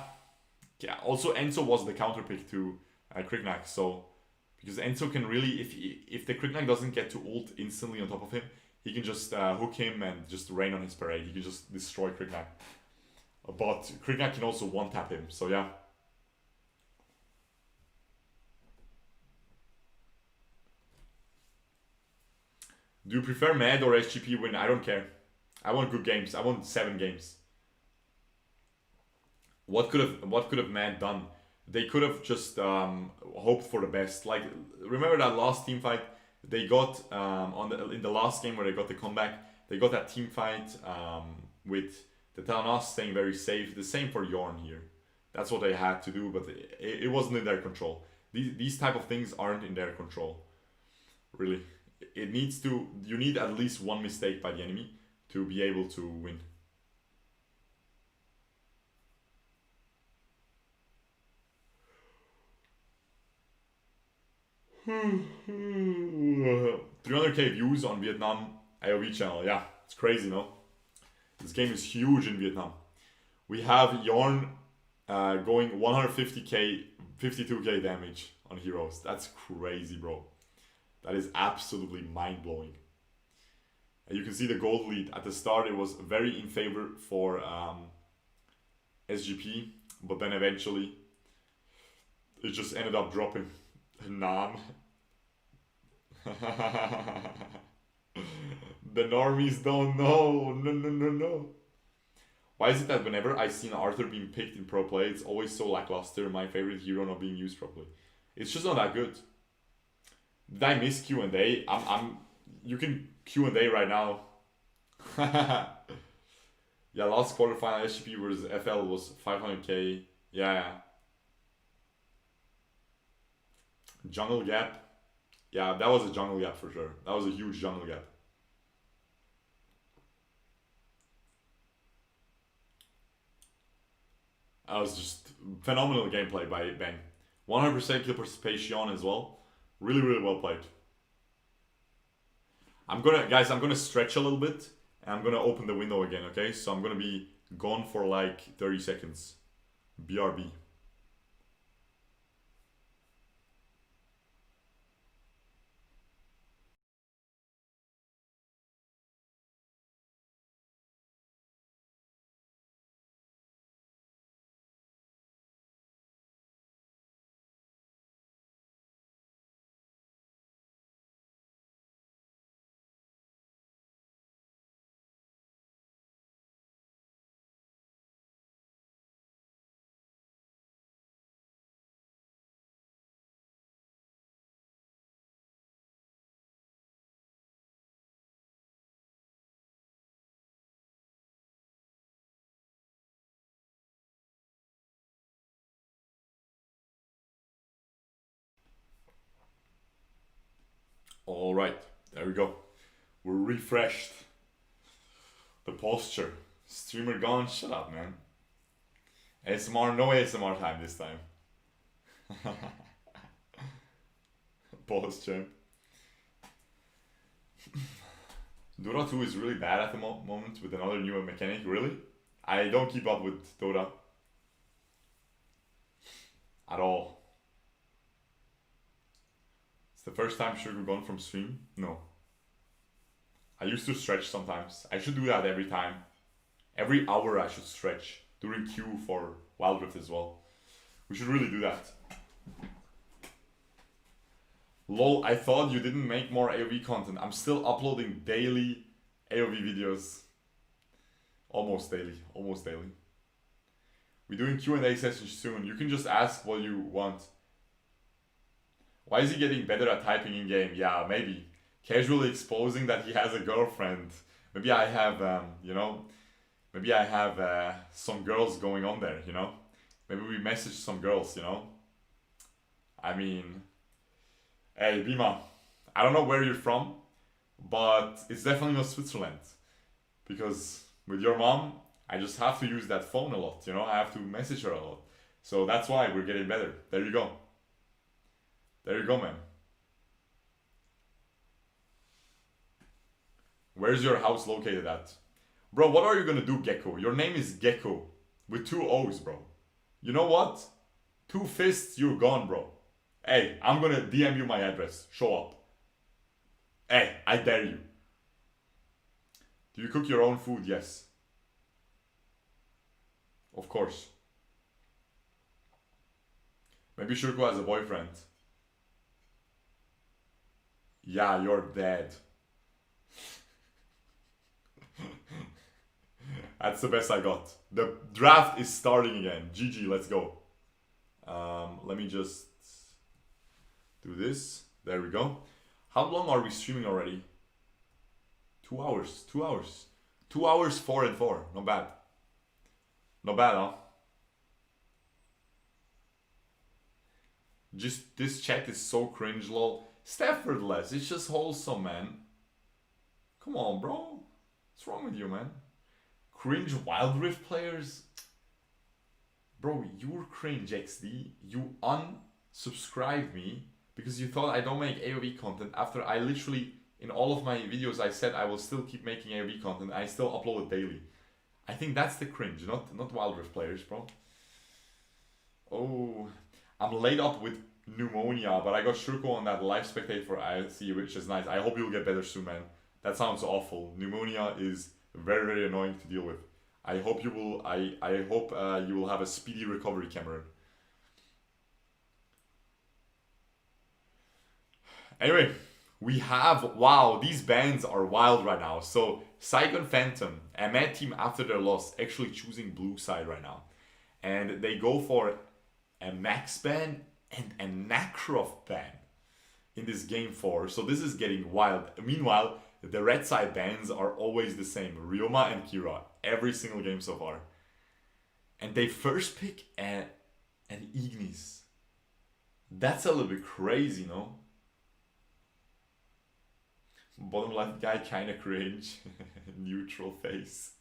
also Enzo was the counter pick to Quickneck. So, because Enzo can really, if the Quickneck doesn't get to ult instantly on top of him, he can just hook him and just rain on his parade. He can just destroy Quickneck. But Quickneck can also one-tap him, so yeah. Do you prefer Mad or SGP win? I don't care. I want good games. I want 7 games. What could have Mad done? They could have just hoped for the best. Like, remember that last team fight they got in the last game where they got the comeback? They got that team fight with the Telenos staying very safe. The same for Yorn here. That's what they had to do, but it wasn't in their control. These type of things aren't in their control. Really. You need at least one mistake by the enemy to be able to win. $300k views on Vietnam AOV channel. Yeah, it's crazy, no? This game is huge in Vietnam. We have Yorn going 150k, 52k damage on heroes. That's crazy, bro. That is absolutely mind-blowing. And you can see the gold lead. At the start, it was very in favor for SGP, but then eventually it just ended up dropping. Nam. The normies don't know. No. Why is it that whenever I seen Arthur being picked in pro play, it's always so lackluster, my favorite hero not being used properly? It's just not that good. Did I miss Q&A? You can Q&A right now. Yeah, last quarterfinal SGP versus FL was 500k. Yeah. Jungle gap. Yeah, that was a jungle gap for sure. That was a huge jungle gap. That was just phenomenal gameplay by Bang. 100% kill participation as well. Really, really well played. I'm gonna stretch a little bit and I'm gonna open the window again, okay? So I'm gonna be gone for like 30 seconds. BRB. Alright, there we go. We're refreshed. The posture. Streamer gone? Shut up, man. ASMR, no ASMR time this time. Posture. Dota 2 is really bad at the moment with another new mechanic, really? I don't keep up with Dota. At all. It's the first time shurkou gone from stream? No. I used to stretch sometimes. I should do that every time. Every hour I should stretch. During queue for Wild Rift as well. We should really do that. Lol, I thought you didn't make more AoV content. I'm still uploading daily AoV videos. Almost daily. Almost daily. We're doing Q&A sessions soon. You can just ask what you want. Why is he getting better at typing in game? Yeah, maybe. Casually exposing that he has a girlfriend. Maybe I have, maybe I have some girls going on there, you know? Maybe we message some girls, you know? I mean, hey, Bima, I don't know where you're from, but it's definitely not Switzerland. Because with your mom, I just have to use that phone a lot, you know? I have to message her a lot. So that's why we're getting better. There you go. There you go, man. Where's your house located at? Bro, what are you gonna do, Gecko? Your name is Gecko. With 2 O's, bro. You know what? 2 fists, you're gone, bro. Hey, I'm gonna DM you my address. Show up. Hey, I dare you. Do you cook your own food? Yes. Of course. Maybe shurkou has a boyfriend. Yeah, you're dead. That's the best I got. The draft is starting again. GG, let's go. Let me just do this. There we go. How long are we streaming already? 2 hours. 2 hours. 2 hours, 4 and 4. Not bad. Not bad, huh? Just this chat is so cringe, lol. Staffordless, it's just wholesome, man. Come on, bro. What's wrong with you, man? Cringe Wild Rift players? Bro, you're cringe, XD. You unsubscribed me because you thought I don't make AoV content after I literally, in all of my videos, I said I will still keep making AoV content. I still upload it daily. I think that's the cringe, not Wild Rift players, bro. Oh, I'm laid up with pneumonia, but I got shurkou on that live spectate for AIC, which is nice. I hope you'll get better soon, man. That sounds awful. Pneumonia is very, very annoying to deal with. I hope you will. I hope you will have a speedy recovery, Cameron. Anyway, we have, wow, these bans are wild right now. So Saigon Phantom, a mad team after their loss, actually choosing blue side right now, and they go for a max ban and a Nakrov ban. in this game 4. So this is getting wild. Meanwhile, the red side bans are always the same. Ryoma and Kira. Every single game so far. And they first pick an Ignis. That's a little bit crazy, no? Bottom left guy kinda cringe. Neutral face.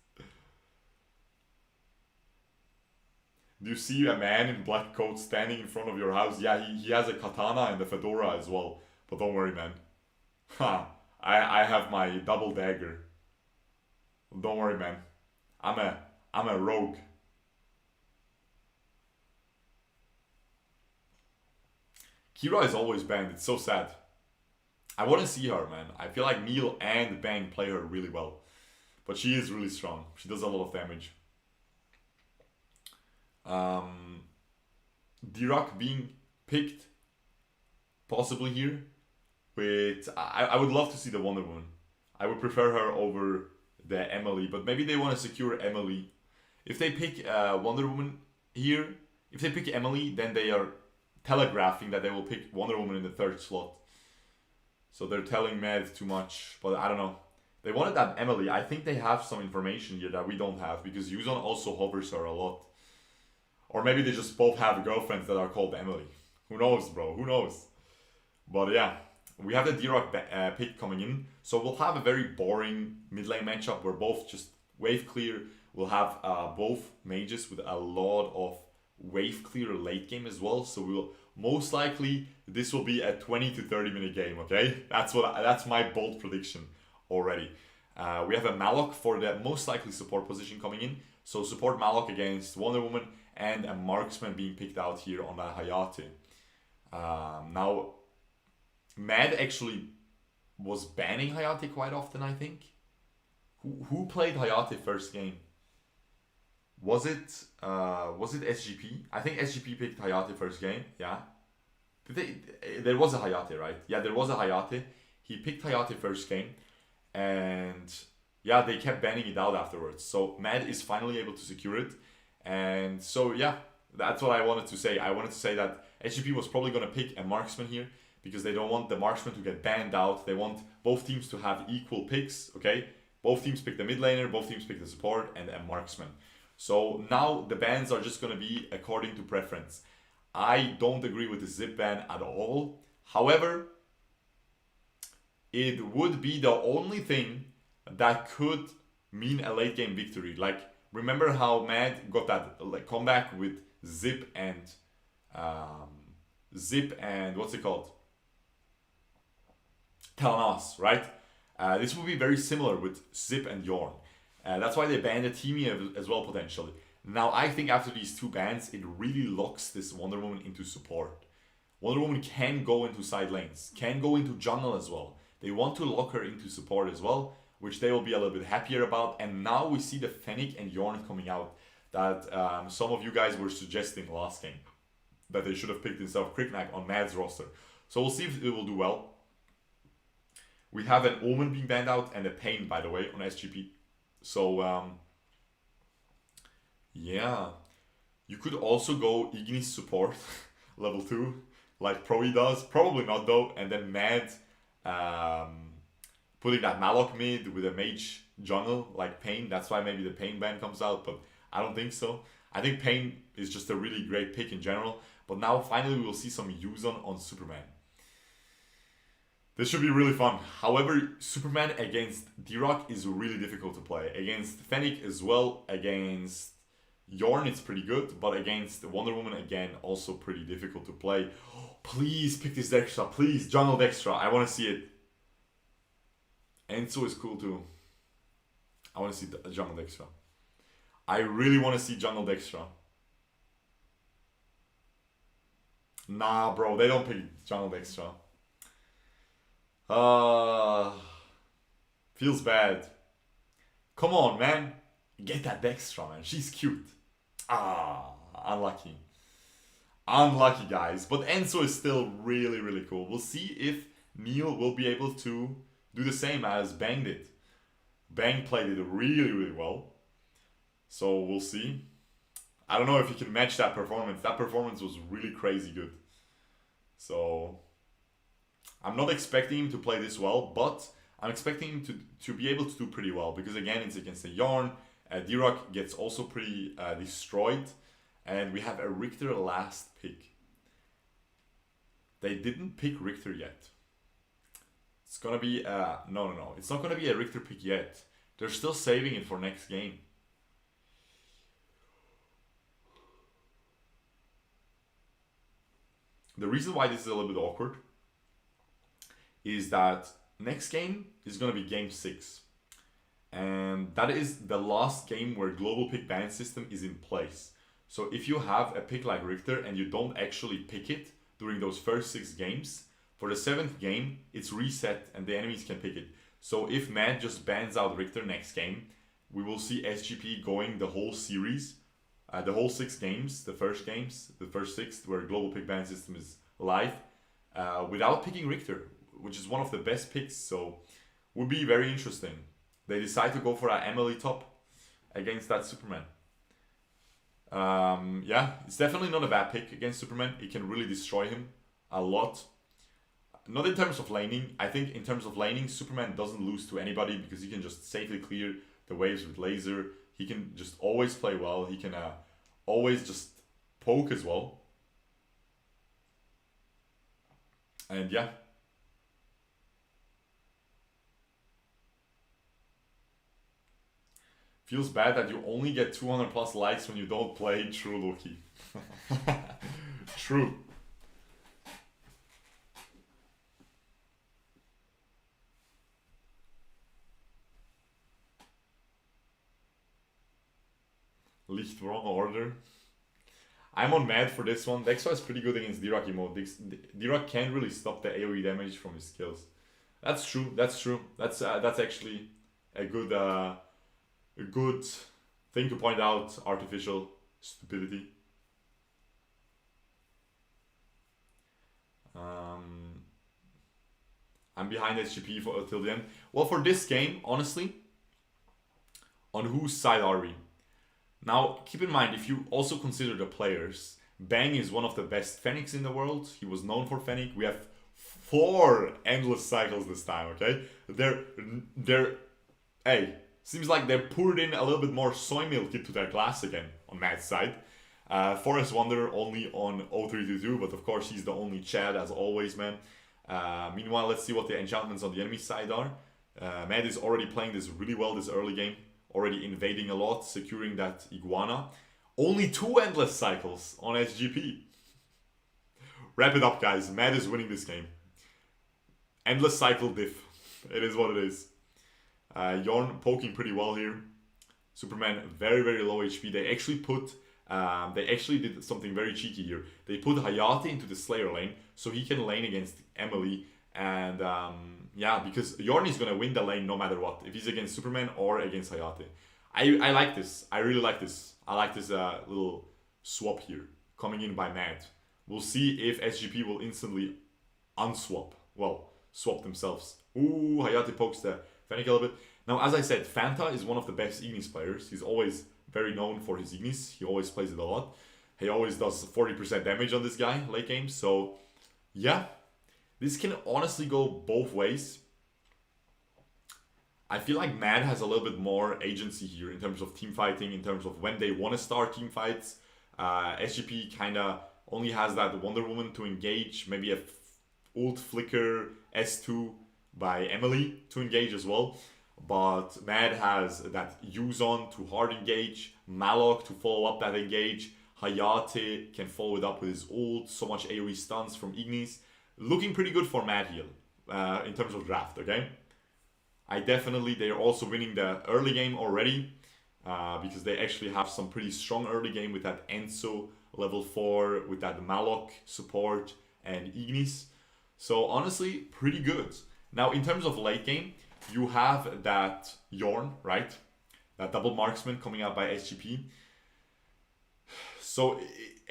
Do you see a man in black coat standing in front of your house? Yeah, he has a katana and a fedora as well. But don't worry, man. Ha! I have my double dagger. Don't worry, man. I'm a rogue. Kira is always banned. It's so sad. I want to see her, man. I feel like Neil and Bang play her really well. But she is really strong. She does a lot of damage. D-Rock being picked possibly here with I would love to see the Wonder Woman. I would prefer her over the Emily, but maybe they want to secure Emily. If they pick Wonder Woman here, if they pick Emily, then they are telegraphing that they will pick Wonder Woman in the 3rd slot. So they're telling Mad too much, but I don't know. They wanted that Emily. I think they have some information here that we don't have because Yuzon also hovers her a lot. Or maybe they just both have girlfriends that are called Emily. Who knows, bro? Who knows? But yeah, we have the D-Rock pick coming in. So we'll have a very boring mid lane matchup where both just wave clear. We'll have both mages with a lot of wave clear late game as well. So we'll most likely this will be a 20 to 30 minute game. Okay, that's my bold prediction already. We have a Malok for the most likely support position coming in. So support Malok against Wonder Woman and a marksman being picked out here on a Hayate. Now, Mad actually was banning Hayate quite often, I think. Who played Hayate first game? Was it SGP? I think SGP picked Hayate first game, yeah. There was a Hayate, right? Yeah, there was a Hayate. He picked Hayate first game. And yeah, they kept banning it out afterwards. So Mad is finally able to secure it. And so yeah, that's what I wanted to say. I wanted to say that SGP was probably going to pick a marksman here because they don't want the marksman to get banned out. They want both teams to have equal picks, okay? Both teams pick the mid laner, both teams pick the support and a marksman. So now the bans are just going to be according to preference. I don't agree with the zip ban at all. However, it would be the only thing that could mean a late game victory. Like, remember how Mad got that comeback with Zip and what's it called? Telenas, right? This will be very similar with Zip and Yorn. That's why they banned the Teamy as well potentially. Now I think after these two bans, it really locks this Wonder Woman into support. Wonder Woman can go into side lanes, can go into jungle as well. They want to lock her into support as well, which they will be a little bit happier about. And now we see the Fennec and Yorn coming out that some of you guys were suggesting last game that they should have picked instead of Kriknak on Mad's roster. So we'll see if it will do well. We have an Omen being banned out and a Pain, by the way, on SGP. So, yeah. You could also go Ignis support, level 2, like Proe does. Probably not though. And then Mad putting that Malok mid with a mage jungle like Pain. That's why maybe the Pain ban comes out, but I don't think so. I think Pain is just a really great pick in general. But now finally we will see some Yuzon on Superman. This should be really fun. However, Superman against D-Rock is really difficult to play. Against Fennec as well, against Yorn it's pretty good, but against Wonder Woman again, also pretty difficult to play. Please pick this Dextra, please, Jungle Dextra, I want to see it. Enzo is cool too. I want to see the Jungle Dextra. I really want to see Jungle Dextra. Nah, bro, they don't pick Jungle Dextra. Feels bad. Come on, man. Get that Dextra, man. She's cute. Unlucky. Unlucky, guys. But Enzo is still really, really cool. We'll see if Neil will be able to do the same as Bang did. Bang played it really, really well. So we'll see. I don't know if he can match that performance. That performance was really crazy good. So I'm not expecting him to play this well, but I'm expecting him to be able to do pretty well because again, it's against a Yarn. D-Rock gets also pretty destroyed, and we have a Richter last pick. They didn't pick Richter yet. It's gonna be no. It's not gonna be a Richter pick yet. They're still saving it for next game. The reason why this is a little bit awkward is that next game is gonna be game 6. And that is the last game where global pick ban system is in place. So if you have a pick like Richter and you don't actually pick it during those first 6 games, for the 7th game, it's reset and the enemies can pick it. So if Matt just bans out Richter next game, we will see SGP going the whole series, the whole 6 games, the first 6 where global pick ban system is live, without picking Richter, which is one of the best picks. So would be very interesting. They decide to go for an Emily top against that Superman. Yeah, it's definitely not a bad pick against Superman. It can really destroy him a lot. Not in terms of laning. I think in terms of laning, Superman doesn't lose to anybody because he can just safely clear the waves with laser. He can just always play well. He can always just poke as well. And yeah. Feels bad that you only get 200 plus likes when you don't play. True, Loki. True. Licht wrong order. I'm on mad for this one. Dexo is pretty good against D-Rock emote. D-Rock can't really stop the AoE damage from his skills. That's true. That's true. That's actually a good thing to point out. Artificial stupidity. I'm behind SGP till the end. Well, for this game, honestly, on whose side are we? Now, keep in mind, if you also consider the players, Bang is one of the best Fenix in the world. He was known for Fenix. We have 4 endless cycles this time, okay? Hey, seems like they poured in a little bit more soy milk into their class again on Matt's side. Forest Wanderer only on 0322, but of course he's the only Chad as always, man. Meanwhile, let's see what the enchantments on the enemy side are. Matt is already playing this really well this early game. Already invading a lot, securing that Iguana. Only 2 endless cycles on SGP. Wrap it up, guys. Matt is winning this game. Endless cycle diff. It is what it is. Yorn poking pretty well here. Superman very, very low HP. They actually did something very cheeky here. They put Hayate into the Slayer lane so he can lane against Emily. And yeah, because Yorn is gonna win the lane no matter what, if he's against Superman or against Hayate. I like this. I really like this. I like this little swap here coming in by Matt. We'll see if SGP will instantly unswap. Well, swap themselves. Ooh, Hayate pokes the Fennec a little bit. Now, as I said, Fanta is one of the best Ignis players. He's always very known for his Ignis. He always plays it a lot. He always does 40% damage on this guy late game. So, yeah. This can honestly go both ways. I feel like Mad has a little bit more agency here in terms of team fighting, in terms of when they want to start team fights. SGP kind of only has that Wonder Woman to engage, maybe a ult flicker S2 by Emily to engage as well. But Mad has that Yuzon to hard engage, Malok to follow up that engage, Hayate can follow it up with his ult, so much AoE stuns from Ignis. Looking pretty good for Mad Heal in terms of draft, okay? They're also winning the early game already because they actually have some pretty strong early game with that Enso level 4, with that Malok support and Ignis. So honestly, pretty good. Now in terms of late game, you have that Yorn, right? That double marksman coming out by SGP. So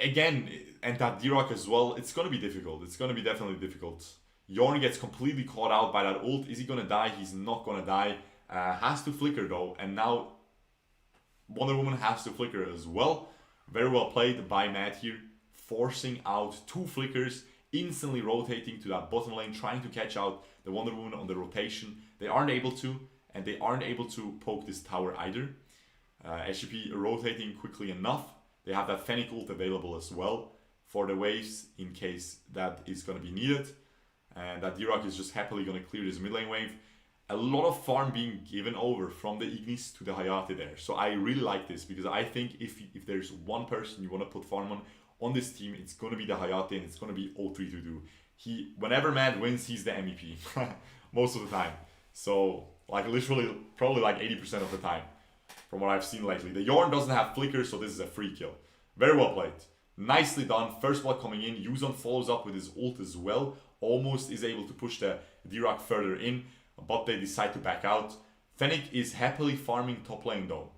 again, and that D-Rock as well, it's going to be difficult. It's going to be definitely difficult. Yorn gets completely caught out by that ult. Is he going to die? He's not going to die. Has to flicker though. And now Wonder Woman has to flicker as well. Very well played by Matt here. Forcing out 2 flickers instantly rotating to that bottom lane, trying to catch out the Wonder Woman on the rotation. They aren't able to, and they aren't able to poke this tower either. SGP rotating quickly enough. They have that Fennec ult available as well for the waves in case that is going to be needed. And that D-Rock is just happily going to clear this mid lane wave. A lot of farm being given over from the Ignis to the Hayate there. So I really like this because I think if there's one person you want to put farm on this team, it's going to be the Hayate and it's going to be O3 to do. Whenever Mad wins, he's the MEP most of the time. So like literally probably like 80% of the time from what I've seen lately. The Yorn doesn't have flicker, so this is a free kill. Very well played. Nicely done. First blood coming in. Yuzon follows up with his ult as well. Almost is able to push the D-Rock further in, but they decide to back out. Fennec is happily farming top lane though.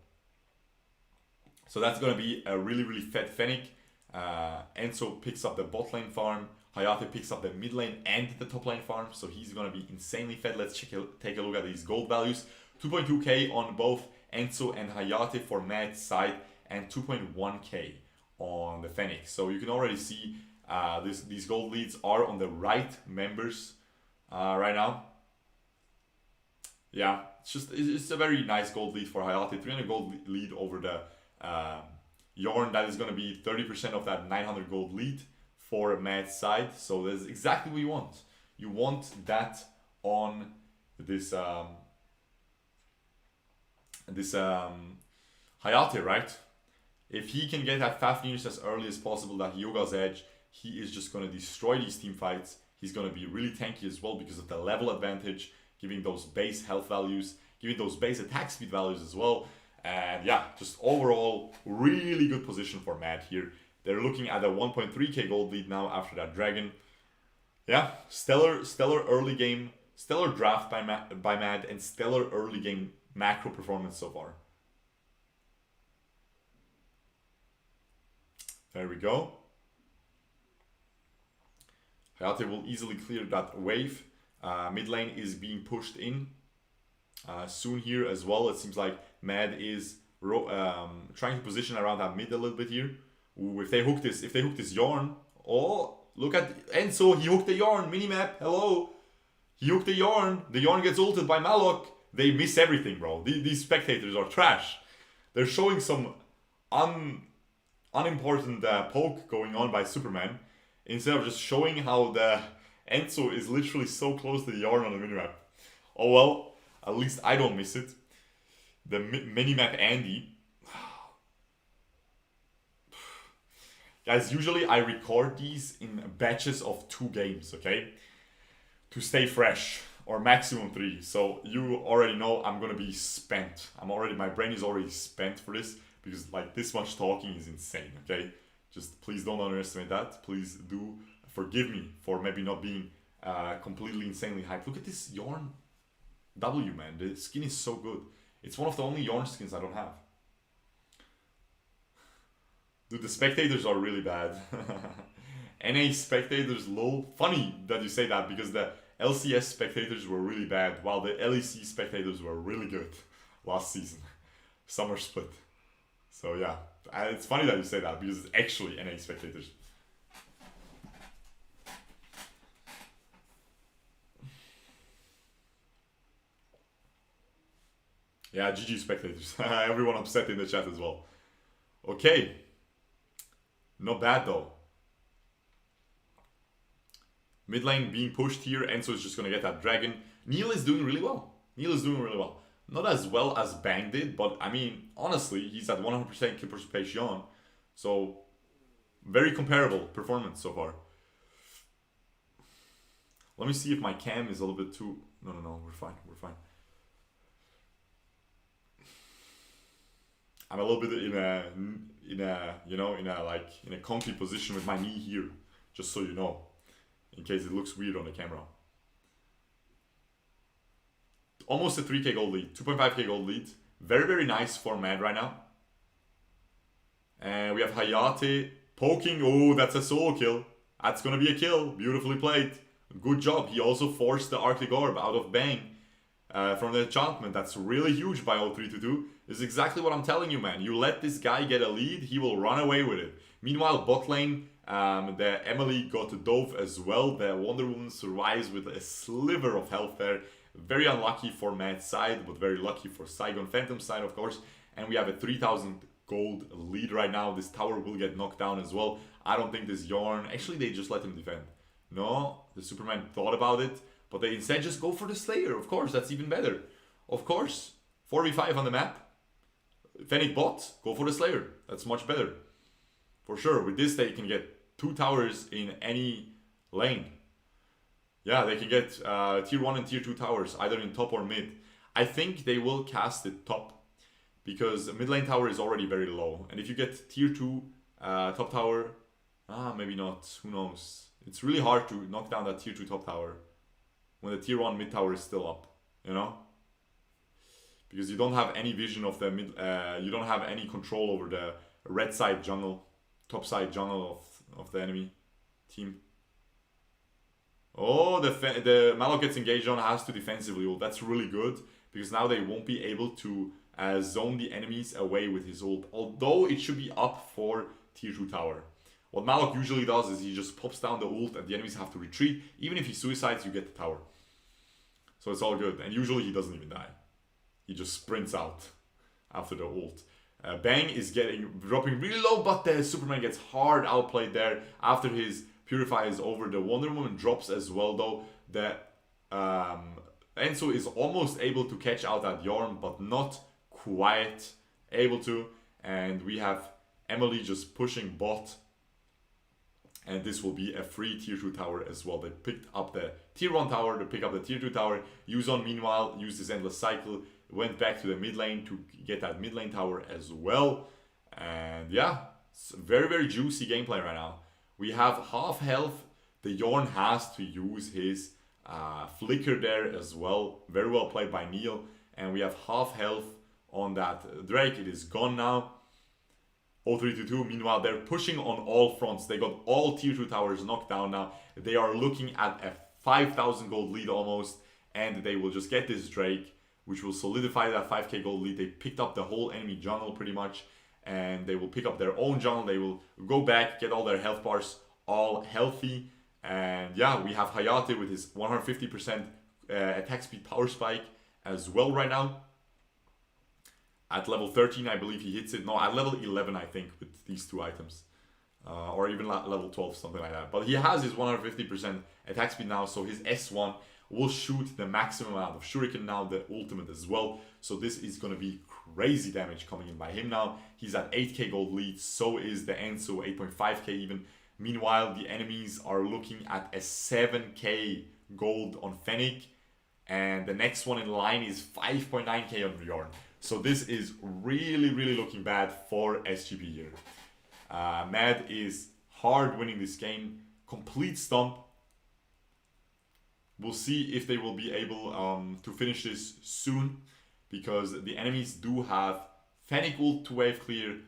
So that's going to be a really, really fed Fennec. Enzo picks up the bot lane farm. Hayate picks up the mid lane and the top lane farm. So he's going to be insanely fed. Let's take a look at these gold values. 2.2k on both Enzo and Hayate for Mad's side, and 2.1k on the Fennec. So you can already see these gold leads are on the right members right now. Yeah, it's a very nice gold lead for Hayate. 300 gold lead over the Yorn. That is going to be 30% of that 900 gold lead for Mad's side. So that's exactly what you want. You want that on this Hayate, right? If he can get that Fafnir as early as possible, that Yoga's edge, he is just going to destroy these team fights. He's going to be really tanky as well because of the level advantage, giving those base health values, giving those base attack speed values as well. And yeah, just overall, really good position for Mad here. They're looking at a 1.3k gold lead now after that dragon. Yeah, stellar early game, stellar draft by Mad, and stellar early game macro performance so far. There we go. Hayate will easily clear that wave. Mid lane is being pushed in soon here as well. It seems like Mad is trying to position around that mid a little bit here. Ooh, if they hook this Yorn, oh, look at Enzo, he hooked the Yorn, minimap, hello. He hooked the Yorn gets ulted by Malok. They miss everything, bro. These spectators are trash. They're showing some unimportant poke going on by Superman, instead of just showing how the Enzo is literally so close to the Yorn on the minimap. Oh well, at least I don't miss it. The minimap Andy. Guys, usually I record these in batches of 2 games, okay? To stay fresh, or maximum 3. So you already know I'm gonna be spent. My brain is already spent for this, because like this much talking is insane, okay? Just please don't underestimate that. Please do forgive me for maybe not being completely insanely hyped. Look at this Yorn W, man. The skin is so good. It's one of the only Yorn skins I don't have. Dude, the spectators are really bad. NA spectators, lol. Funny that you say that, because the LCS spectators were really bad, while the LEC spectators were really good last season. Summer split. So yeah, it's funny that you say that, because it's actually NA spectators. Yeah, GG spectators. Everyone upset in the chat as well. Okay. Not bad though. Mid lane being pushed here. Enzo is just going to get that dragon. Neil is doing really well. Not as well as Bang did, but I mean, honestly, he's at 100% kill participation. So, very comparable performance so far. Let me see if my cam is a little bit too... No, we're fine. I'm a little bit in a comfy position with my knee here, just so you know, in case it looks weird on the camera. Almost a 3k gold lead, 2.5k gold lead. Very, very nice for Mad right now. And we have Hayate poking. Oh, that's a solo kill. That's gonna be a kill. Beautifully played. Good job. He also forced the Arctic Orb out of Bang from the enchantment. That's really huge by 03 to 2. This is exactly what I'm telling you, man. You let this guy get a lead, he will run away with it. Meanwhile, bot lane, the Emily got a dove as well. The Wonder Woman survives with a sliver of health there. Very unlucky for Mad's side, but very lucky for Saigon Phantom's side, of course. And we have a 3,000 gold lead right now. This tower will get knocked down as well. I don't think this Yarn... Actually, they just let him defend. No, the Superman thought about it, but they instead just go for the Slayer. Of course, that's even better. Of course. 4v5 on the map. Fennec bot, go for the Slayer. That's much better. For sure. With this, they can get 2 towers in any lane. Yeah, they can get tier 1 and tier 2 towers, either in top or mid. I think they will cast it top, because the mid lane tower is already very low. And if you get tier 2 top tower, maybe not, who knows. It's really hard to knock down that tier 2 top tower when the tier 1 mid tower is still up, you know? Because you don't have any vision of the mid, you don't have any control over the red side jungle, top side jungle of the enemy team. Oh, the Malok gets engaged on, has to defensively ult. That's really good, because now they won't be able to zone the enemies away with his ult. Although it should be up for tier 2 tower. What Malok usually does is he just pops down the ult and the enemies have to retreat. Even if he suicides, you get the tower. So it's all good. And usually he doesn't even die. He just sprints out after the ult. Bang is dropping really low, but the Superman gets hard outplayed there. After his Purify is over, the Wonder Woman drops as well, though. The Enzo is almost able to catch out that Yarn, but not quite able to. And we have Emily just pushing bot. And this will be a free tier 2 tower as well. They picked up the tier 1 tower, they pick up the tier 2 tower. Yuzon, meanwhile, used his endless cycle, went back to the mid lane to get that mid lane tower as well. And yeah, it's very, very juicy gameplay right now. We have half health. The Yarn has to use his flicker there as well. Very well played by Neil. And we have half health on that Drake. It is gone now. 0-3-2-2. Meanwhile, they're pushing on all fronts. They got all tier 2 towers knocked down now. They are looking at a 5,000 gold lead almost. And they will just get this Drake, which will solidify that 5k gold lead. They picked up the whole enemy jungle pretty much. And they will pick up their own jungle. They will go back, get all their health bars all healthy. And yeah, we have Hayate with his 150% attack speed power spike as well right now. At level 13, I believe he hits it. No, at level 11, I think, with these 2 items. Or even level 12, something like that. But he has his 150% attack speed now, so his S1 will shoot the maximum amount of shuriken now, the ultimate as well. So this is going to be crazy damage coming in by him now. He's at 8k gold lead, so is the Enzo, 8.5k even. Meanwhile, the enemies are looking at a 7k gold on Fennec. And the next one in line is 5.9k on Yarn. So this is really, really looking bad for SGP here. Mad is hard winning this game. Complete stomp. We'll see if they will be able to finish this soon, because the enemies do have Fennec ult to wave clear,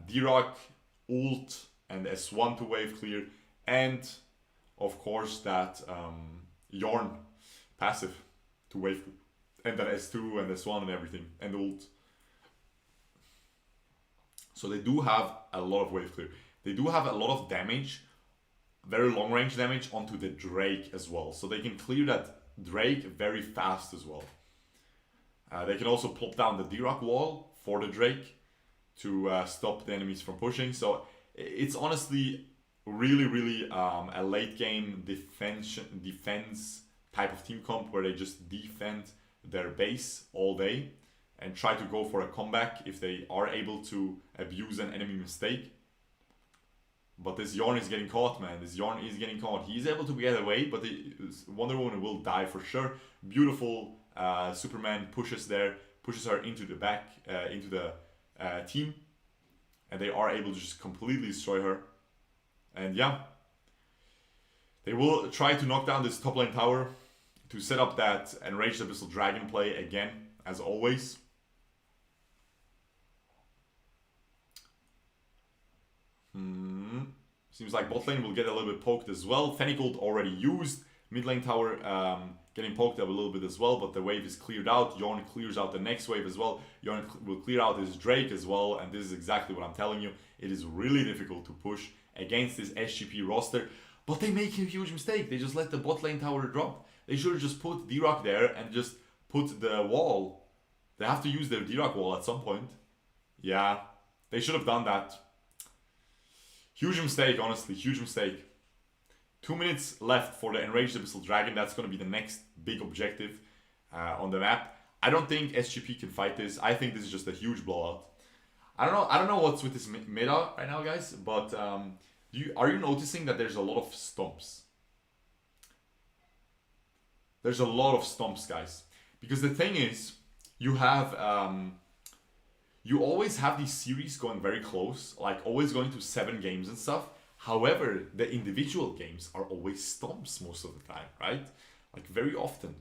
D-Rock ult and S1 to wave clear, and of course that Yarn passive to wave clear. And then S2 and S1 and everything, and ult. So they do have a lot of wave clear. They do have a lot of damage, very long range damage onto the Drake as well. So they can clear that Drake very fast as well. They can also plop down the D-Rock wall for the Drake to stop the enemies from pushing. So it's honestly really, really a late game defense type of team comp, where they just defend their base all day and try to go for a comeback if they are able to abuse an enemy mistake. But this Yarn is getting caught, man. This Yarn is getting caught. He's able to get away, but the Wonder Woman will die for sure. Beautiful Superman pushes her into the back, into the team. And they are able to just completely destroy her. And yeah, they will try to knock down this top lane tower to set up that Enraged Abyssal Dragon play again, as always. Seems like bot lane will get a little bit poked as well. Fennec ult already used. Mid lane tower getting poked up a little bit as well, but the wave is cleared out. Yorn clears out the next wave as well. Yorn will clear out his Drake as well, and this is exactly what I'm telling you. It is really difficult to push against this SGP roster, but they make a huge mistake. They just let the bot lane tower drop. They should have just put D-Rock there and just put the wall. They have to use their D-Rock wall at some point. Yeah, they should have done that. Huge mistake, honestly, huge mistake. 2 minutes left for the Enraged Abyssal Dragon. That's going to be the next big objective on the map. I don't think SGP can fight this. I think this is just a huge blowout. I don't know what's with this meta right now, guys, but are you noticing that there's a lot of stomps? There's a lot of stomps, guys. Because the thing is, you have you always have these series going very close, like always going to 7 games and stuff. However, the individual games are always stomps most of the time, right? Like very often,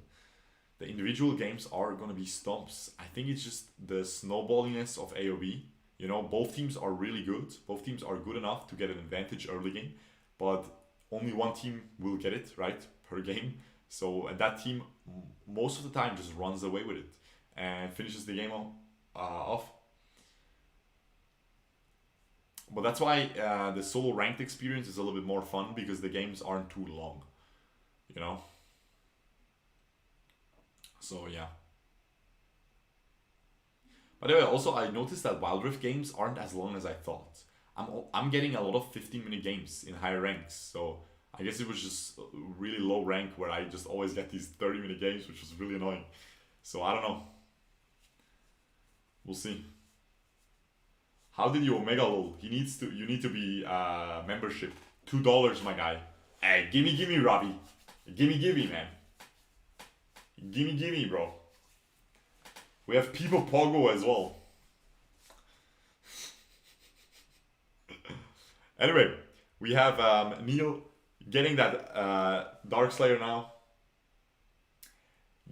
the individual games are going to be stomps. I think it's just the snowballiness of AOV. You know, both teams are really good. Both teams are good enough to get an advantage early game, but only one team will get it, right, per game. So and that team, most of the time, just runs away with it and finishes the game off. But that's why the solo ranked experience is a little bit more fun, because the games aren't too long, you know? So, yeah. By the way, also, I noticed that Wild Rift games aren't as long as I thought. I'm getting a lot of 15-minute games in higher ranks, so I guess it was just really low rank where I just always get these 30-minute games, which was really annoying. So, I don't know. We'll see. How did you Omega lol? You need to be membership. $2, my guy. Hey, gimme, Robbie. Gimme, man. Gimme, bro. We have People Pogo as well. Anyway, we have Neil getting that Darkslayer now.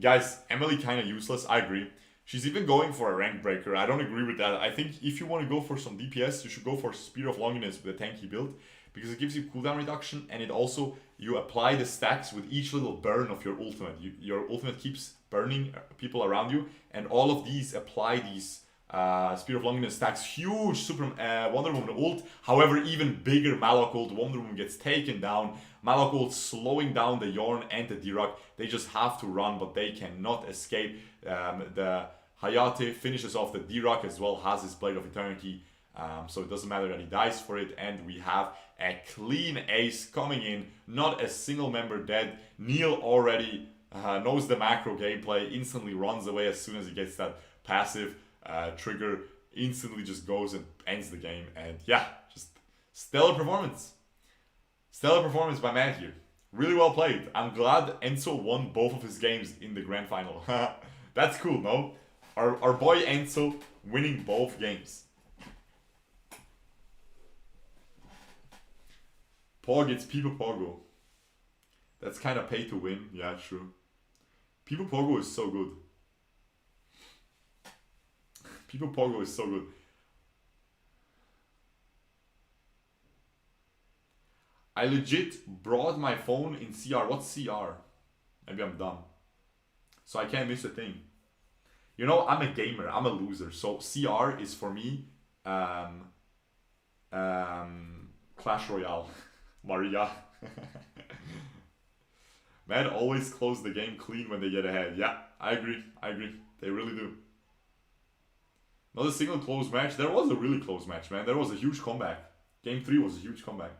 Guys, Emily kind of useless, I agree. She's even going for a rank breaker. I don't agree with that. I think if you want to go for some DPS, you should go for Spear of Longinus with a tanky build, because it gives you cooldown reduction, and it also, you apply the stacks with each little burn of your ultimate. Your ultimate keeps burning people around you, and all of these apply these Spear of Longinus stacks. Huge Super Wonder Woman ult. However, even bigger Malok ult. Wonder Woman gets taken down. Malok ult slowing down the Yorn and the D-Rock. They just have to run, but they cannot escape. The Hayate finishes off the D-Rock as well, has his Blade of Eternity. So it doesn't matter that he dies for it. And we have a clean ace coming in. Not a single member dead. Neil already knows the macro gameplay. Instantly runs away as soon as he gets that passive trigger. Instantly just goes and ends the game. And yeah, just stellar performance. Stellar performance by Matt here. Really well played. I'm glad Enzo won both of his games in the grand final. That's cool, no? Our boy Enzo winning both games. Pog, it's People Pogo. That's kind of pay to win. Yeah, true. People Pogo is so good. People Pogo is so good. I legit brought my phone in CR. What's CR? Maybe I'm dumb. So I can't miss a thing. You know, I'm a gamer. I'm a loser. So CR is for me Clash Royale. Maria. Man, always close the game clean when they get ahead. Yeah, I agree. They really do. Not a single close match. There was a really close match, man. There was a huge comeback. Game 3 was a huge comeback.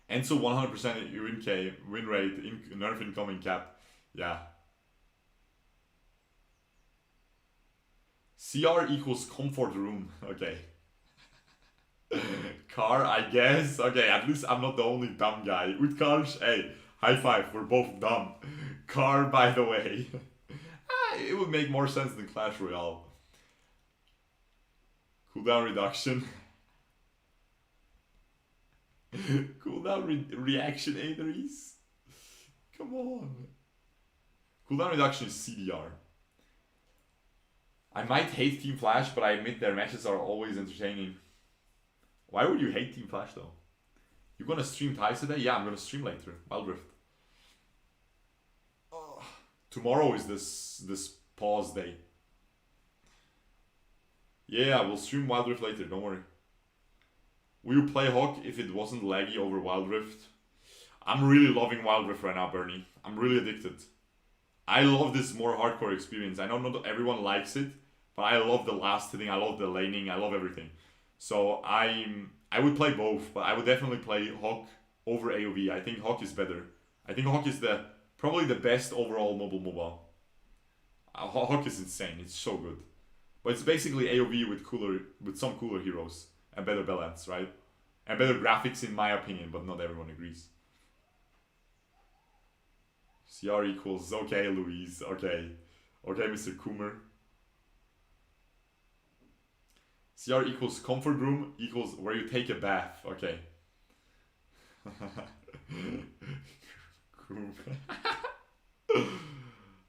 And so 100% win rate, nerf incoming cap. Yeah. CR equals comfort room. Okay. Car, I guess. Okay, at least I'm not the only dumb guy. Utkarsh, hey, high five. We're both dumb. Car, by the way. It would make more sense than Clash Royale. Cooldown reduction. Cooldown reaction aideries. Come on. Cooldown reduction is CDR. I might hate Team Flash, but I admit their matches are always entertaining. Why would you hate Team Flash though? You gonna stream Ties today? Yeah, I'm gonna stream later. Wild Rift. Oh. Tomorrow is this pause day. Yeah, we'll stream Wild Rift later, don't worry. Will you play Hawk if it wasn't laggy over Wild Rift? I'm really loving Wild Rift right now, Bernie. I'm really addicted. I love this more hardcore experience. I know not everyone likes it, but I love the last hitting, I love the laning, I love everything. So I would play both, but I would definitely play Hawk over AoV. I think Hawk is better. I think Hawk is probably the best overall mobile. Hawk is insane. It's so good. But it's basically AoV with some cooler heroes and better balance, right? And better graphics in my opinion, but not everyone agrees. CR equals okay, Louise. Okay, Mr. Coomer. CR equals comfort room equals where you take a bath. Okay.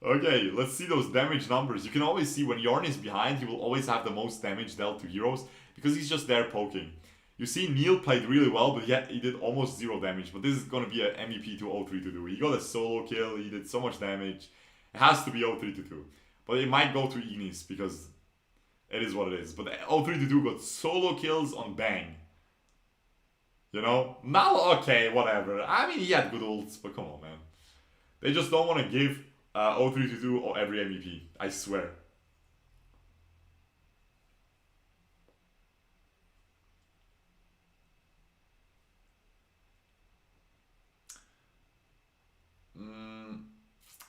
Okay, let's see those damage numbers. You can always see when Yarn is behind, he will always have the most damage dealt to heroes because he's just there poking. You see Neil played really well, but yet he did almost 0 damage. But this is going to be an MVP to O3 to do. He got a solo kill, he did so much damage. It has to be O3 to do. But it might go to Ignis because it is what it is. But O3 to do got solo kills on Bang. You know? Now, okay, whatever. I mean, he had good ults, but come on, man. They just don't want to give O3 to do every MVP. I swear.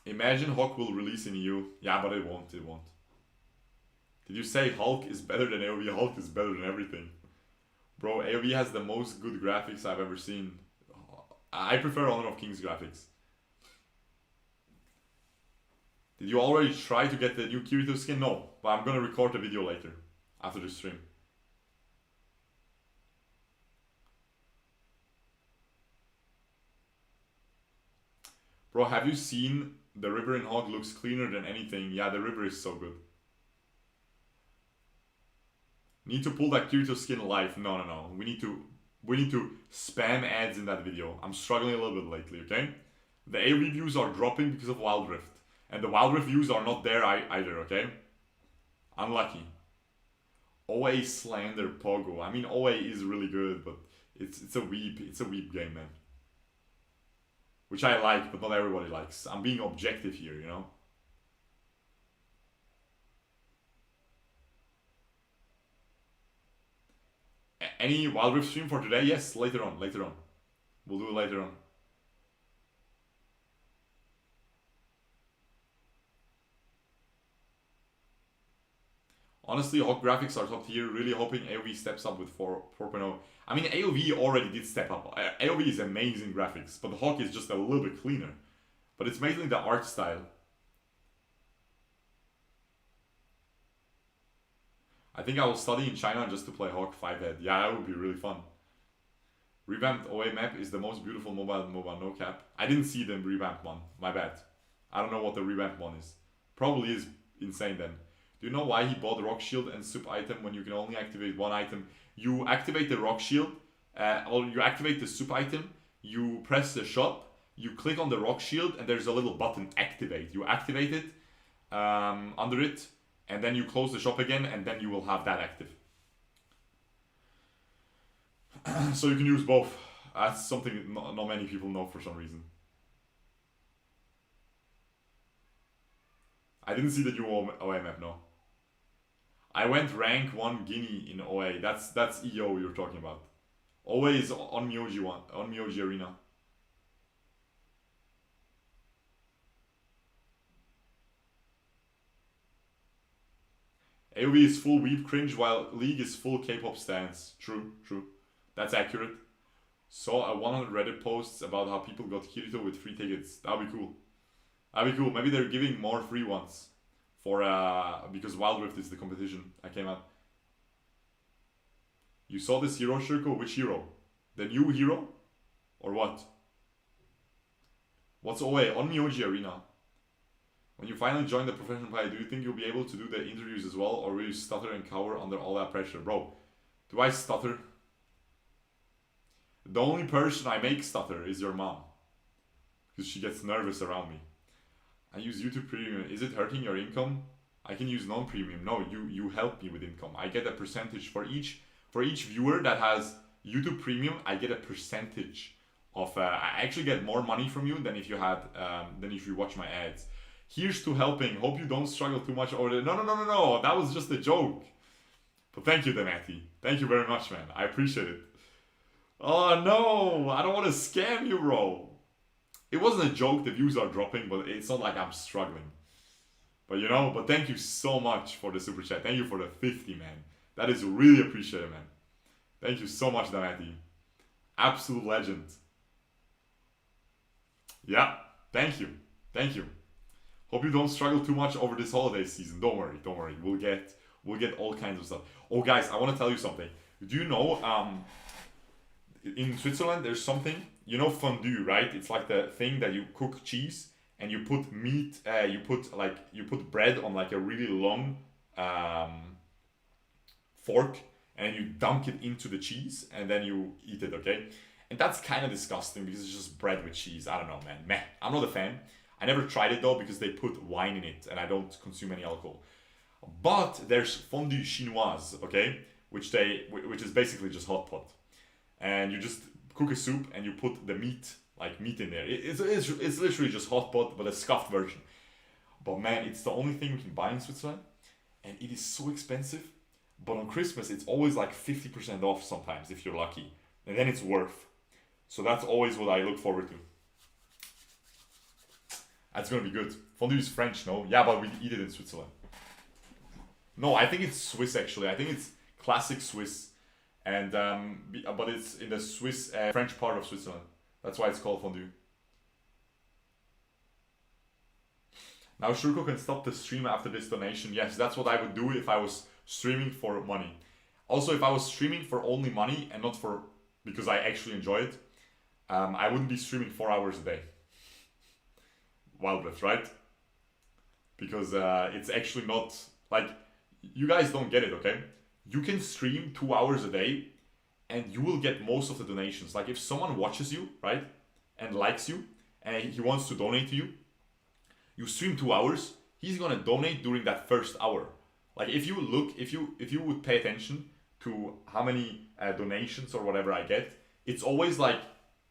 Imagine Hawk will release in EU. Yeah, but it won't. Did you say Hulk is better than AoV? Hulk is better than everything. Bro, AoV has the most good graphics I've ever seen. I prefer Honor of Kings graphics. Did you already try to get the new Kirito skin? No, but I'm gonna record a video later, after the stream. Bro, have you seen the river in Hog looks cleaner than anything? Yeah, the river is so good. Need to pull that Kirito skin live. No. We need to spam ads in that video. I'm struggling a little bit lately, okay? The AoV views are dropping because of Wild Rift. And the Wild Rift views are not there either, okay? Unlucky. OA slander Pogo. I mean, OA is really good, but it's a weep game, man. Which I like, but not everybody likes. I'm being objective here, you know? Any Wild Rift stream for today? Yes, later on. We'll do it later on. Honestly, Hawk graphics are top tier. Really hoping AoV steps up with 4.0. I mean, AoV already did step up. AoV is amazing graphics, but the Hawk is just a little bit cleaner. But it's mainly the art style. I think I will study in China just to play Hawk 5-head. Yeah, that would be really fun. Revamped OA map is the most beautiful mobile no cap. I didn't see the revamped one. My bad. I don't know what the revamped one is. Probably is insane then. Do you know why he bought Rock Shield and Sup item when you can only activate one item? You activate the Rock Shield, or you activate the Sup item, you press the shop, you click on the Rock Shield, and there's a little button, Activate. You activate it, under it, and then you close the shop again, and then you will have that active. So you can use both. That's something not many people know for some reason. I didn't see the new OA map, no. I went rank 1 Guinea in OA. That's EO you're talking about. OA is on Myoji Arena. AoV is full weeb cringe while League is full K-pop stance. True. That's accurate. Saw a 100 Reddit posts about how people got Kirito with free tickets. That'd be cool. Maybe they're giving more free ones. For because Wild Rift is the competition I came out. You saw this hero, Shurkou? Which hero? The new hero? Or what? What's OA? On Myoji Arena. When you finally join the professional play, do you think you'll be able to do the interviews as well? Or will you stutter and cower under all that pressure? Bro, do I stutter? The only person I make stutter is your mom. Because she gets nervous around me. I use YouTube Premium. Is it hurting your income? I can use non-premium. No, you help me with income. I get a percentage for each viewer that has YouTube Premium. I get a percentage of. I actually get more money from you than if you had than if you watch my ads. Here's to helping. Hope you don't struggle too much over there. No. That was just a joke. But thank you, Demati. Thank you very much, man. I appreciate it. Oh no, I don't want to scam you, bro. It wasn't a joke. The views are dropping, but it's not like I'm struggling. But you know, but thank you so much for the super chat. Thank you for the 50, man. That is really appreciated, man. Thank you so much, Damati. Absolute legend. Yeah, thank you. Thank you. Hope you don't struggle too much over this holiday season. Don't worry. We'll get all kinds of stuff. Oh guys, I want to tell you something. Do you know in Switzerland there's something, you know, fondue, right? It's like the thing that you cook cheese and you put meat, you put bread on like a really long fork, and you dunk it into the cheese and then you eat it, okay? And that's kind of disgusting because it's just bread with cheese. I don't know, man. Meh. I'm not a fan. I never tried it though because they put wine in it and I don't consume any alcohol. But there's fondue chinoise, okay? Which is basically just hot pot. And you just cook a soup and you put the meat in there. It's literally just hot pot, but a scuffed version. But man, it's the only thing we can buy in Switzerland, and it is so expensive. But on Christmas, it's always like 50% off sometimes if you're lucky, and then it's worth. So that's always what I look forward to. That's gonna be good. Fondue is French, no? Yeah, but we eat it in Switzerland. No, I think it's Swiss actually. I think it's classic Swiss, and but it's in the Swiss French part of Switzerland. That's why it's called fondue. Now Shurkou can stop the stream after this donation. Yes, that's what I would do if I was streaming for money. Also, if I was streaming for only money and not for because I actually enjoy it, I wouldn't be streaming 4 hours a day. Wild Rift, right? Because it's actually not like, you guys don't get it, okay? You can stream 2 hours a day and you will get most of the donations. Like if someone watches you, right, and likes you and he wants to donate to you, you stream 2 hours, he's gonna donate during that first hour. Like if you look, if you would pay attention to how many donations or whatever I get, it's always like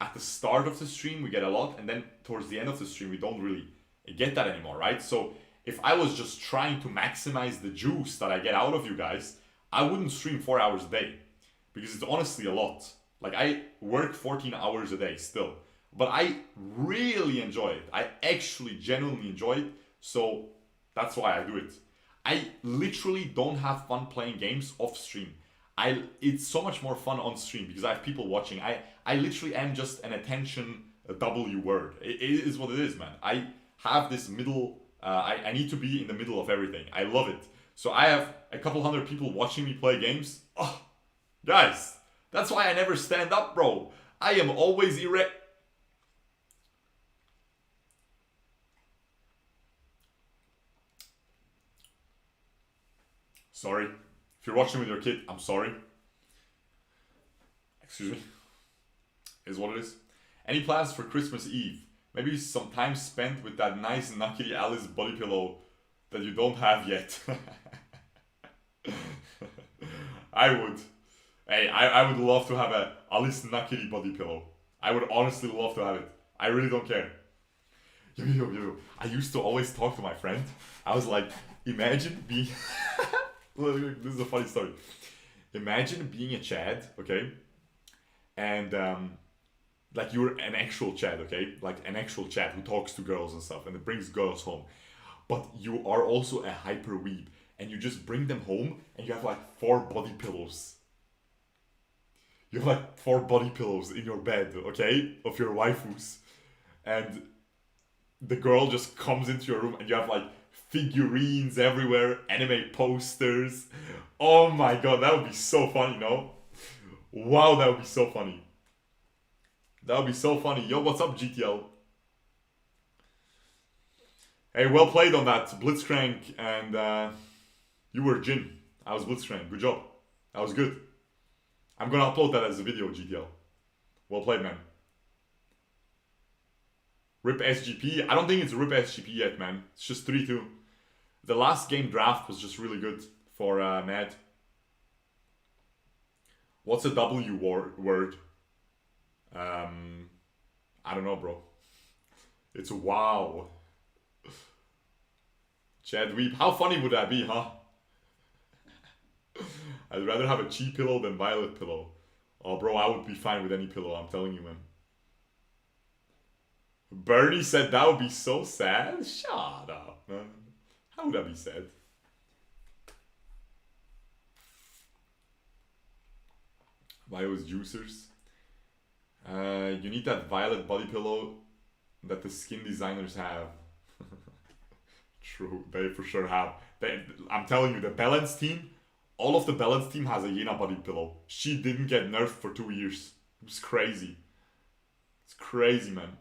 at the start of the stream we get a lot, and then towards the end of the stream we don't really get that anymore, right? So if I was just trying to maximize the juice that I get out of you guys, I wouldn't stream 4 hours a day, because it's honestly a lot. Like I work 14 hours a day still, but I really enjoy it. I actually genuinely enjoy it, so that's why I do it. I literally don't have fun playing games off stream. It's so much more fun on stream because I have people watching. I literally am just an attention W word. It is what it is, man. I have this middle, I need to be in the middle of everything. I love it. So I have a couple hundred people watching me play games. Oh, guys, that's why I never stand up, bro. I am always erect. Sorry. If you're watching with your kid, I'm sorry. Excuse me. Is what it is. Any plans for Christmas Eve? Maybe some time spent with that nice Nuckity Alice body pillow that you don't have yet. I would. Hey, I would love to have a Alice Nuckity body pillow. I would honestly love to have it. I really don't care. Yo. I used to always talk to my friend. I was like, imagine being... This is a funny story. Imagine being a Chad, okay? And like you're an actual Chad, okay? Like an actual Chad who talks to girls and stuff and it brings girls home. But you are also a hyper weeb and you just bring them home and you have like 4 body pillows. You have like 4 body pillows in your bed, okay? Of your waifus. And the girl just comes into your room and you have like figurines everywhere, anime posters. Oh my god, that would be so funny, no? Wow, that would be so funny. That would be so funny. Yo, what's up, GTL? Hey, well played on that, Blitzcrank, and you were Jin. I was Blitzcrank. Good job. That was good. I'm gonna upload that as a video, GTL. Well played, man. RIP SGP. I don't think it's RIP SGP yet, man. It's just 3-2. The last game draft was just really good for Mad. What's a W word? I don't know, bro. It's wow. Chad Weep. How funny would that be, huh? I'd rather have a cheap pillow than violet pillow. Oh, bro, I would be fine with any pillow, I'm telling you, man. Bernie said that would be so sad? Shut up, man. How would that be sad? Vio's juicers. You need that violet body pillow that the skin designers have. True, they for sure have. I'm telling you, the balance team, all of the balance team has a Yena body pillow. She didn't get nerfed for 2 years. It was crazy. It's crazy, man.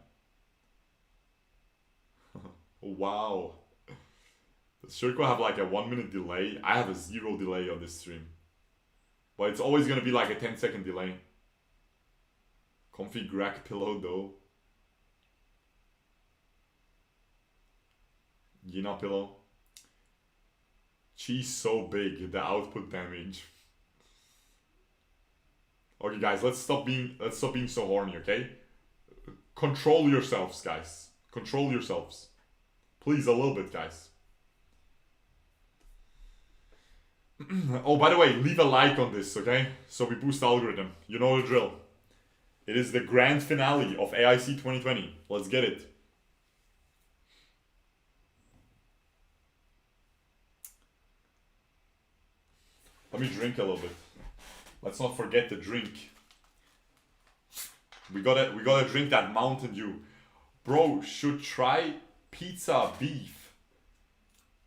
Wow. Does shurkou have like a 1 minute delay? I have a 0 delay on this stream. But it's always gonna be like a 10-second delay. Comfy Grack pillow though. Yena pillow. Cheese so big, the output damage. Okay guys, let's stop being so horny, okay? Control yourselves, guys. Control yourselves. Please, a little bit, guys. Oh, by the way, leave a like on this, okay? So we boost the algorithm. You know the drill. It is the grand finale of AIC 2020. Let's get it. Let me drink a little bit. Let's not forget the drink. We gotta drink that Mountain Dew. Bro, should try pizza beef.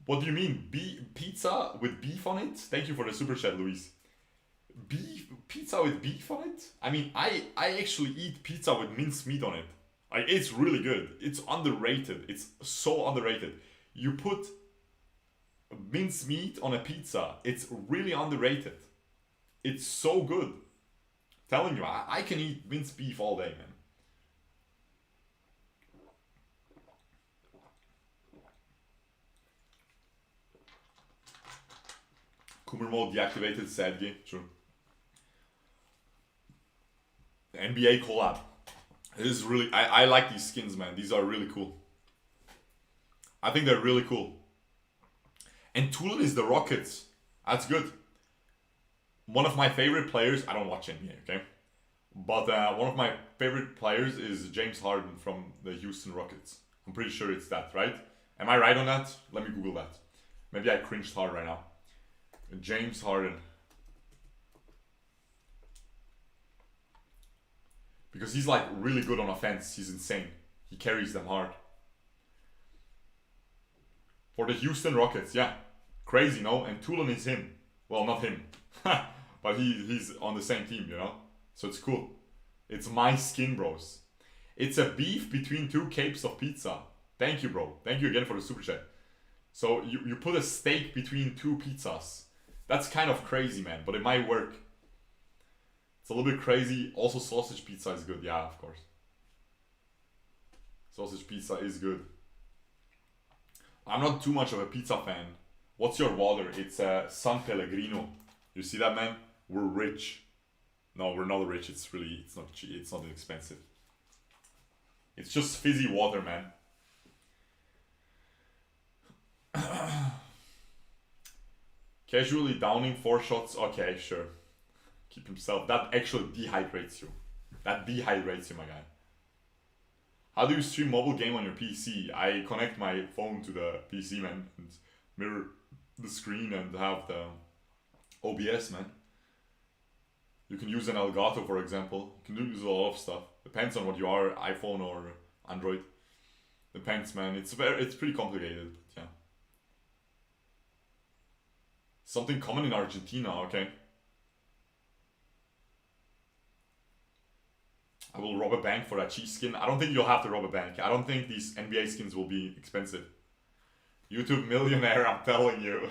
What do you mean? Pizza with beef on it? Thank you for the super chat, Luis. Pizza with beef on it? I mean, I actually eat pizza with minced meat on it. Like, it's really good. It's underrated. It's so underrated. You put minced meat on a pizza. It's really underrated. It's so good. Telling you, I can eat minced beef all day, man. Coomer mode deactivated, sad game. True. The NBA collab. This is really, I like these skins, man. These are really cool. I think they're really cool. And Tulin is the Rockets. That's good. One of my favorite players, I don't watch NBA, okay? But one of my favorite players is James Harden from the Houston Rockets. I'm pretty sure it's that, right? Am I right on that? Let me Google that. Maybe I cringed hard right now. James Harden. Because he's like really good on offense. He's insane. He carries them hard. For the Houston Rockets, yeah. Crazy, no? And Tulin is him. Well, not him. But he's on the same team, you know? So it's cool. It's my skin, bros. It's a beef between two capes of pizza. Thank you, bro. Thank you again for the super chat. So you put a steak between two pizzas. That's kind of crazy, man. But it might work. It's a little bit crazy. Also, sausage pizza is good. Yeah, of course. Sausage pizza is good. I'm not too much of a pizza fan. What's your water? It's San Pellegrino. You see that, man? We're rich. No, we're not rich. It's not cheap. It's not expensive. It's just fizzy water, man. Casually downing 4 shots. Okay, sure. Keep himself. That actually dehydrates you. That dehydrates you, my guy. How do you stream mobile game on your PC? I connect my phone to the PC, man, and mirror the screen and have the OBS, man. You can use an Elgato, for example. You can use a lot of stuff. Depends on what you are, iPhone or Android. Depends, man. It's pretty complicated, but yeah. Something common in Argentina, okay. I will rob a bank for that cheese skin. I don't think you'll have to rob a bank. I don't think these NBA skins will be expensive. YouTube millionaire, I'm telling you.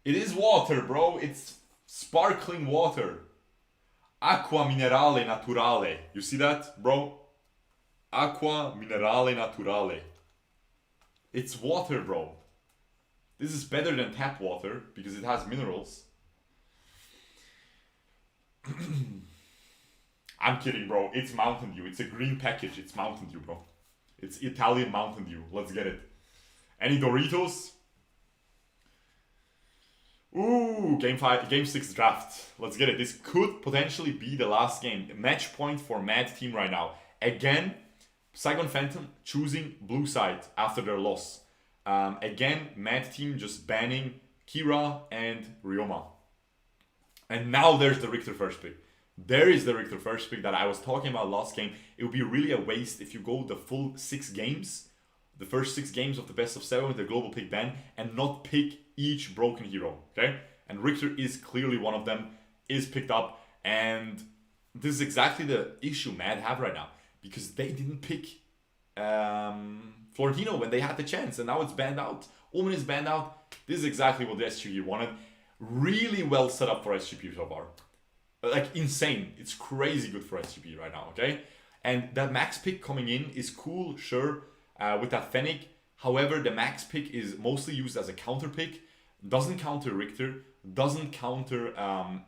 It is water, bro. It's sparkling water. Acqua minerale naturale. You see that, bro? Acqua minerale naturale. It's water, bro. This is better than tap water because it has minerals. I'm kidding, bro. It's Mountain Dew. It's a green package. It's Mountain Dew, bro. It's Italian Mountain Dew. Let's get it. Any Doritos? Ooh, game 6 draft. Let's get it. This could potentially be the last game. Match point for Mad Team right now. Again, Saigon Phantom choosing blue side after their loss. Again, Mad Team just banning Kira and Ryoma. And now there's the Richter first pick. There is the Richter first pick that I was talking about last game. It would be really a waste if you go the full 6 games, the first 6 games of the best of 7 with the global pick ban, and not pick each broken hero, okay? And Richter is clearly one of them, is picked up, and this is exactly the issue Mad have right now, because they didn't pick Florentino when they had the chance, and now it's banned out. Omen is banned out. This is exactly what the SGP wanted. Really well set up for SGP so far. Like, insane. It's crazy good for SGP right now, okay? And that max pick coming in is cool, sure, with that Fennec. However, the max pick is mostly used as a counter pick. Doesn't counter Richter. Doesn't counter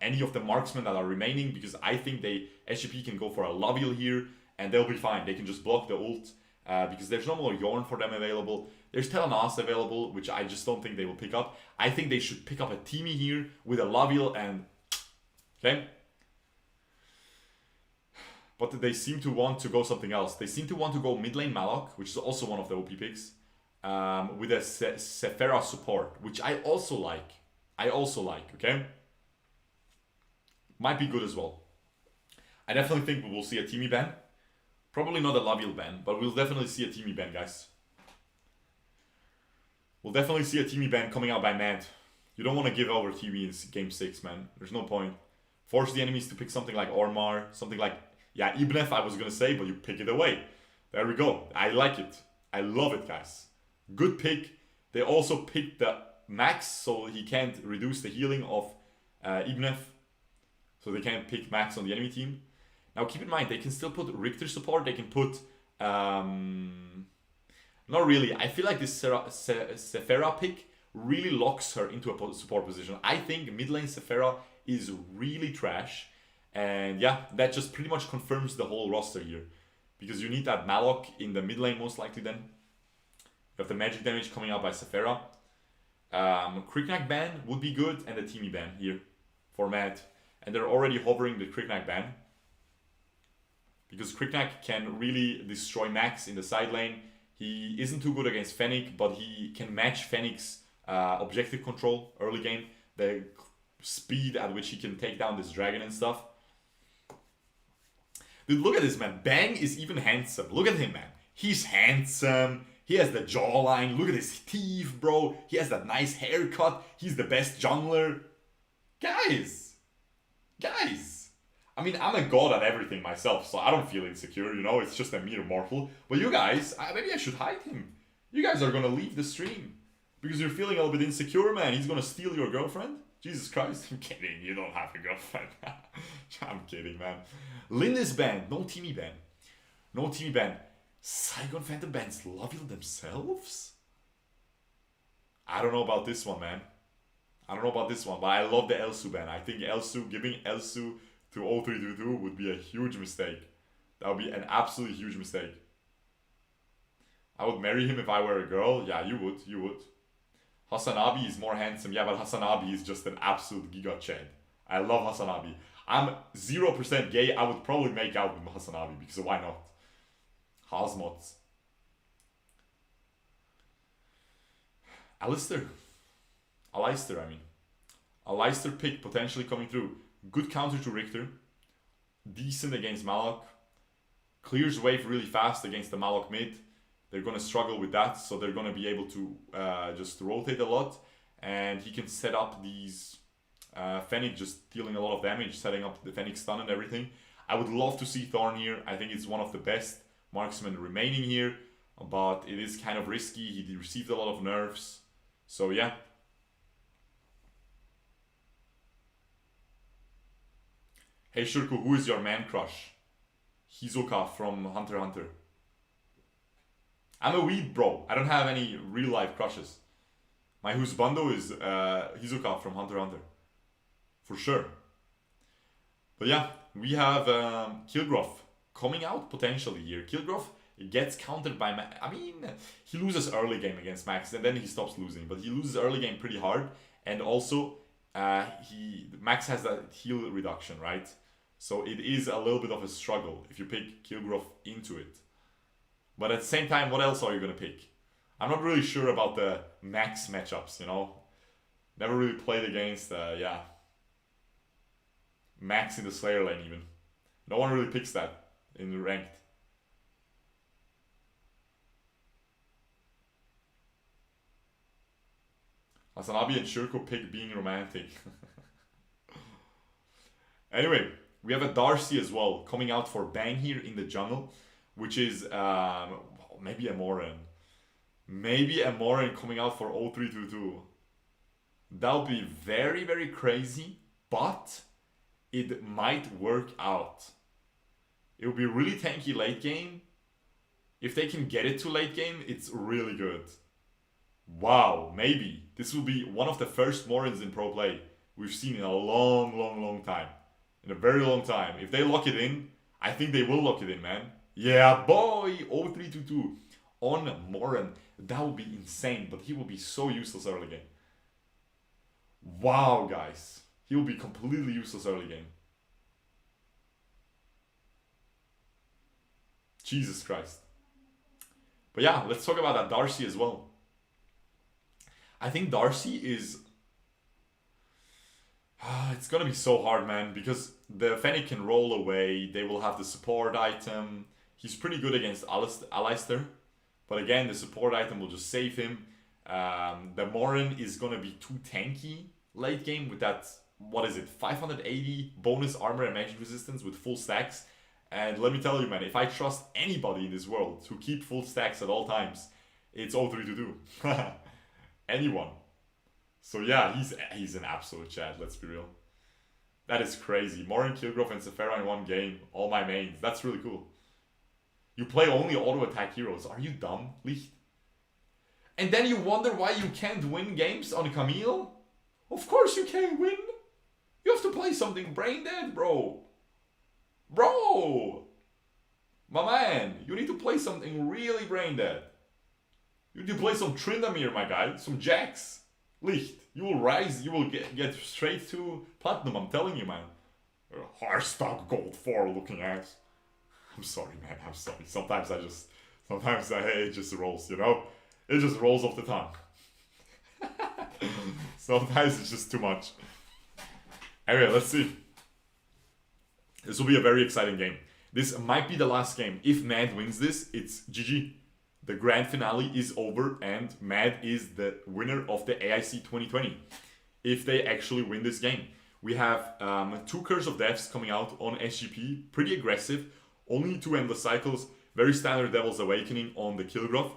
any of the marksmen that are remaining, because I think SGP can go for a Laville here and they'll be fine. They can just block the ult because there's no more Yorn for them available. There's Telenas available, which I just don't think they will pick up. I think they should pick up a Teamy here with a Laville and... Okay? But they seem to want to go something else. They seem to want to go mid lane Malok, which is also one of the OP picks, with a Sephira support, which I also like. Okay? Might be good as well. I definitely think we will see a Teamy ban. Probably not a Laville ban, but we'll definitely see a Teamy ban, guys. We'll definitely see a Teamy ban coming out by Mad. You don't want to give over Teamy in game 6, man. There's no point. Force the enemies to pick something like Ormar, something like... Yeah, Ibnef I was going to say, but you pick it away. There we go. I like it. I love it, guys. Good pick. They also picked the Max, so he can't reduce the healing of Ibnef. So they can't pick Max on the enemy team. Now keep in mind, they can still put Richter support. They can put... not really. I feel like this Sephira pick really locks her into a support position. I think mid lane Sephira is really trash. And yeah, that just pretty much confirms the whole roster here. Because you need that Malok in the mid lane most likely then. You have the magic damage coming out by Sephira. Kriknak ban would be good, and the Teamy ban here for Mad. And they're already hovering the Kriknak ban. Because Kriknak can really destroy Max in the side lane. He isn't too good against Fennec, but he can match Fennec's objective control early game. The speed at which he can take down this dragon and stuff. Dude, look at this, man. Bang is even handsome. Look at him, man. He's handsome. He has the jawline. Look at his teeth, bro. He has that nice haircut. He's the best jungler. Guys. I mean, I'm a god at everything myself, so I don't feel insecure, you know? It's just a mere mortal. But you guys, maybe I should hide him. You guys are gonna leave the stream. Because you're feeling a little bit insecure, man. He's gonna steal your girlfriend? Jesus Christ, I'm kidding, you don't have a girlfriend. I'm kidding, man. Lin is banned, no Teamy ban. No Teamy ban. Saigon Phantom bans Laville themselves? I don't know about this one, man. I don't know about this one, but I love the Elsu ban. I think giving Elsu to 0322 would be a huge mistake. That would be an absolutely huge mistake. I would marry him if I were a girl. Yeah, you would. Hasanabi is more handsome. Yeah, but Hasanabi is just an absolute giga chad. I love Hasanabi. I'm 0% gay. I would probably make out with Hasanabi because why not? Hasmots. Alistair, I mean. Alistair pick potentially coming through. Good counter to Richter. Decent against Malok. Clears wave really fast against the Malok mid. They're going to struggle with that, so they're going to be able to just rotate a lot. And he can set up these Fennec just dealing a lot of damage, setting up the Fennec stun and everything. I would love to see Thorn here. I think it's one of the best marksmen remaining here, but it is kind of risky. He received a lot of nerfs. So yeah. Hey Shurkou, who is your man crush? Hisoka from Hunter x Hunter. I'm a weeb, bro. I don't have any real life crushes. My husbando is Hisoka from Hunter x Hunter. For sure. But yeah, we have Kilgroth coming out potentially here. Kilgroth gets countered by Max. I mean, he loses early game against Max and then he stops losing. But he loses early game pretty hard. And also, Max has that heal reduction, right? So it is a little bit of a struggle if you pick Kilgroth into it. But at the same time, what else are you going to pick? I'm not really sure about the Max matchups, you know? Never really played against, Max in the Slayer lane even. No one really picks that in the ranked. Asanabi and Shurkou pick being romantic. Anyway, we have a Darcy as well coming out for Bang here in the jungle, which is maybe a Moran. Maybe a Moran coming out for 0322. That would be very, very crazy, but it might work out. It would be really tanky late game. If they can get it to late game, it's really good. Wow, maybe. This will be one of the first Morans in pro play we've seen in a long, long, long time. In a very long time. If they lock it in, I think they will lock it in, man. Yeah, boy! 0322 on Moran. That would be insane, but he will be so useless early game. Wow, guys. He will be completely useless early game. Jesus Christ. But yeah, let's talk about that Darcy as well. I think Darcy is... it's gonna be so hard, man, because the Fennec can roll away, they will have the support item. He's pretty good against Alistair, but again, the support item will just save him. The Moran is gonna be too tanky late game with that, what is it, 580 bonus armor and magic resistance with full stacks. And let me tell you, man, if I trust anybody in this world to keep full stacks at all times, it's 0322. Anyone. So yeah, he's an absolute Chad, let's be real. That is crazy. Moran, Kilgroth, and Sephara in one game. All my mains. That's really cool. You play only auto-attack heroes. Are you dumb, Licht? And then you wonder why you can't win games on Camille? Of course you can't win. You have to play something brain dead, bro. Bro! My man, you need to play something really brain dead. You need to play some Tryndamere, my guy. Some Jax. Licht, you will rise, you will get straight to Platinum, I'm telling you, man. Heartstock Gold 4 looking ass. I'm sorry, man, I'm sorry. Sometimes it just rolls, you know? It just rolls off the tongue. Sometimes it's just too much. Anyway, let's see. This will be a very exciting game. This might be the last game. If Mad wins this, it's GG. The grand finale is over and Mad is the winner of the AIC 2020. If they actually win this game. We have 2 Curse of Deaths coming out on SGP. Pretty aggressive. Only 2 Endless Cycles. Very standard Devil's Awakening on the Kilgroth.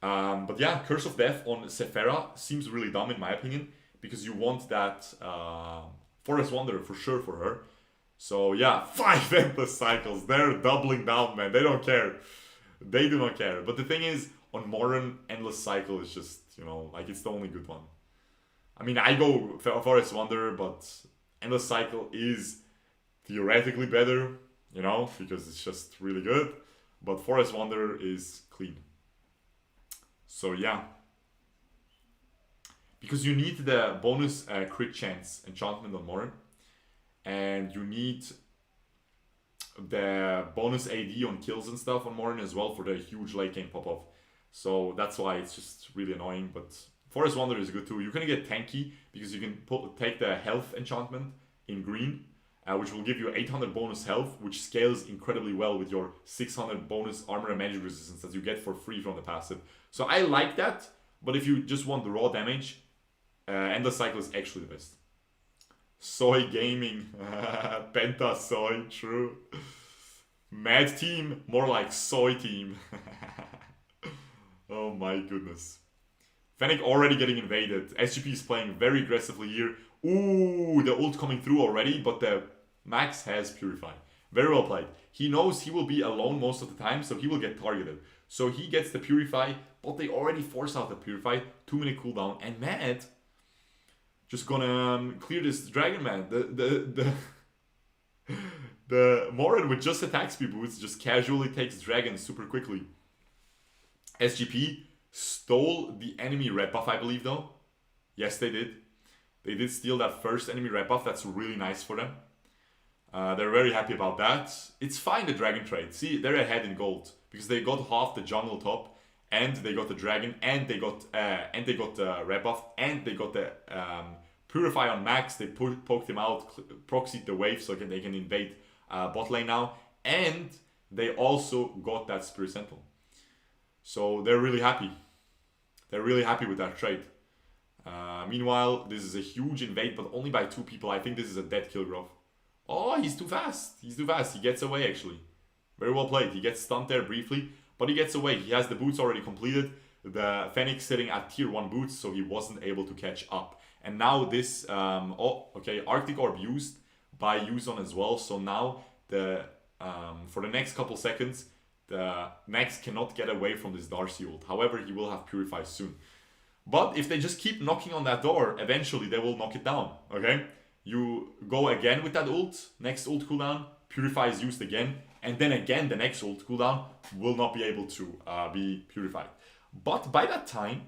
But yeah, Curse of Death on Sephara seems really dumb in my opinion. Because you want that Forest Wanderer for sure for her. So yeah, 5 Endless Cycles. They're doubling down, man. They don't care. They do not care. But the thing is, on Moran, Endless Cycle is just, you know, like it's the only good one. I mean, I go Forest Wanderer, but Endless Cycle is theoretically better, you know, because it's just really good. But Forest Wanderer is clean. So yeah. Because you need the bonus crit chance enchantment on Moran. And you need the bonus AD on kills and stuff on Moran as well for the huge late game pop-off. So that's why it's just really annoying. But Forest Wanderer is good too. You're going to get tanky because you can take the health enchantment in green, which will give you 800 bonus health, which scales incredibly well with your 600 bonus armor and magic resistance that you get for free from the passive. So I like that, but if you just want the raw damage, Endless Cycle is actually the best. Soy Gaming. Penta Soy, true. Mad Team, more like Soy Team. Oh my goodness. Fennec already getting invaded. SGP is playing very aggressively here. Ooh, the ult coming through already, but the Max has Purify. Very well played. He knows he will be alone most of the time, so he will get targeted. So he gets the Purify, but they already force out the Purify. 2-minute cooldown, and Mad just gonna clear this Dragon Man. The Morin with just attack speed boots just casually takes Dragon super quickly. SGP stole the enemy red buff, I believe, though. Yes, they did. They did steal that first enemy red buff. That's really nice for them. They're very happy about that. It's fine, the Dragon trade. See, they're ahead in gold because they got half the jungle top, and they got the Dragon, and they got red buff, and they got the Purify on Max. They poked him out, proxied the wave so they can invade bot lane now, and they also got that Spirit Sentinel. So they're really happy. They're really happy with that trade. Meanwhile, this is a huge invade, but only by 2 people. I think this is a dead Kilgrove. Oh, he's too fast. He's too fast. He gets away, actually. Very well played. He gets stunned there briefly, but he gets away. He has the boots already completed. The Fenix sitting at tier 1 boots, so he wasn't able to catch up. And now this, Arctic Orb used by Yuzon as well. So now for the next couple seconds, the Max cannot get away from this Darcy ult. However, he will have Purify soon. But if they just keep knocking on that door, eventually they will knock it down, okay? You go again with that ult, next ult cooldown, Purify is used again, and then again the next ult cooldown will not be able to be purified. But by that time,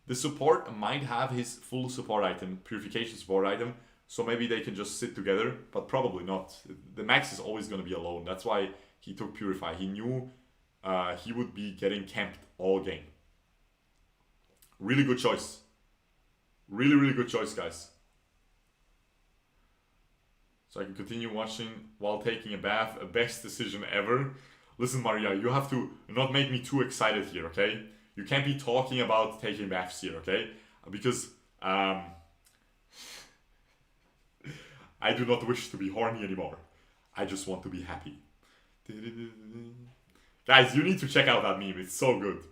the support might have his full support item, purification support item, so maybe they can just sit together, but probably not. The Max is always going to be alone. That's why he took Purify. He knew he would be getting camped all game. Really good choice. Really, really good choice, guys. So I can continue watching while taking a bath. A best decision ever. Listen, Maria, you have to not make me too excited here, okay? You can't be talking about taking baths here, okay? Because I do not wish to be horny anymore. I just want to be happy. Guys, you need to check out that meme. It's so good.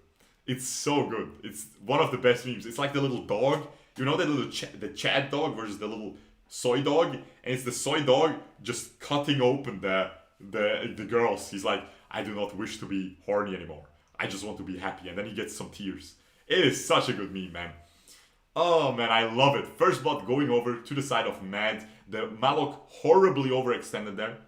It's so good. It's one of the best memes. It's like the little dog. You know the little the Chad dog versus the little soy dog? And it's the soy dog just cutting open the girls. He's like, I do not wish to be horny anymore. I just want to be happy. And then he gets some tears. It is such a good meme, man. Oh, man, I love it. First blood going over to the side of Mad. The Malok horribly overextended there.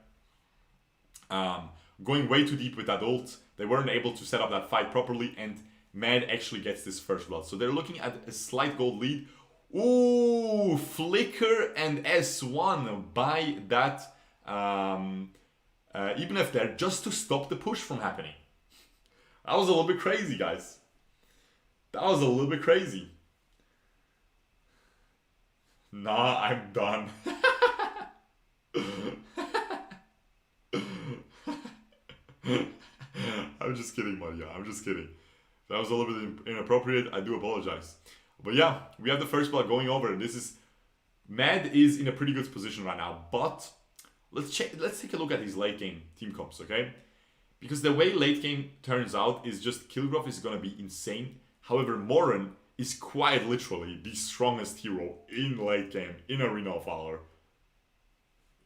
Going way too deep with that ult. They weren't able to set up that fight properly, and Mad actually gets this first blood. So they're looking at a slight gold lead. Ooh, Flicker and S1 by that even if they're just to stop the push from happening. That was a little bit crazy, guys. That was a little bit crazy. Nah, I'm done. I'm just kidding, Maria. I'm just kidding. That was a little bit inappropriate. I do apologize. But yeah, we have the first blood going over. This is... Mad is in a pretty good position right now. But let's take a look at his late game team comps, okay? Because the way late game turns out is just Kilgrove is going to be insane. However, Morin is quite literally the strongest hero in late game, in Arena of Valor.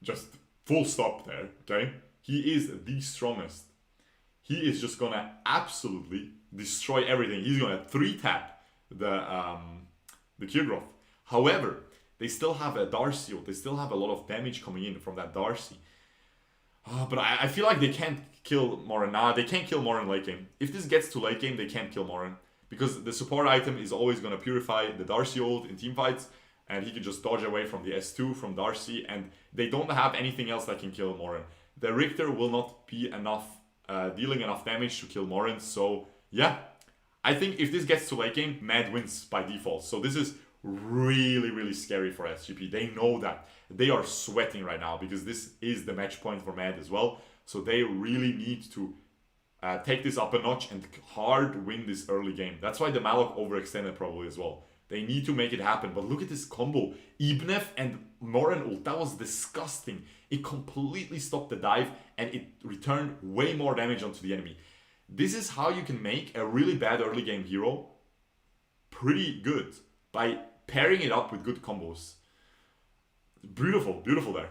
Just full stop there, okay? He is the strongest. He is just going to absolutely destroy everything. He's going to 3-tap the Kilgrove. However, they still have a Darcy ult. They still have a lot of damage coming in from that Darcy. But I feel like they can't kill Morin. Nah, they can't kill Morin late game. If this gets to late game, they can't kill Morin. Because the support item is always going to purify the Darcy ult in teamfights. And he can just dodge away from the S2, from Darcy. And they don't have anything else that can kill Morin. The Richter will not be enough, dealing enough damage to kill Morin. So, yeah. I think if this gets to late game, Mad wins by default. So this is really, really scary for SGP. They know that. They are sweating right now because this is the match point for Mad as well. So they really need to take this up a notch and hard win this early game. That's why the Malok overextended probably as well. They need to make it happen. But look at this combo. Ibnef and Morin ult. That was disgusting. It completely stopped the dive and it returned way more damage onto the enemy. This is how you can make a really bad early game hero pretty good. By pairing it up with good combos. Beautiful, beautiful there.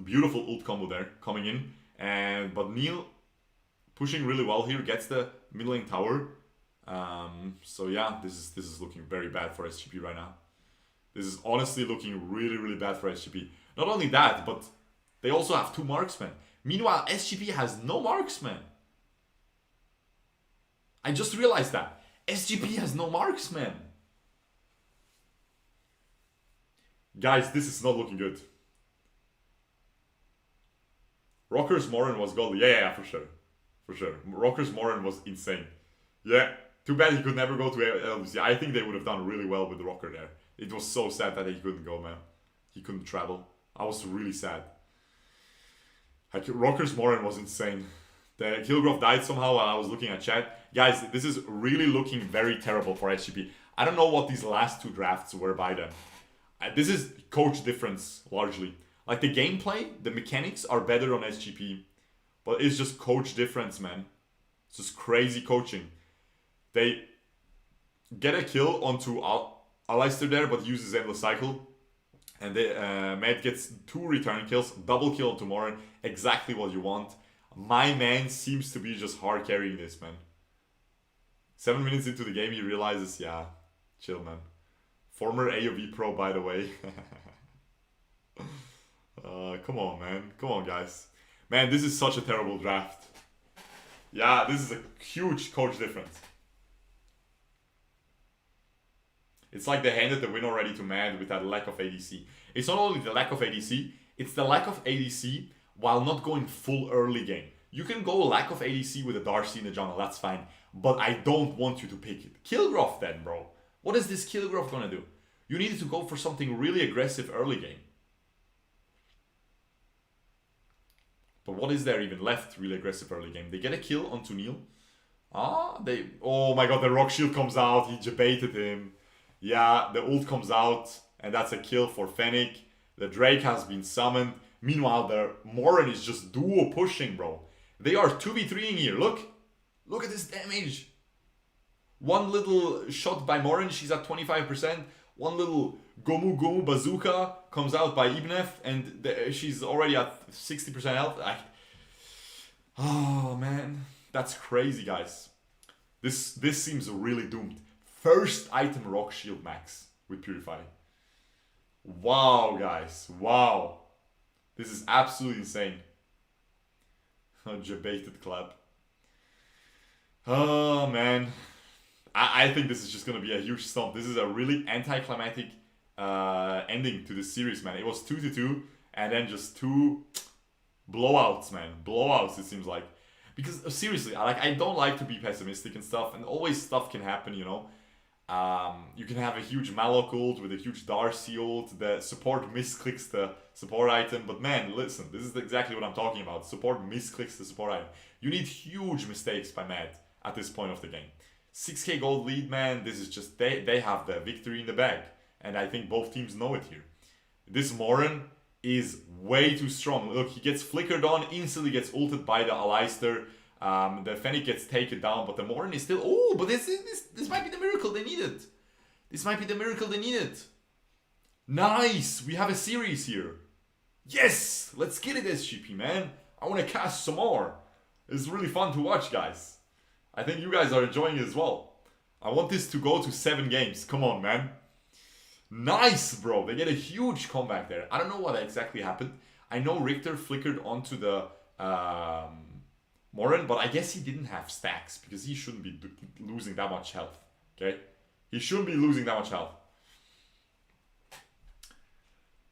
Beautiful ult combo there coming in. But Neil pushing really well here, gets the mid lane tower. So yeah, this is looking very bad for SGP right now. This is honestly looking really, really bad for SGP. Not only that, but they also have 2 marksmen. Meanwhile, SGP has no marksman. I just realized that. SGP has no marksman. Guys, this is not looking good. Rocker's Morin was gold. Yeah, for sure. For sure. Rocker's Morin was insane. Yeah. Too bad he could never go to LBC. I think they would have done really well with Rocker there. It was so sad that he couldn't go, man. He couldn't travel. I was really sad. Rocker's Morin was insane. The Killgrove died somehow while I was looking at chat. Guys, this is really looking very terrible for SGP. I don't know what these last 2 drafts were by them. This is coach difference, largely. Like, the gameplay, the mechanics are better on SGP. But it's just coach difference, man. It's just crazy coaching. They get a kill onto Aleister there, but uses Endless Cycle. And Matt gets 2 return kills, double kill onto Morin. Exactly what you want. My man seems to be just hard carrying this, man. 7 minutes into the game, he realizes, yeah, chill, man. Former AOV pro, by the way. Come on, man. Come on, guys. Man, this is such a terrible draft. Yeah, this is a huge coach difference. It's like they handed the win already to Mad with that lack of ADC. It's not only the lack of ADC, it's the lack of ADC while not going full early game. You can go lack of ADC with a Darcy in the jungle, that's fine. But I don't want you to pick it. Killgrove then, bro. What is this Killgrove gonna do? You needed to go for something really aggressive early game. But what is there even left really aggressive early game? They get a kill onto Neil. Oh my god, the rock shield comes out. He jebaited him. Yeah, the ult comes out. And that's a kill for Fennec. The Drake has been summoned. Meanwhile, the Morin is just duo pushing, bro. They are 2v3ing here. Look. Look at this damage. One little shot by Morin. She's at 25%. One little Gomu Gomu bazooka comes out by Ibnef. And she's already at 60% health. Oh, man. That's crazy, guys. This seems really doomed. First item Rock Shield max with Purify. Wow, guys. Wow. This is absolutely insane. Jebaited clap. Oh, man. I think this is just going to be a huge stomp. This is a really anticlimactic ending to this series, man. It was 2-2, and then just 2 blowouts, man. Blowouts, it seems like. Because, seriously, I don't like to be pessimistic and stuff, and always stuff can happen, you know. You can have a huge Malok ult with a huge Darcy ult. The support misclicks the support item. But man, listen, this is exactly what I'm talking about. Support misclicks the support item. You need huge mistakes by Mad at this point of the game. 6k gold lead, man. This is just, they have the victory in the bag. And I think both teams know it here. This Morin is way too strong. Look, he gets flickered on, instantly gets ulted by the Aleister. The Fennec gets taken down, but the Morin is still... Oh, but this might be the miracle they needed. This might be the miracle they needed. Nice! We have a series here. Yes! Let's get it, SGP, man. I want to cast some more. It's really fun to watch, guys. I think you guys are enjoying it as well. I want this to go to 7 games. Come on, man. Nice, bro. They get a huge comeback there. I don't know what exactly happened. I know Richter flickered onto the... Morin, but I guess he didn't have stacks because he shouldn't be losing that much health. Okay? He shouldn't be losing that much health.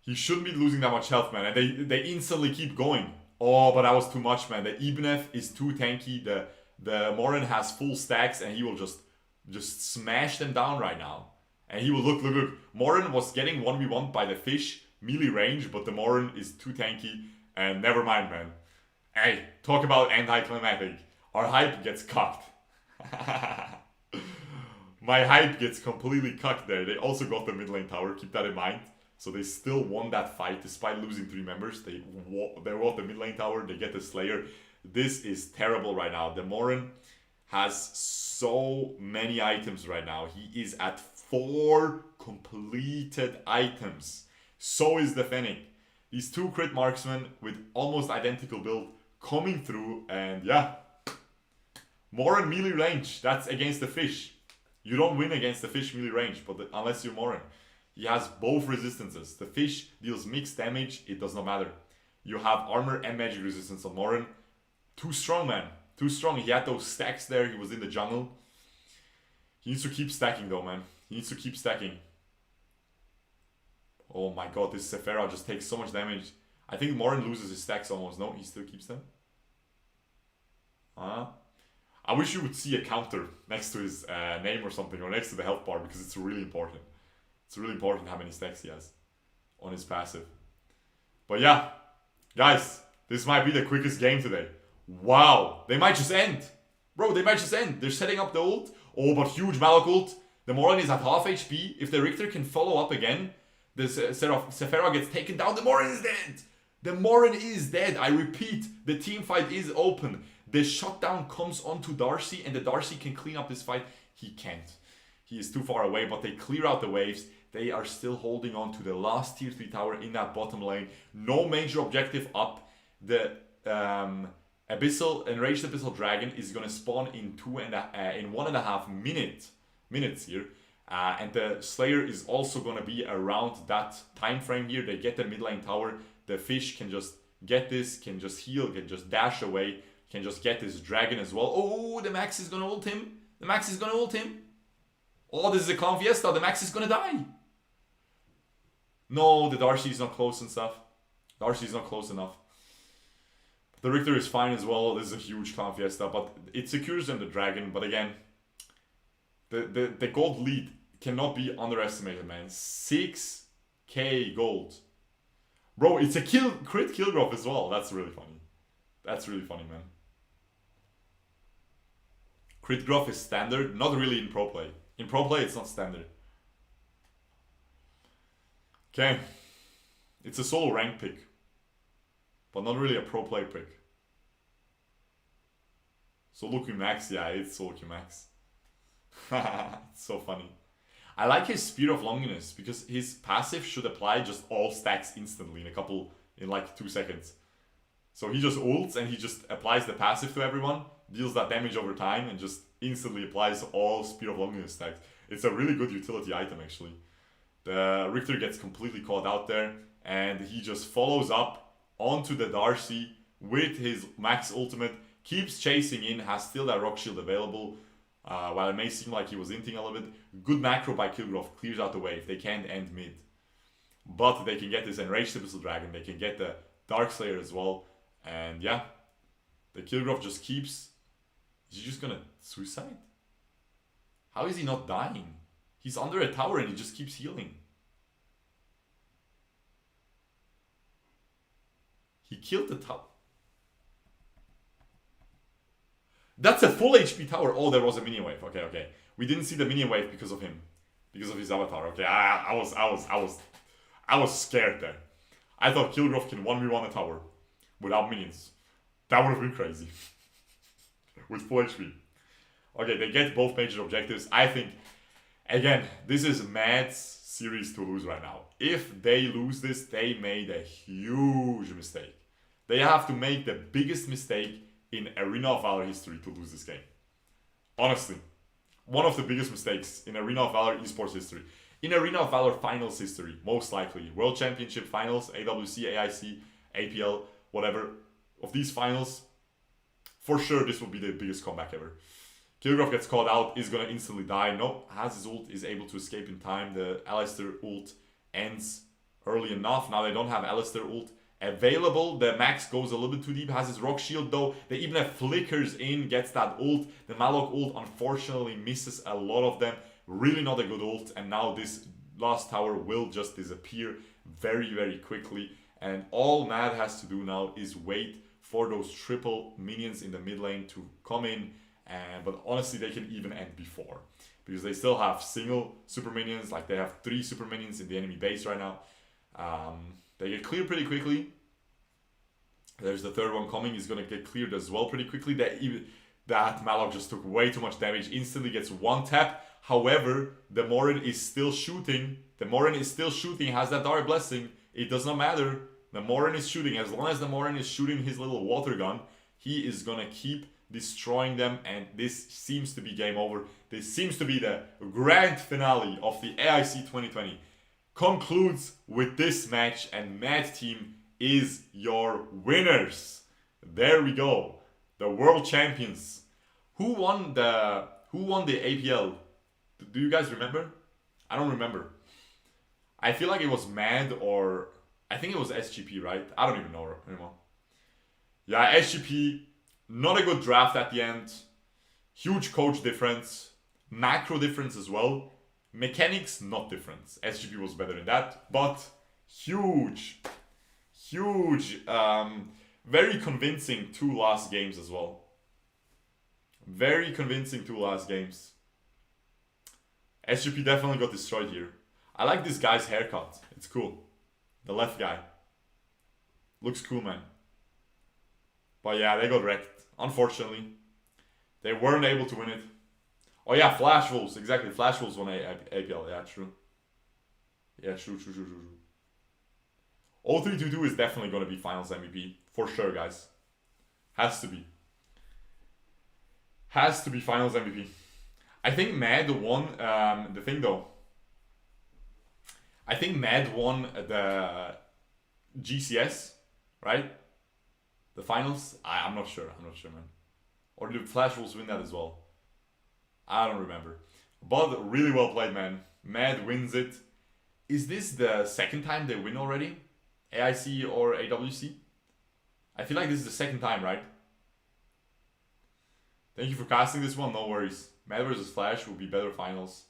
He shouldn't be losing that much health, man. And they instantly keep going. Oh, but that was too much, man. The Ibnef is too tanky. The Morin has full stacks and he will just smash them down right now. And he will look. Morin was getting 1v1 by the fish melee range, but the Morin is too tanky. And never mind, man. Hey, talk about anticlimactic. Our hype gets cucked. My hype gets completely cucked there. They also got the mid lane tower, keep that in mind. So they still won that fight despite losing 3 members. They won the mid lane tower, they get the Slayer. This is terrible right now. The Morin has so many items right now. He is at 4 completed items. So is the Fennec. These two crit marksmen with almost identical build coming through, and yeah. Morin melee range, that's against the fish. You don't win against the fish melee range, but unless you're Morin. He has both resistances. The fish deals mixed damage, it does not matter. You have armor and magic resistance on Morin. Too strong, man. Too strong. He had those stacks there, he was in the jungle. He needs to keep stacking though, man. He needs to keep stacking. Oh my god, this Sephara just takes so much damage. I think Morin loses his stacks almost. No, he still keeps them. I wish you would see a counter next to his name or something, or next to the health bar, because it's really important. It's really important how many stacks he has on his passive. But yeah, guys, this might be the quickest game today. Wow, they might just end. Bro, they might just end. They're setting up the ult. Oh, but huge Malok ult. The Morin is at half HP. If the Richter can follow up again, the Sephara gets taken down. The Morin is dead. The Morin is dead. I repeat, the team fight is open. The shutdown comes onto Darcy, and the Darcy can clean up this fight. He can't. He is too far away, but they clear out the waves. They are still holding on to the last tier 3 tower in that bottom lane. No major objective up. The Enraged Abyssal Dragon is going to spawn in 1.5 minutes here. And the Slayer is also going to be around that time frame here. They get the mid lane tower. The fish can just get this, can just heal, can just dash away, can just get this dragon as well. Oh, the Max is going to ult him. The Max is going to ult him. Oh, this is a Clown Fiesta. The Max is going to die. No, the Darcy is not close and stuff. Darcy is not close enough. The Richter is fine as well. This is a huge Clown Fiesta, but it secures them the dragon. But again, the gold lead cannot be underestimated, man. 6k gold. Bro, it's a crit kill drop as well. That's really funny. That's really funny, man. Crit growth is standard, not really in pro play. In pro play, it's not standard. Okay. It's a solo rank pick, but not really a pro play pick. Solo Q Max, yeah, it's Solo Q Max. It's so funny. I like his Spear of Longinus because his passive should apply just all stacks instantly in like 2 seconds. So he just ults and he just applies the passive to everyone, deals that damage over time, and just instantly applies all Spear of Longinus stacks. It's a really good utility item actually. The Richter gets completely caught out there, and he just follows up onto the Darcy with his max ultimate, keeps chasing in, has still that rock shield available. While it may seem like he was inting a little bit, good macro by Kilgrove clears out the wave. They can't end mid. But they can get this Enraged Abyssal Dragon, they can get the Darkslayer as well. And yeah, the Kilgrove just keeps... Is he just gonna suicide? How is he not dying? He's under a tower and he just keeps healing. He killed the tower. That's a full HP tower. Oh, there was a minion wave. Okay, okay. We didn't see the minion wave because of him, because of his avatar. Okay, I was scared there. I thought Kilgrove can 1v1 a tower without minions. That would have been crazy. With full HP. Okay, they get both major objectives. I think, again, this is Mad's series to lose right now. If they lose this, they made a huge mistake. They have to make the biggest mistake in Arena of Valor history to lose this game. Honestly, one of the biggest mistakes in Arena of Valor esports history. In Arena of Valor finals history, most likely. World Championship finals, AWC, AIC, APL, whatever. Of these finals, for sure this will be the biggest comeback ever. Kilgrove gets called out, is gonna instantly die. No, has his ult, is able to escape in time. The Alistair ult ends early enough. Now they don't have Alistair ult available. The Max goes a little bit too deep, has his rock shield though. They even have flickers in, gets that ult. The Malok ult unfortunately misses a lot of them. Really not a good ult, and now this last tower will just disappear very, very quickly. And all Mad has to do now is wait for those triple minions in the mid lane to come in. But honestly, they can even end before, because they still have single super minions. Like they have 3 super minions in the enemy base right now. They get cleared pretty quickly. There's the third one coming. He's gonna get cleared as well pretty quickly. That Malok just took way too much damage. Instantly gets 1 tap. However, the Morin is still shooting. The Morin is still shooting. Has that Dire Blessing. It does not matter. The Morin is shooting. As long as the Morin is shooting his little water gun, he is gonna keep destroying them, and this seems to be game over. This seems to be the grand finale of the AIC 2020. Concludes with this match, and Mad Team is your winners. There we go. The world champions. Who won the APL? Do you guys remember? I don't remember. I feel like it was Mad, or I think it was SGP, right? I don't even know anymore. Yeah, SGP, not a good draft at the end. Huge coach difference. Macro difference as well. Mechanics, not difference. SGP was better in that. But huge, very convincing 2 last games as well. Very convincing 2 last games. SGP definitely got destroyed here. I like this guy's haircut. It's cool. The left guy. Looks cool, man. But yeah, they got wrecked. Unfortunately. They weren't able to win it. Oh yeah, Flash Wolves. Exactly. Flash Wolves won APL. Yeah, true. Yeah, true. 0322 is definitely going to be Finals MVP. For sure, guys. Has to be. Has to be Finals MVP. I think Mad won the thing though. I think Mad won the GCS, right? The finals? I'm not sure. Man. Or did Flash Wolves win that as well? I don't remember. But really well played, man. Mad wins it. Is this the second time they win already? AIC or AWC? I feel like this is the second time, right? Thank you for casting this one. No worries. Mad versus Flash will be better finals.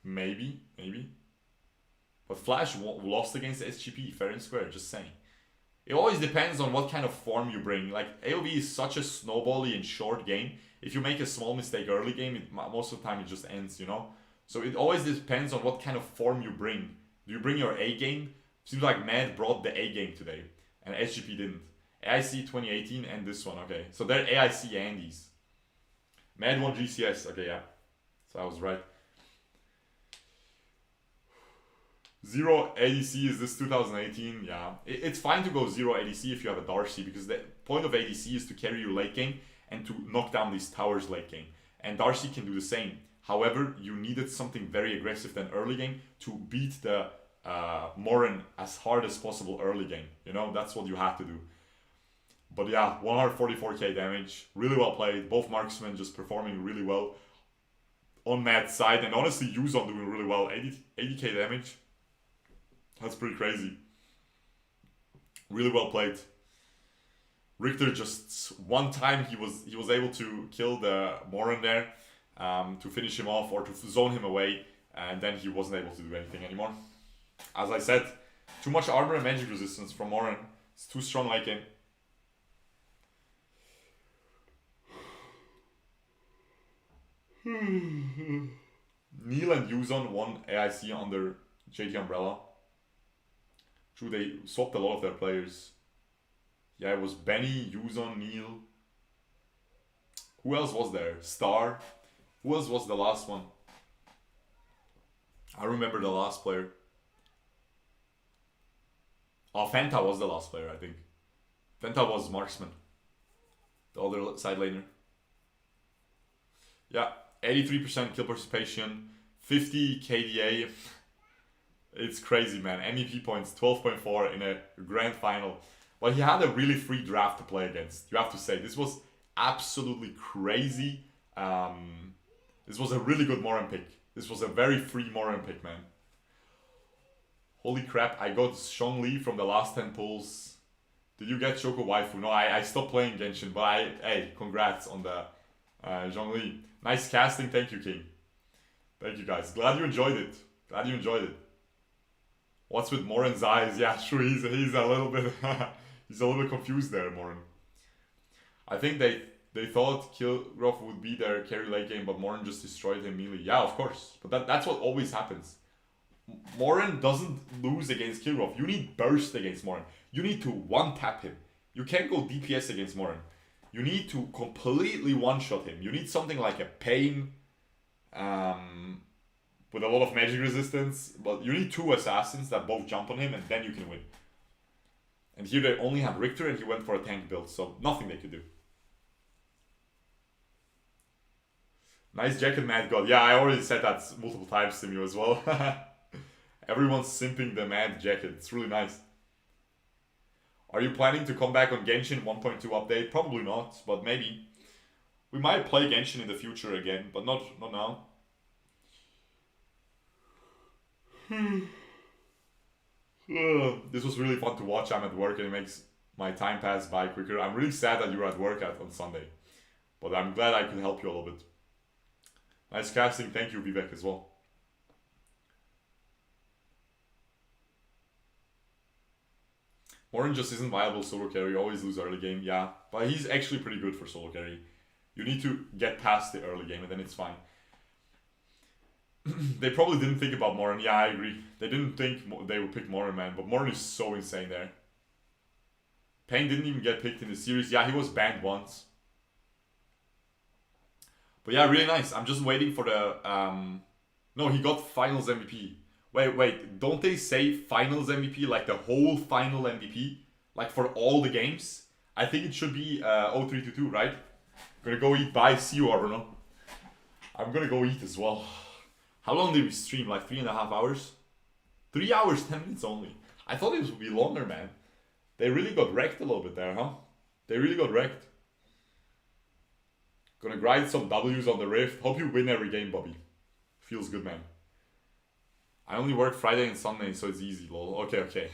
Maybe. But Flash lost against SGP, fair and square, just saying. It always depends on what kind of form you bring. Like, AOV is such a snowbally and short game. If you make a small mistake early game, most of the time it just ends, you know? So it always depends on what kind of form you bring. Do you bring your A game? Seems like Mad brought the A game today, and SGP didn't. AIC 2018 and this one, okay. So they're AIC Andes. Mad won GCS, okay, yeah. So I was right. 0 ADC is this 2018, yeah. It's fine to go 0 ADC if you have a Darcy, because the point of ADC is to carry your late game and to knock down these towers late game. And Darcy can do the same. However, you needed something very aggressive than early game to beat the Morin as hard as possible early game. You know, that's what you have to do. But yeah, 144k damage, really well played. Both marksmen just performing really well on Mad's side. And honestly, Yuzon doing really well, 80k damage. That's pretty crazy. Really well played. Richter just one time he was able to kill the Morin there to finish him off or to zone him away, and then he wasn't able to do anything anymore. As I said, too much armor and magic resistance from Morin. It's too strong late game. Neil and Yuzon won AIC under JT Umbrella. True, they swapped a lot of their players. Yeah, it was Benny, Yuzon, Neil. Who else was there? Star. Who else was the last one? I remember the last player. Oh, Fenta was the last player, I think. Fenta was marksman. The other side laner. Yeah, 83% kill participation, 50 KDA. It's crazy, man. MEP points, 12.4 in a grand final. But he had a really free draft to play against. You have to say, this was absolutely crazy. This was a really good Morin pick. This was a very free Morin pick, man. Holy crap, I got Zhongli from the last 10 pulls. Did you get Shurkou Waifu? No, I stopped playing Genshin, but hey, congrats on the Zhongli. Nice casting, thank you, King. Thank you, guys. Glad you enjoyed it. What's with Morin's eyes? Yeah, sure, he's a little bit he's a little bit confused there, Morin. I think they thought Kilgroff would be their carry late game, but Morin just destroyed him immediately. Yeah, of course. But that's what always happens. Morin doesn't lose against Kilgroff. You need burst against Morin. You need to one-tap him. You can't go DPS against Morin. You need to completely one-shot him. You need something like a Pain, with a lot of magic resistance, but you need 2 assassins that both jump on him, and then you can win. And here they only have Richter, and he went for a tank build, so nothing they could do. Nice jacket, Mad God. Yeah, I already said that multiple times to you as well. Everyone's simping the Mad jacket. It's really nice. Are you planning to come back on Genshin 1.2 update? Probably not, but maybe. We might play Genshin in the future again, but not now. This was really fun to watch. I'm at work and it makes my time pass by quicker. I'm really sad that you were at work on Sunday, but I'm glad I could help you a little bit. Nice casting. Thank you, Vivek, as well. Morin just isn't viable solo carry. Always lose early game. Yeah, but he's actually pretty good for solo carry. You need to get past the early game and then it's fine. They probably didn't think about Morin. Yeah, I agree. They didn't think they would pick Morin, man. But Morin is so insane there. Payne didn't even get picked in the series. Yeah, he was banned once. But yeah, really nice. I'm just waiting for the... No, he got Finals MVP. Wait. Don't they say Finals MVP? Like the whole Final MVP? Like for all the games? I think it should be 0322, right? Gonna go eat. Bye. See you, Arno. I'm gonna go eat as well. How long did we stream? Like 3.5 hours? 3 hours, 10 minutes only. I thought it would be longer, man. They really got wrecked a little bit there, huh? They really got wrecked. Gonna grind some W's on the Rift. Hope you win every game, Bobby. Feels good, man. I only work Friday and Sunday, so it's easy, lol. Okay.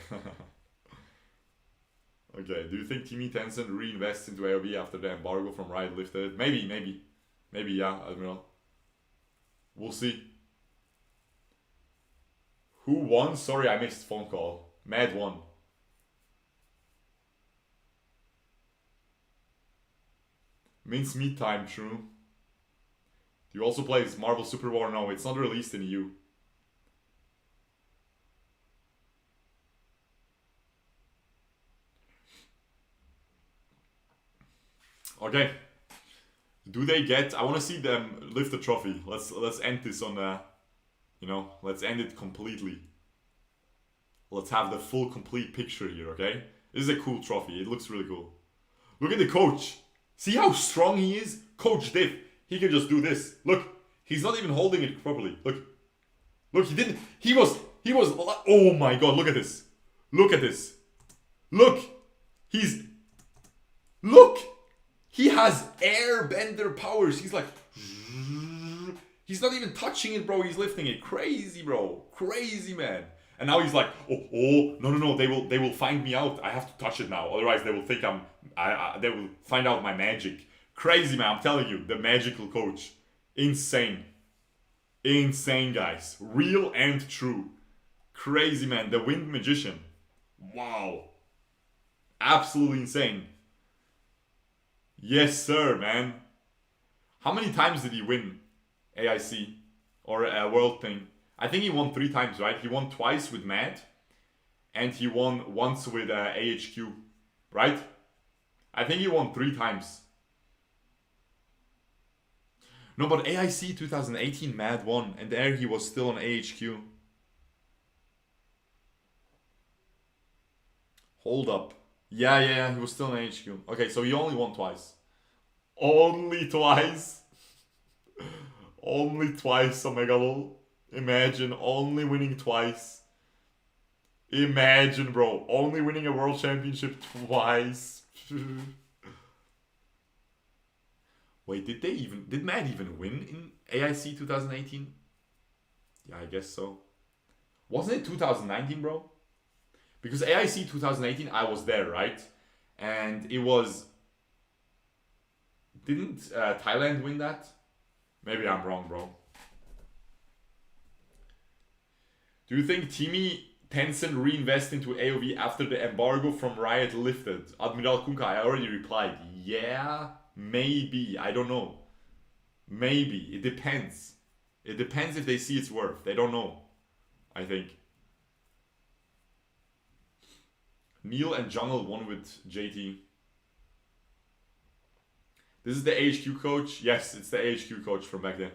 Okay, do you think Team Tencent reinvests into AOV after the embargo from Riot lifted? Maybe, yeah, I don't know. We'll see. Who won? Sorry, I missed phone call. Mad won. Mince meat time, true. Do you also play Marvel Super War? No, it's not released in EU. Okay. Do they get... I want to see them lift the trophy. Let's end this on let's end it completely. Let's have the full complete picture here, okay? This is a cool trophy. It looks really cool. Look at the coach. See how strong he is? Coach Diff. He can just do this. Look. He's not even holding it properly. Look. Look, he didn't. He was. Oh my god, look at this. Look at this. Look. Look. He has airbender powers. He's like... He's not even touching it, bro. He's lifting it. Crazy, bro. Crazy, man. And now he's like, no. They will find me out. I have to touch it now. Otherwise, they will think they will find out my magic. Crazy, man. I'm telling you, the magical coach. Insane. Insane, guys. Real and true. Crazy, man. The Wind Magician. Wow. Absolutely insane. Yes, sir, man. How many times did he win AIC or a world thing? I think he won 3 times, right? He won twice with Mad, and he won once with AHQ, right? I think he won 3 times. No, but AIC 2018 Mad won, and there he was still on AHQ. Hold up. Yeah, he was still on AHQ. Okay, so he only won twice. Only twice? Only twice, oh my god. Imagine only winning twice. Imagine, bro. Only winning a world championship twice. Wait, did Mad even win in AIC 2018? Yeah, I guess so. Wasn't it 2019, bro? Because AIC 2018, I was there, right? And it was... Didn't Thailand win that? Maybe I'm wrong, bro. Do you think Team Tencent reinvest into AOV after the embargo from Riot lifted? Admiral Kunka, I already replied. Yeah, maybe. I don't know. Maybe. It depends. It depends if they see its worth. They don't know, I think. Neil and Jungle won with JT. This is the AHQ coach? Yes, it's the AHQ coach from back then.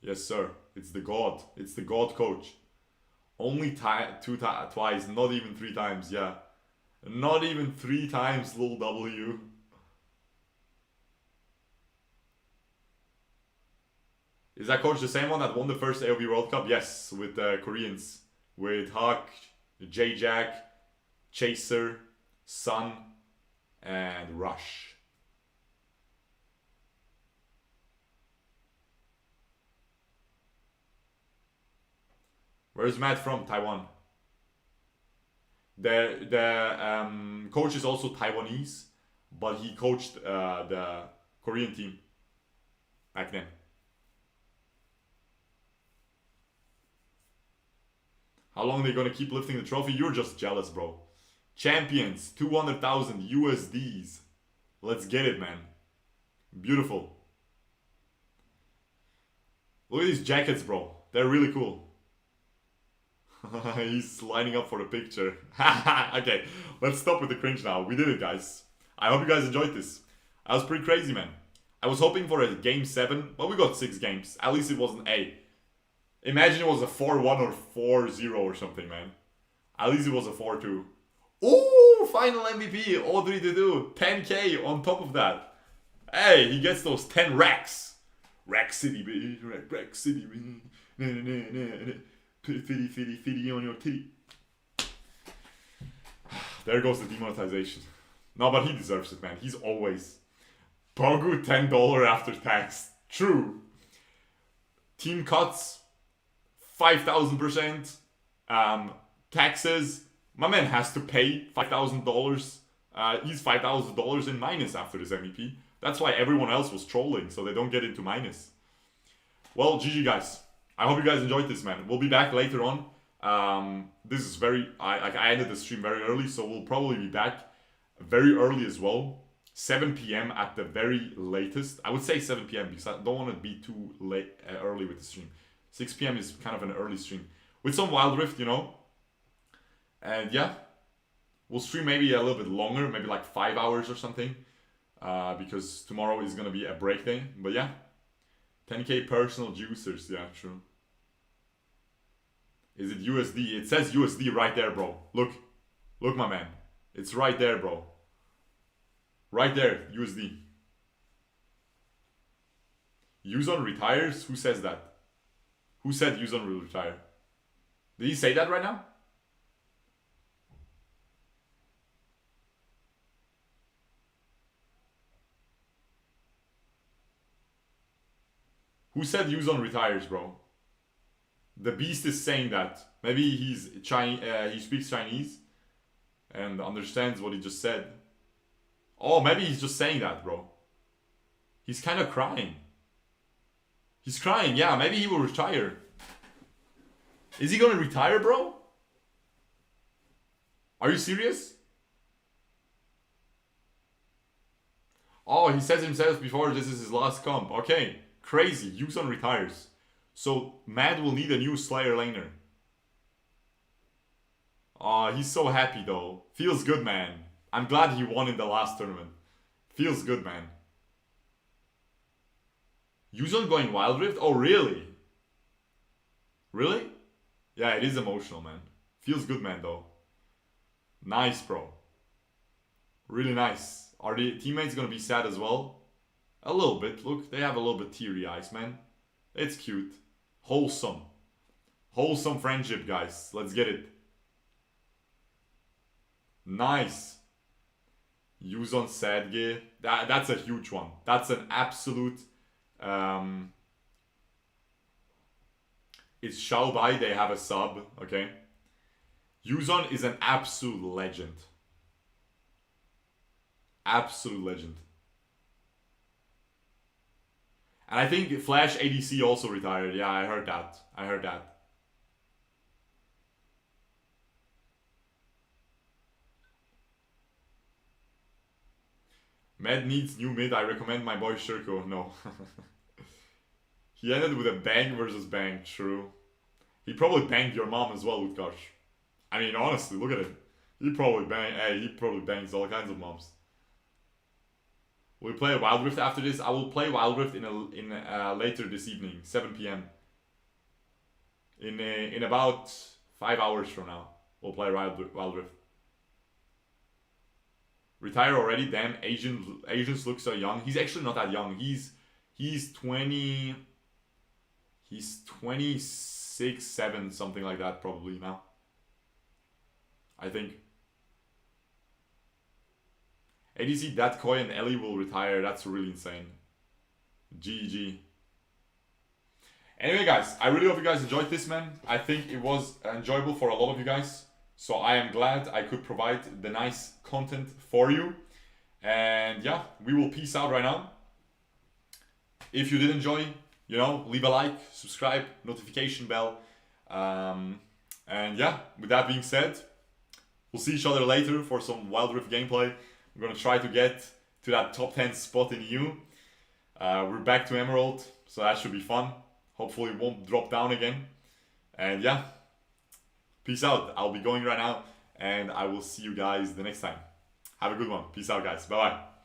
Yes, sir. It's the God. It's the God coach. Only twice, not even 3 times, yeah. Not even 3 times, little W. Is that coach the same one that won the first AOV World Cup? Yes, with the Koreans. With Huck, J-Jack, Chaser, Sun, and Rush. Where's Matt from? Taiwan. The coach is also Taiwanese, but he coached the Korean team back then. How long are they gonna keep lifting the trophy? You're just jealous, bro. Champions, 200,000 USDs. Let's get it, man. Beautiful. Look at these jackets, bro. They're really cool. He's lining up for a picture. Okay, let's stop with the cringe now. We did it, guys. I hope you guys enjoyed this. That was pretty crazy, man. I was hoping for a game 7, but we got 6 games. At least it wasn't A. Imagine it was a 4-1 or 4-0 or something, man. At least it was a 4-2. Ooh, final MVP. Audrey to do. 10k on top of that. Hey, he gets those 10 racks. Rack City, baby. Rack City, baby. Fitty on your titty. There goes the demonetization. No, but he deserves it, man. He's always Pogu $10 after tax. True. Team cuts 5,000%. Taxes. My man has to pay $5,000. He's $5,000 in minus after his MVP. That's why everyone else was trolling, so they don't get into minus. Well, GG, guys. I hope you guys enjoyed this, man. We'll be back later on. This is I ended the stream very early, so we'll probably be back very early as well. 7 p.m. at the very latest. I would say 7 p.m. because I don't want to be too late early with the stream. 6 p.m. is kind of an early stream. With some Wild Rift, you know. And yeah. We'll stream maybe a little bit longer, maybe like 5 hours or something. Because tomorrow is going to be a break day. But yeah. 10k personal juicers, yeah, true. Is it USD? It says USD right there, bro. Look. Look, my man. It's right there, bro. Right there, USD. Yuzon retires? Who says that? Who said Yuzon will retire? Did he say that right now? Who said Yuzon retires, bro? The Beast is saying that. Maybe he's he speaks Chinese and understands what he just said. Oh, maybe he's just saying that, bro. He's kind of crying. He's crying, yeah. Maybe he will retire. Is he gonna retire, bro? Are you serious? Oh, he says himself before this is his last comp. Okay, crazy. Yuzon retires. So, Mad will need a new Slayer laner. Aw, he's so happy though. Feels good, man. I'm glad he won in the last tournament. Feels good, man. Yuzon going Wild Rift? Oh, really? Really? Yeah, it is emotional, man. Feels good, man, though. Nice, bro. Really nice. Are the teammates gonna be sad as well? A little bit. Look, they have a little bit teary eyes, man. It's cute. Wholesome. Wholesome friendship, guys. Let's get it. Nice. Yuzon Sadge. That's a huge one. That's an absolute... it's Xiaobai. They have a sub. Okay. Yuzon is an absolute legend. Absolute legend. And I think Flash ADC also retired. Yeah, I heard that. I heard that. Med needs new mid. I recommend my boy Shurkou. No. He ended with a bang versus bang. True. He probably banged your mom as well, Utkarsh. I mean, honestly, look at it. He probably bangs all kinds of moms. Will we play Wild Rift after this? I will play Wild Rift in later this evening, 7 p.m. In about 5 hours from now, we'll play Wild Rift. Retire already? Damn, Asians look so young. He's actually not that young. He's 20. He's 26, 7, something like that probably now. I think. ADC, that Koi and Ellie will retire. That's really insane. GG. Anyway, guys, I really hope you guys enjoyed this, man. I think it was enjoyable for a lot of you guys. So I am glad I could provide the nice content for you. And yeah, we will peace out right now. If you did enjoy, you know, leave a like, subscribe, notification bell. And yeah, with that being said, we'll see each other later for some Wild Rift gameplay. We're going to try to get to that top 10 spot in EU. We're back to Emerald, so that should be fun. Hopefully it won't drop down again. And yeah, peace out. I'll be going right now, and I will see you guys the next time. Have a good one. Peace out, guys. Bye-bye.